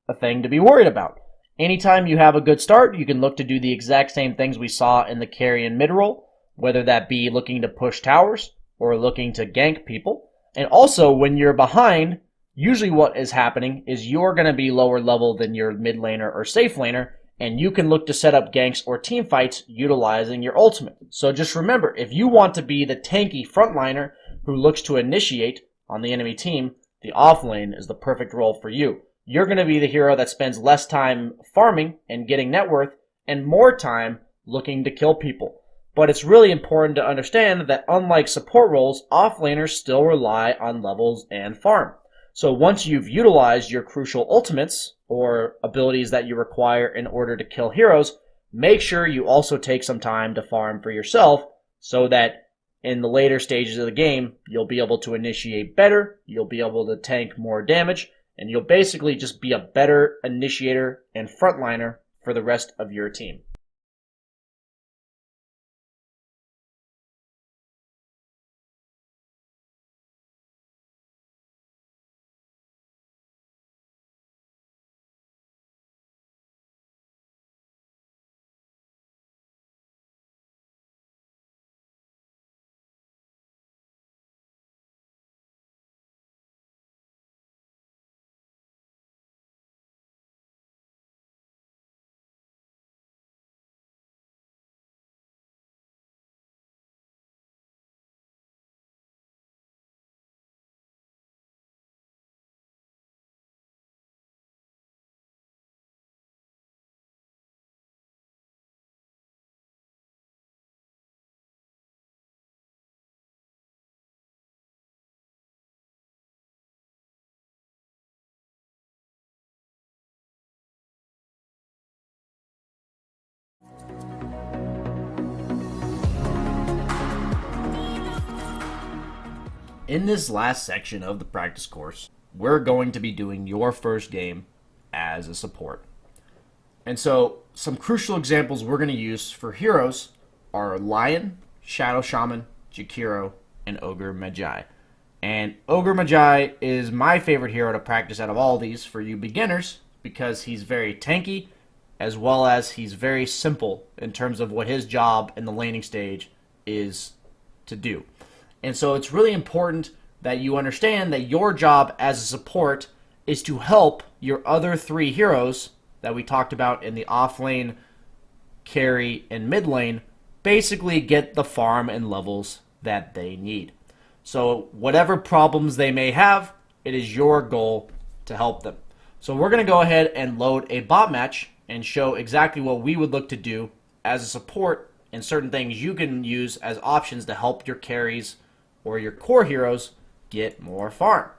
a thing to be worried about. Anytime you have a good start, you can look to do the exact same things we saw in the carry and mid-roll, whether that be looking to push towers or looking to gank people. And also, when you're behind, usually what is happening is you're going to be lower level than your mid laner or safe laner, and you can look to set up ganks or team fights utilizing your ultimate. So just remember, if you want to be the tanky frontliner who looks to initiate on the enemy team, the off lane is the perfect role for you. You're going to be the hero that spends less time farming and getting net worth and more time looking to kill people. But it's really important to understand that unlike support roles, offlaners still rely on levels and farm. So once you've utilized your crucial ultimates or abilities that you require in order to kill heroes, make sure you also take some time to farm for yourself so that in the later stages of the game, you'll be able to initiate better, you'll be able to tank more damage, and you'll basically just be a better initiator and frontliner for the rest of your team. In this last section of the practice course, we're going to be doing your first game as a support. And so some crucial examples we're going to use for heroes are Lion, Shadow Shaman, Jakiro, and Ogre Magi. And Ogre Magi is my favorite hero to practice out of all these for you beginners because he's very tanky as well as he's very simple in terms of what his job in the laning stage is to do. And so it's really important that you understand that your job as a support is to help your other 3 heroes that we talked about in the off lane, carry, and mid lane basically get the farm and levels that they need. So whatever problems they may have, it is your goal to help them. So we're going to go ahead and load a bot match and show exactly what we would look to do as a support and certain things you can use as options to help your carries or your core heroes get more farm.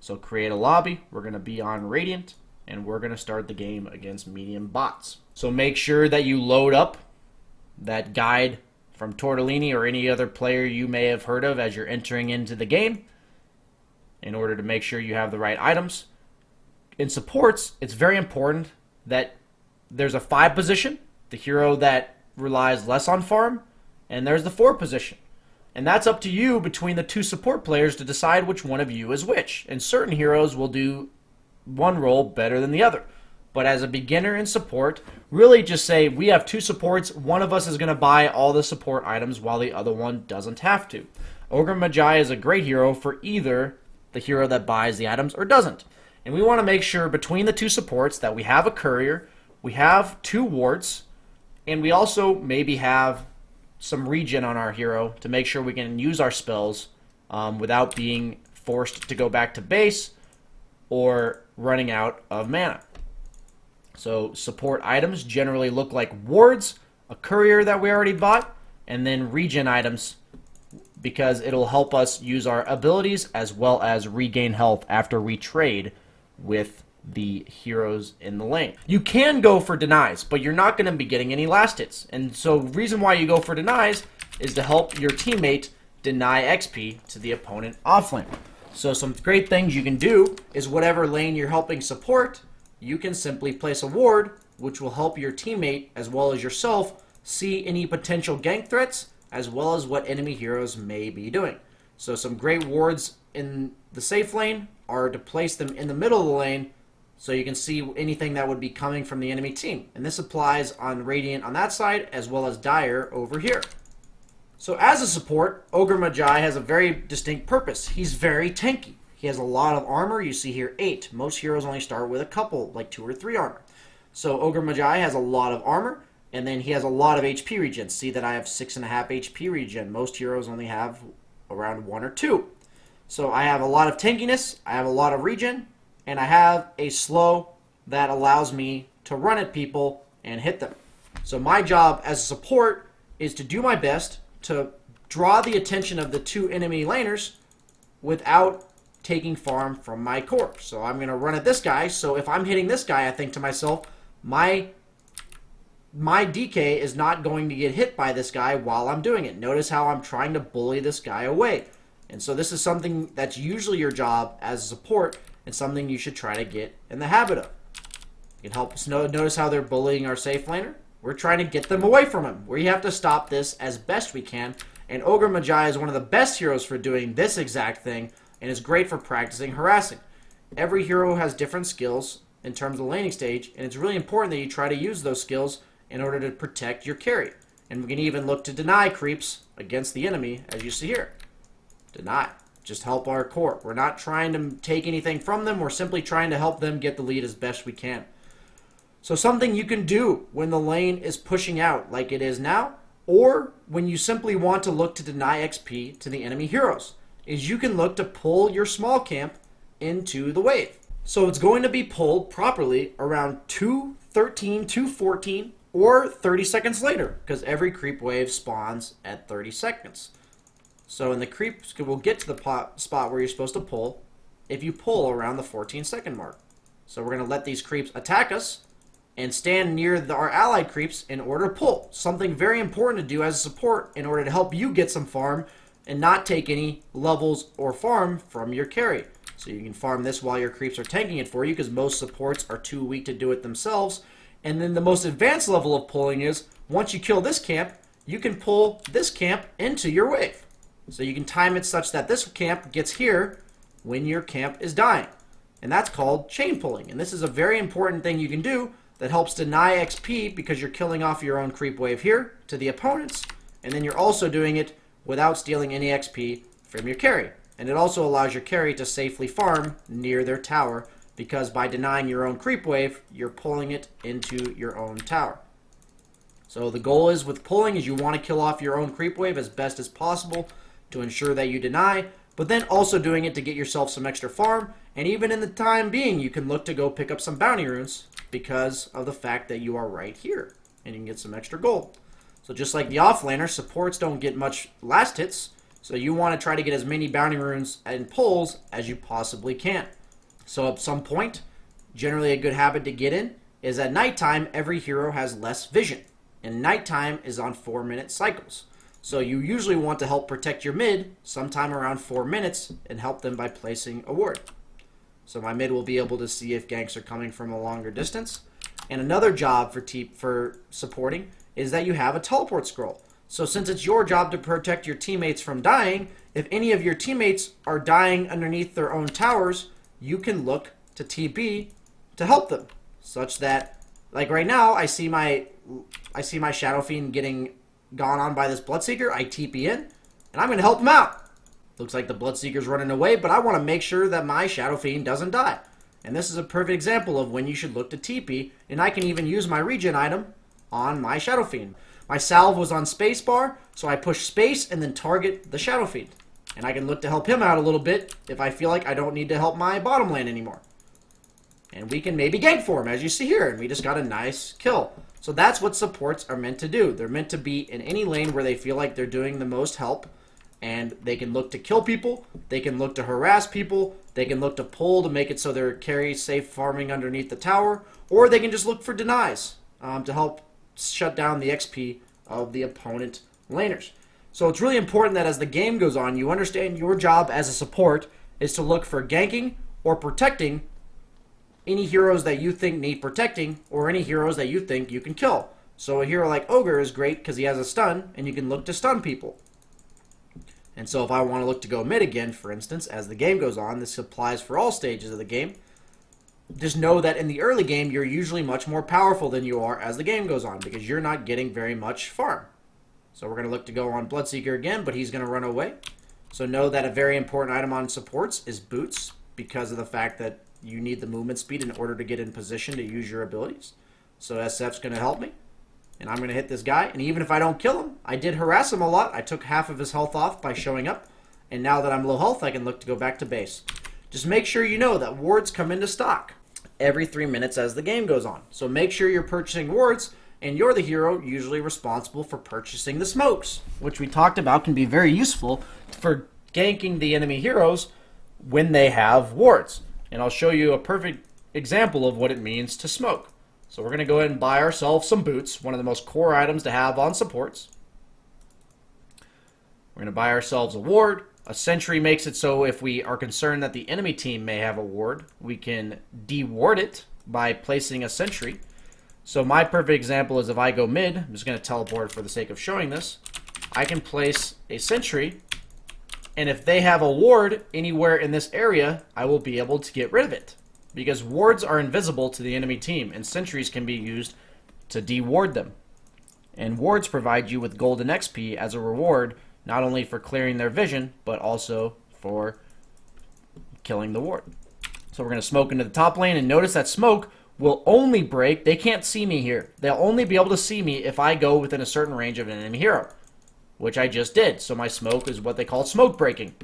So create a lobby. We're going to be on Radiant, and we're going to start the game against medium bots. So make sure that you load up that guide from Tortellini or any other player you may have heard of as you're entering into the game in order to make sure you have the right items. In supports, it's very important that there's a 5 position, the hero that relies less on farm, and there's the 4 position. And that's up to you between the 2 support players to decide which one of you is which. And certain heroes will do one role better than the other. But as a beginner in support, really just say, we have 2 supports, one of us is going to buy all the support items while the other one doesn't have to. Ogre Magi is a great hero for either the hero that buys the items or doesn't. And we want to make sure between the 2 supports that we have a courier, we have 2 wards, and we also maybe have some regen on our hero to make sure we can use our spells without being forced to go back to base or running out of mana. So support items generally look like wards, a courier that we already bought, and then regen items because it'll help us use our abilities as well as regain health after we trade with the heroes in the lane. You can go for denies, but you're not going to be getting any last hits. And so the reason why you go for denies is to help your teammate deny XP to the opponent offlane. So some great things you can do is whatever lane you're helping support, you can simply place a ward, which will help your teammate as well as yourself see any potential gank threats as well as what enemy heroes may be doing. So some great wards in the safe lane are to place them in the middle of the lane so you can see anything that would be coming from the enemy team. And this applies on Radiant on that side as well as Dire over here. So as a support, Ogre Magi has a very distinct purpose. He's very tanky. He has a lot of armor. You see here 8. Most heroes only start with a couple, like 2 or 3 armor. So Ogre Magi has a lot of armor, and then he has a lot of HP regen. See that I have 6.5 HP regen. Most heroes only have around 1 or 2. So I have a lot of tankiness, I have a lot of regen, and I have a slow that allows me to run at people and hit them. So my job as a support is to do my best to draw the attention of the 2 enemy laners without taking farm from my core. So I'm going to run at this guy. So if I'm hitting this guy, I think to myself, my DK is not going to get hit by this guy while I'm doing it. Notice how I'm trying to bully this guy away. And so this is something that's usually your job as a support and something you should try to get in the habit of. You can help us notice how they're bullying our safe laner. We're trying to get them away from him. We have to stop this as best we can. And Ogre Magi is one of the best heroes for doing this exact thing and is great for practicing harassing. Every hero has different skills in terms of the laning stage, and it's really important that you try to use those skills in order to protect your carry. And we can even look to deny creeps against the enemy, as you see here. Deny. Just help our core. We're not trying to take anything from them. We're simply trying to help them get the lead as best we can. So something you can do when the lane is pushing out like it is now, or when you simply want to look to deny XP to the enemy heroes, is you can look to pull your small camp into the wave. So it's going to be pulled properly around 2:13, 2:14, or 30 seconds later, because every creep wave spawns at 30 seconds. So in the creep, we'll get to the spot where you're supposed to pull if you pull around the 14-second mark. So we're going to let these creeps attack us and stand near our allied creeps in order to pull. Something very important to do as a support in order to help you get some farm and not take any levels or farm from your carry. So you can farm this while your creeps are tanking it for you, because most supports are too weak to do it themselves. And then the most advanced level of pulling is, once you kill this camp, you can pull this camp into your wave. So you can time it such that this camp gets here when your camp is dying. And that's called chain pulling. And this is a very important thing you can do that helps deny XP, because you're killing off your own creep wave here to the opponents. And then you're also doing it without stealing any XP from your carry. And it also allows your carry to safely farm near their tower, because by denying your own creep wave, you're pulling it into your own tower. So the goal is with pulling is you want to kill off your own creep wave as best as possible to ensure that you deny, but then also doing it to get yourself some extra farm. And even in the time being, you can look to go pick up some bounty runes because of the fact that you are right here and you can get some extra gold. So just like the offlaner, supports don't get much last hits, so you want to try to get as many bounty runes and pulls as you possibly can. So at some point, generally a good habit to get in is at nighttime, every hero has less vision. And nighttime is on 4-minute cycles. So you usually want to help protect your mid sometime around 4 minutes and help them by placing a ward. So my mid will be able to see if ganks are coming from a longer distance. And another job for supporting is that you have a teleport scroll. So since it's your job to protect your teammates from dying, if any of your teammates are dying underneath their own towers, you can look to TB to help them. Such that, like right now, I see my Shadow Fiend getting gone on by this Bloodseeker. I TP in, and I'm going to help him out. Looks like the Bloodseeker's running away, but I want to make sure that my Shadow Fiend doesn't die. And this is a perfect example of when you should look to TP, and I can even use my regen item on my Shadow Fiend. My salve was on spacebar, so I push space and then target the Shadow Fiend. And I can look to help him out a little bit if I feel like I don't need to help my bottom lane anymore. And we can maybe gank for him, as you see here, and we just got a nice kill. So So that's what supports are meant to do. They're meant to be in any lane where they feel like they're doing the most help, and they can look to kill people, they can look to harass people, they can look to pull to make it so they're carry safe farming underneath the tower, or they can just look for denies to help shut down the XP of the opponent laners. So it's really important that as the game goes on, you understand your job as a support is to look for ganking or protecting any heroes that you think need protecting, or any heroes that you think you can kill. So a hero like Ogre is great because he has a stun, and you can look to stun people. And so if I want to look to go mid again, for instance, as the game goes on, this applies for all stages of the game, just know that in the early game, you're usually much more powerful than you are as the game goes on, because you're not getting very much farm. So we're going to look to go on Bloodseeker again, but he's going to run away. So know that a very important item on supports is boots, because of the fact that you need the movement speed in order to get in position to use your abilities. So SF's going to help me, and I'm going to hit this guy. And even if I don't kill him, I did harass him a lot. I took half of his health off by showing up, and now that I'm low health, I can look to go back to base. Just make sure you know that wards come into stock every 3 minutes as the game goes on. So make sure you're purchasing wards, and you're the hero usually responsible for purchasing the smokes, which we talked about can be very useful for ganking the enemy heroes when they have wards. And I'll show you a perfect example of what it means to smoke. So we're going to go ahead and buy ourselves some boots, one of the most core items to have on supports. We're going to buy ourselves a ward. A sentry makes it so if we are concerned that the enemy team may have a ward, we can de-ward it by placing a sentry. So my perfect example is if I go mid, I'm just going to teleport for the sake of showing this, I can place a sentry, and if they have a ward anywhere in this area, I will be able to get rid of it. Because wards are invisible to the enemy team, and sentries can be used to de-ward them. And wards provide you with golden XP as a reward, not only for clearing their vision, but also for killing the ward. So we're going to smoke into the top lane, and notice that smoke will only break, they can't see me here. They'll only be able to see me if I go within a certain range of an enemy hero, which I just did. So my smoke is what they call smoke breaking.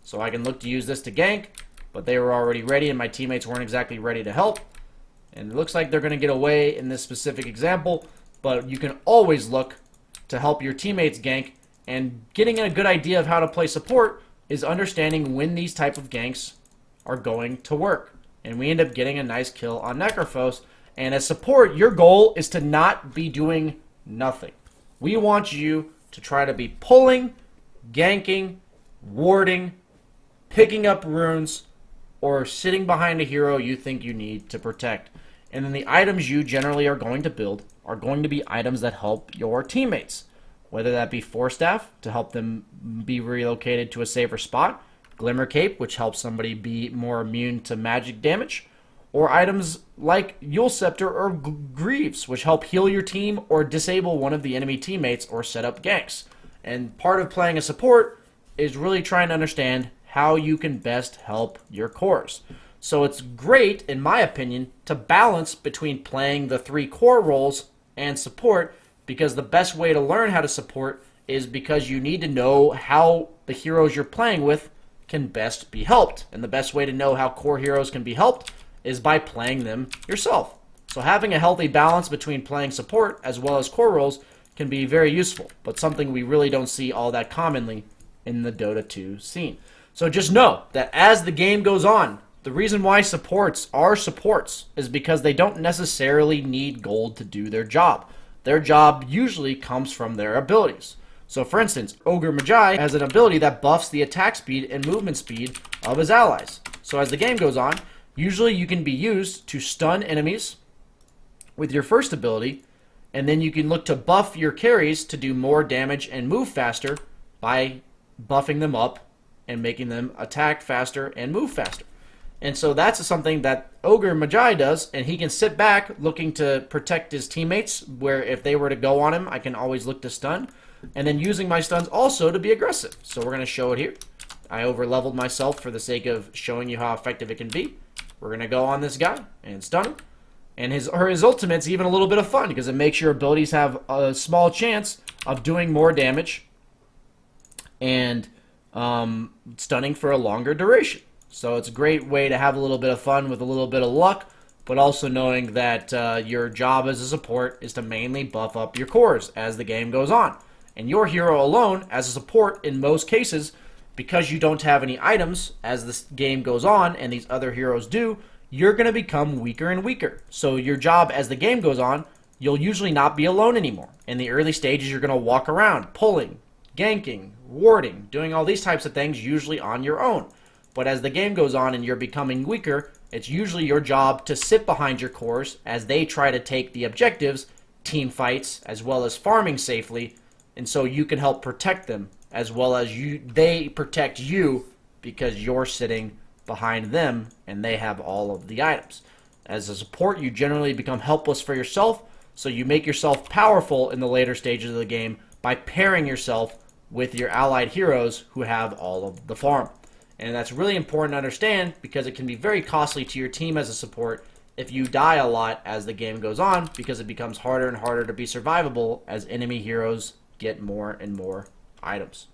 So I can look to use this to gank, but they were already ready and my teammates weren't exactly ready to help. And it looks like they're going to get away in this specific example, but you can always look to help your teammates gank, and getting a good idea of how to play support is understanding when these type of ganks are going to work. And we end up getting a nice kill on Necrophos. And as support, your goal is to not be doing nothing. We want you to try to be pulling, ganking, warding, picking up runes, or sitting behind a hero you think you need to protect. And then the items you generally are going to build are going to be items that help your teammates. Whether that be Force Staff to help them be relocated to a safer spot, Glimmer Cape, which helps somebody be more immune to magic damage, or items like Yule Scepter or Greaves, which help heal your team or disable one of the enemy teammates or set up ganks. And part of playing a support is really trying to understand how you can best help your cores. So it's great, in my opinion, to balance between playing the 3 core roles and support, because the best way to learn how to support is because you need to know how the heroes you're playing with can best be helped. And the best way to know how core heroes can be helped is by playing them yourself. So having a healthy balance between playing support as well as core roles can be very useful, but something we really don't see all that commonly in the Dota 2 scene. So just know that as the game goes on, the reason why supports are supports is because they don't necessarily need gold to do their job. Their job usually comes from their abilities. So for instance, Ogre Magi has an ability that buffs the attack speed and movement speed of his allies. So as the game goes on, usually you can be used to stun enemies with your first ability, and then you can look to buff your carries to do more damage and move faster by buffing them up and making them attack faster and move faster. And so that's something that Ogre Magi does, and he can sit back looking to protect his teammates, where if they were to go on him, I can always look to stun. And then using my stuns also to be aggressive. So we're going to show it here. I over-leveled myself for the sake of showing you how effective it can be. We're going to go on this guy and stun him. And his ultimate's even a little bit of fun, because it makes your abilities have a small chance of doing more damage and stunning for a longer duration. So it's a great way to have a little bit of fun with a little bit of luck, but also knowing that your job as a support is to mainly buff up your cores as the game goes on. And your hero alone, as a support in most cases, because you don't have any items as this game goes on and these other heroes do, you're going to become weaker and weaker. So your job as the game goes on, you'll usually not be alone anymore. In the early stages, you're going to walk around, pulling, ganking, warding, doing all these types of things usually on your own. But as the game goes on and you're becoming weaker, it's usually your job to sit behind your cores as they try to take the objectives, team fights, as well as farming safely, and so you can help protect them as well as they protect you because you're sitting behind them and they have all of the items. As a support, you generally become helpless for yourself, so you make yourself powerful in the later stages of the game by pairing yourself with your allied heroes who have all of the farm. And that's really important to understand because it can be very costly to your team as a support if you die a lot as the game goes on, because it becomes harder and harder to be survivable as enemy heroes get more and more items.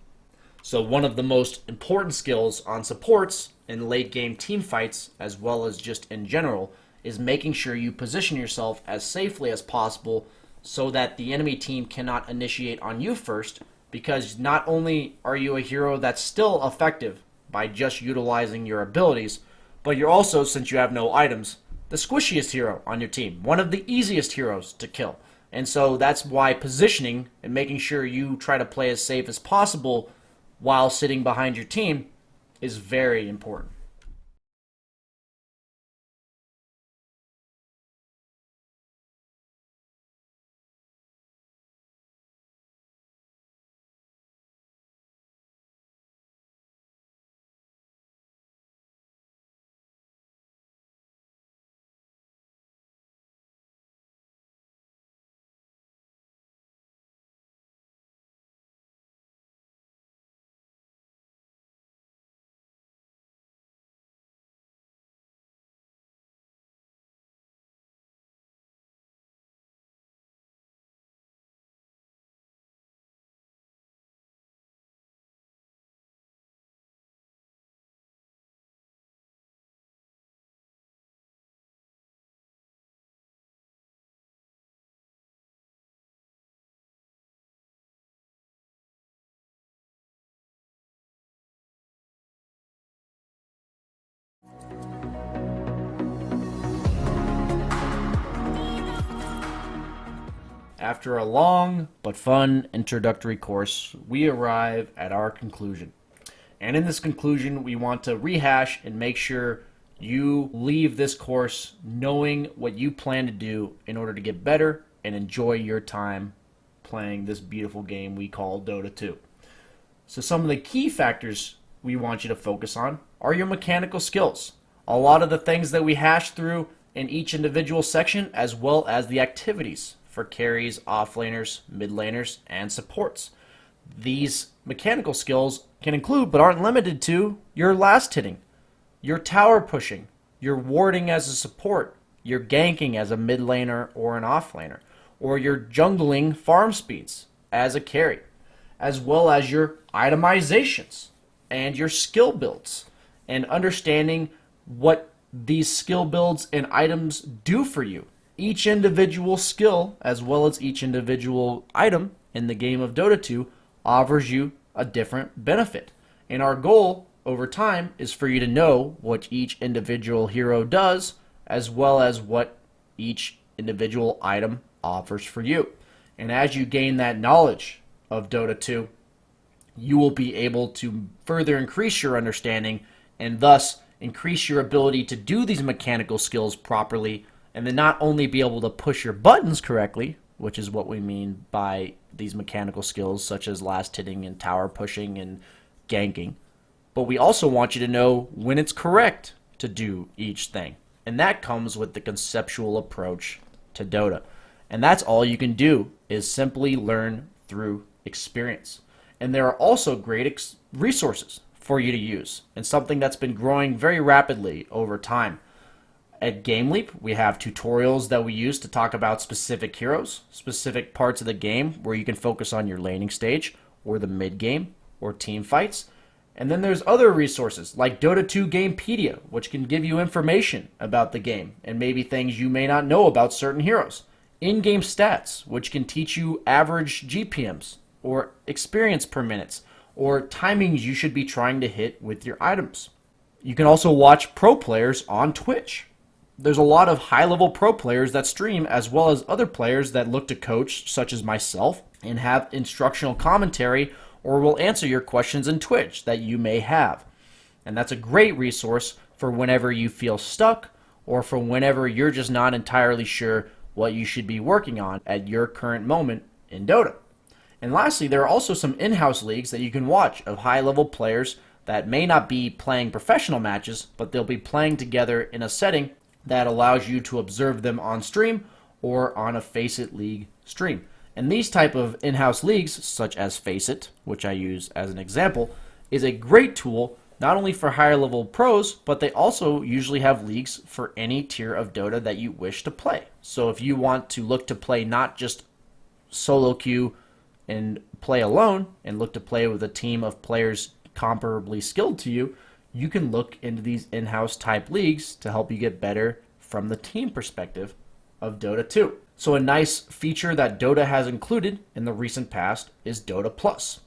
So one of the most important skills on supports in late game team fights, as well as just in general, is making sure you position yourself as safely as possible so that the enemy team cannot initiate on you first, because not only are you a hero that's still effective by just utilizing your abilities, but you're also, since you have no items, the squishiest hero on your team, one of the easiest heroes to kill. And so that's why positioning and making sure you try to play as safe as possible while sitting behind your team is very important. After a long but fun introductory course, we arrive at our conclusion. And in this conclusion, we want to rehash and make sure you leave this course knowing what you plan to do in order to get better and enjoy your time playing this beautiful game we call Dota 2. So some of the key factors we want you to focus on are your mechanical skills. A lot of the things that we hash through in each individual section, as well as the activities for carries, offlaners, mid laners, and supports. These mechanical skills can include, but aren't limited to, your last hitting, your tower pushing, your warding as a support, your ganking as a mid laner or an offlaner, or your jungling farm speeds as a carry, as well as your itemizations and your skill builds, and understanding what these skill builds and items do for you. Each individual skill, as well as each individual item in the game of Dota 2, offers you a different benefit. And our goal over time is for you to know what each individual hero does, as well as what each individual item offers for you. And as you gain that knowledge of Dota 2, you will be able to further increase your understanding and thus increase your ability to do these mechanical skills properly, and then not only be able to push your buttons correctly, which is what we mean by these mechanical skills such as last hitting and tower pushing and ganking, but we also want you to know when it's correct to do each thing. And that comes with the conceptual approach to Dota. And that's all you can do is simply learn through experience. And there are also great resources for you to use, and something that's been growing very rapidly over time. At GameLeap, we have tutorials that we use to talk about specific heroes, specific parts of the game where you can focus on your laning stage or the mid game or team fights. And then there's other resources like Dota 2 Gamepedia, which can give you information about the game and maybe things you may not know about certain heroes. In-game stats, which can teach you average GPMs or experience per minutes or timings you should be trying to hit with your items. You can also watch pro players on Twitch. There's a lot of high-level pro players that stream, as well as other players that look to coach, such as myself, and have instructional commentary or will answer your questions in Twitch that you may have. And that's a great resource for whenever you feel stuck or for whenever you're just not entirely sure what you should be working on at your current moment in Dota. And lastly, there are also some in-house leagues that you can watch of high-level players that may not be playing professional matches, but they'll be playing together in a setting that allows you to observe them on stream or on a Faceit League stream. And these type of in-house leagues, such as Faceit, which I use as an example, is a great tool not only for higher level pros, but they also usually have leagues for any tier of Dota that you wish to play. So if you want to look to play not just solo queue and play alone and look to play with a team of players comparably skilled to you, you can look into these in-house type leagues to help you get better from the team perspective of Dota 2. So a nice feature that Dota has included in the recent past is Dota Plus.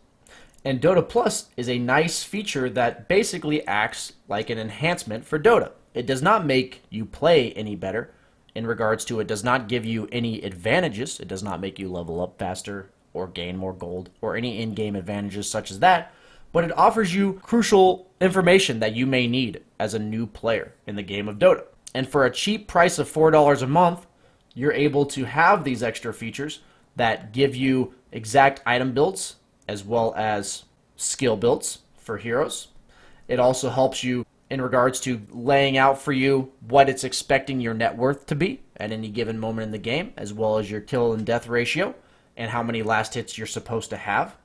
And Dota Plus is a nice feature that basically acts like an enhancement for Dota. It does not make you play any better in regards to it does not give you any advantages. It does not make you level up faster or gain more gold or any in-game advantages such as that, but it offers you crucial information that you may need as a new player in the game of Dota. And for a cheap price of $4 a month, you're able to have these extra features that give you exact item builds as well as skill builds for heroes. It also helps you in regards to laying out for you what it's expecting your net worth to be at any given moment in the game, as well as your kill and death ratio and how many last hits you're supposed to have.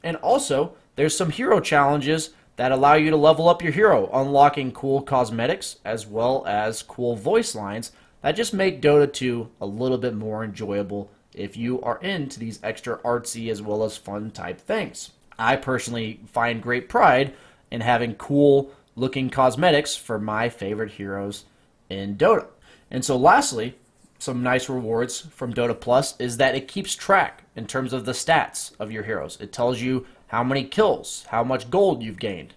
And also, there's some hero challenges that allow you to level up your hero, unlocking cool cosmetics as well as cool voice lines that just make Dota 2 a little bit more enjoyable if you are into these extra artsy as well as fun type things. I personally find great pride in having cool looking cosmetics for my favorite heroes in Dota. And so lastly, some nice rewards from Dota Plus is that it keeps track in terms of the stats of your heroes. It tells you how many kills, how much gold you've gained,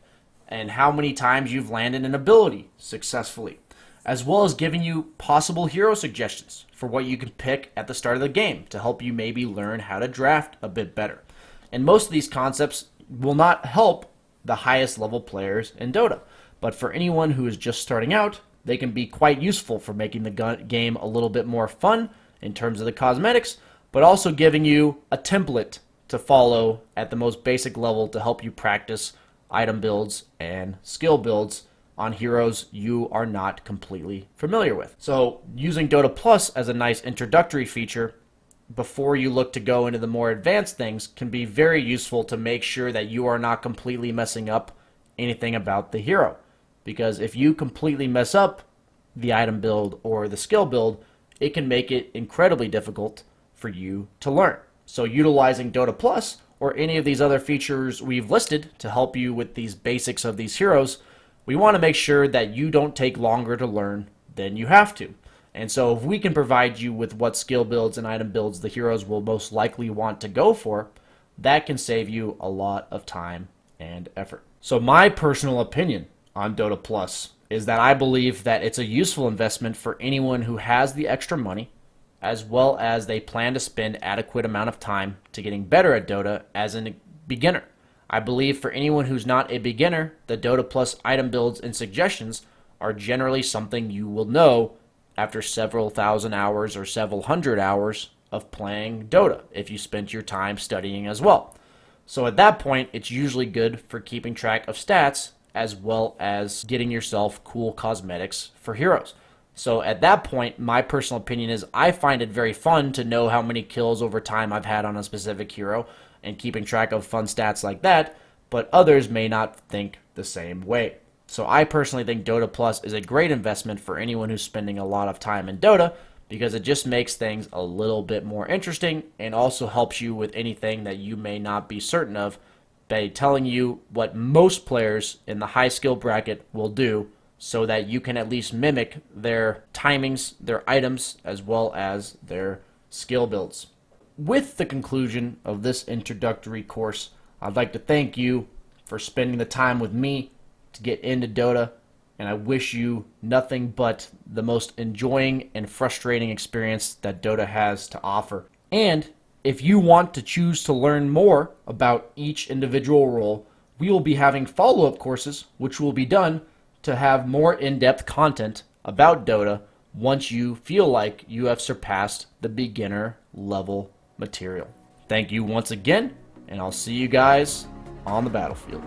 and how many times you've landed an ability successfully, as well as giving you possible hero suggestions for what you can pick at the start of the game to help you maybe learn how to draft a bit better. And most of these concepts will not help the highest level players in Dota, but for anyone who is just starting out, they can be quite useful for making the game a little bit more fun in terms of the cosmetics, but also giving you a template to follow at the most basic level to help you practice item builds and skill builds on heroes you are not completely familiar with. So using Dota Plus as a nice introductory feature before you look to go into the more advanced things can be very useful to make sure that you are not completely messing up anything about the hero. Because if you completely mess up the item build or the skill build, it can make it incredibly difficult for you to learn. So utilizing Dota Plus or any of these other features we've listed to help you with these basics of these heroes, we want to make sure that you don't take longer to learn than you have to. And so if we can provide you with what skill builds and item builds the heroes will most likely want to go for, that can save you a lot of time and effort. So my personal opinion on Dota Plus is that I believe that it's a useful investment for anyone who has the extra money, as well as they plan to spend adequate amount of time to getting better at Dota as a beginner. I believe for anyone who's not a beginner, the Dota Plus item builds and suggestions are generally something you will know after several thousand hours or several hundred hours of playing Dota if you spent your time studying as well. So at that point, it's usually good for keeping track of stats as well as getting yourself cool cosmetics for heroes. So at that point, my personal opinion is I find it very fun to know how many kills over time I've had on a specific hero and keeping track of fun stats like that, but others may not think the same way. So I personally think Dota Plus is a great investment for anyone who's spending a lot of time in Dota because it just makes things a little bit more interesting and also helps you with anything that you may not be certain of by telling you what most players in the high skill bracket will do so that you can at least mimic their timings, their items, as well as their skill builds. With the conclusion of this introductory course, I'd like to thank you for spending the time with me to get into Dota, and I wish you nothing but the most enjoying and frustrating experience that Dota has to offer. And if you want to choose to learn more about each individual role, we will be having follow-up courses which will be done to have more in-depth content about Dota once you feel like you have surpassed the beginner level material. Thank you once again, and I'll see you guys on the battlefield.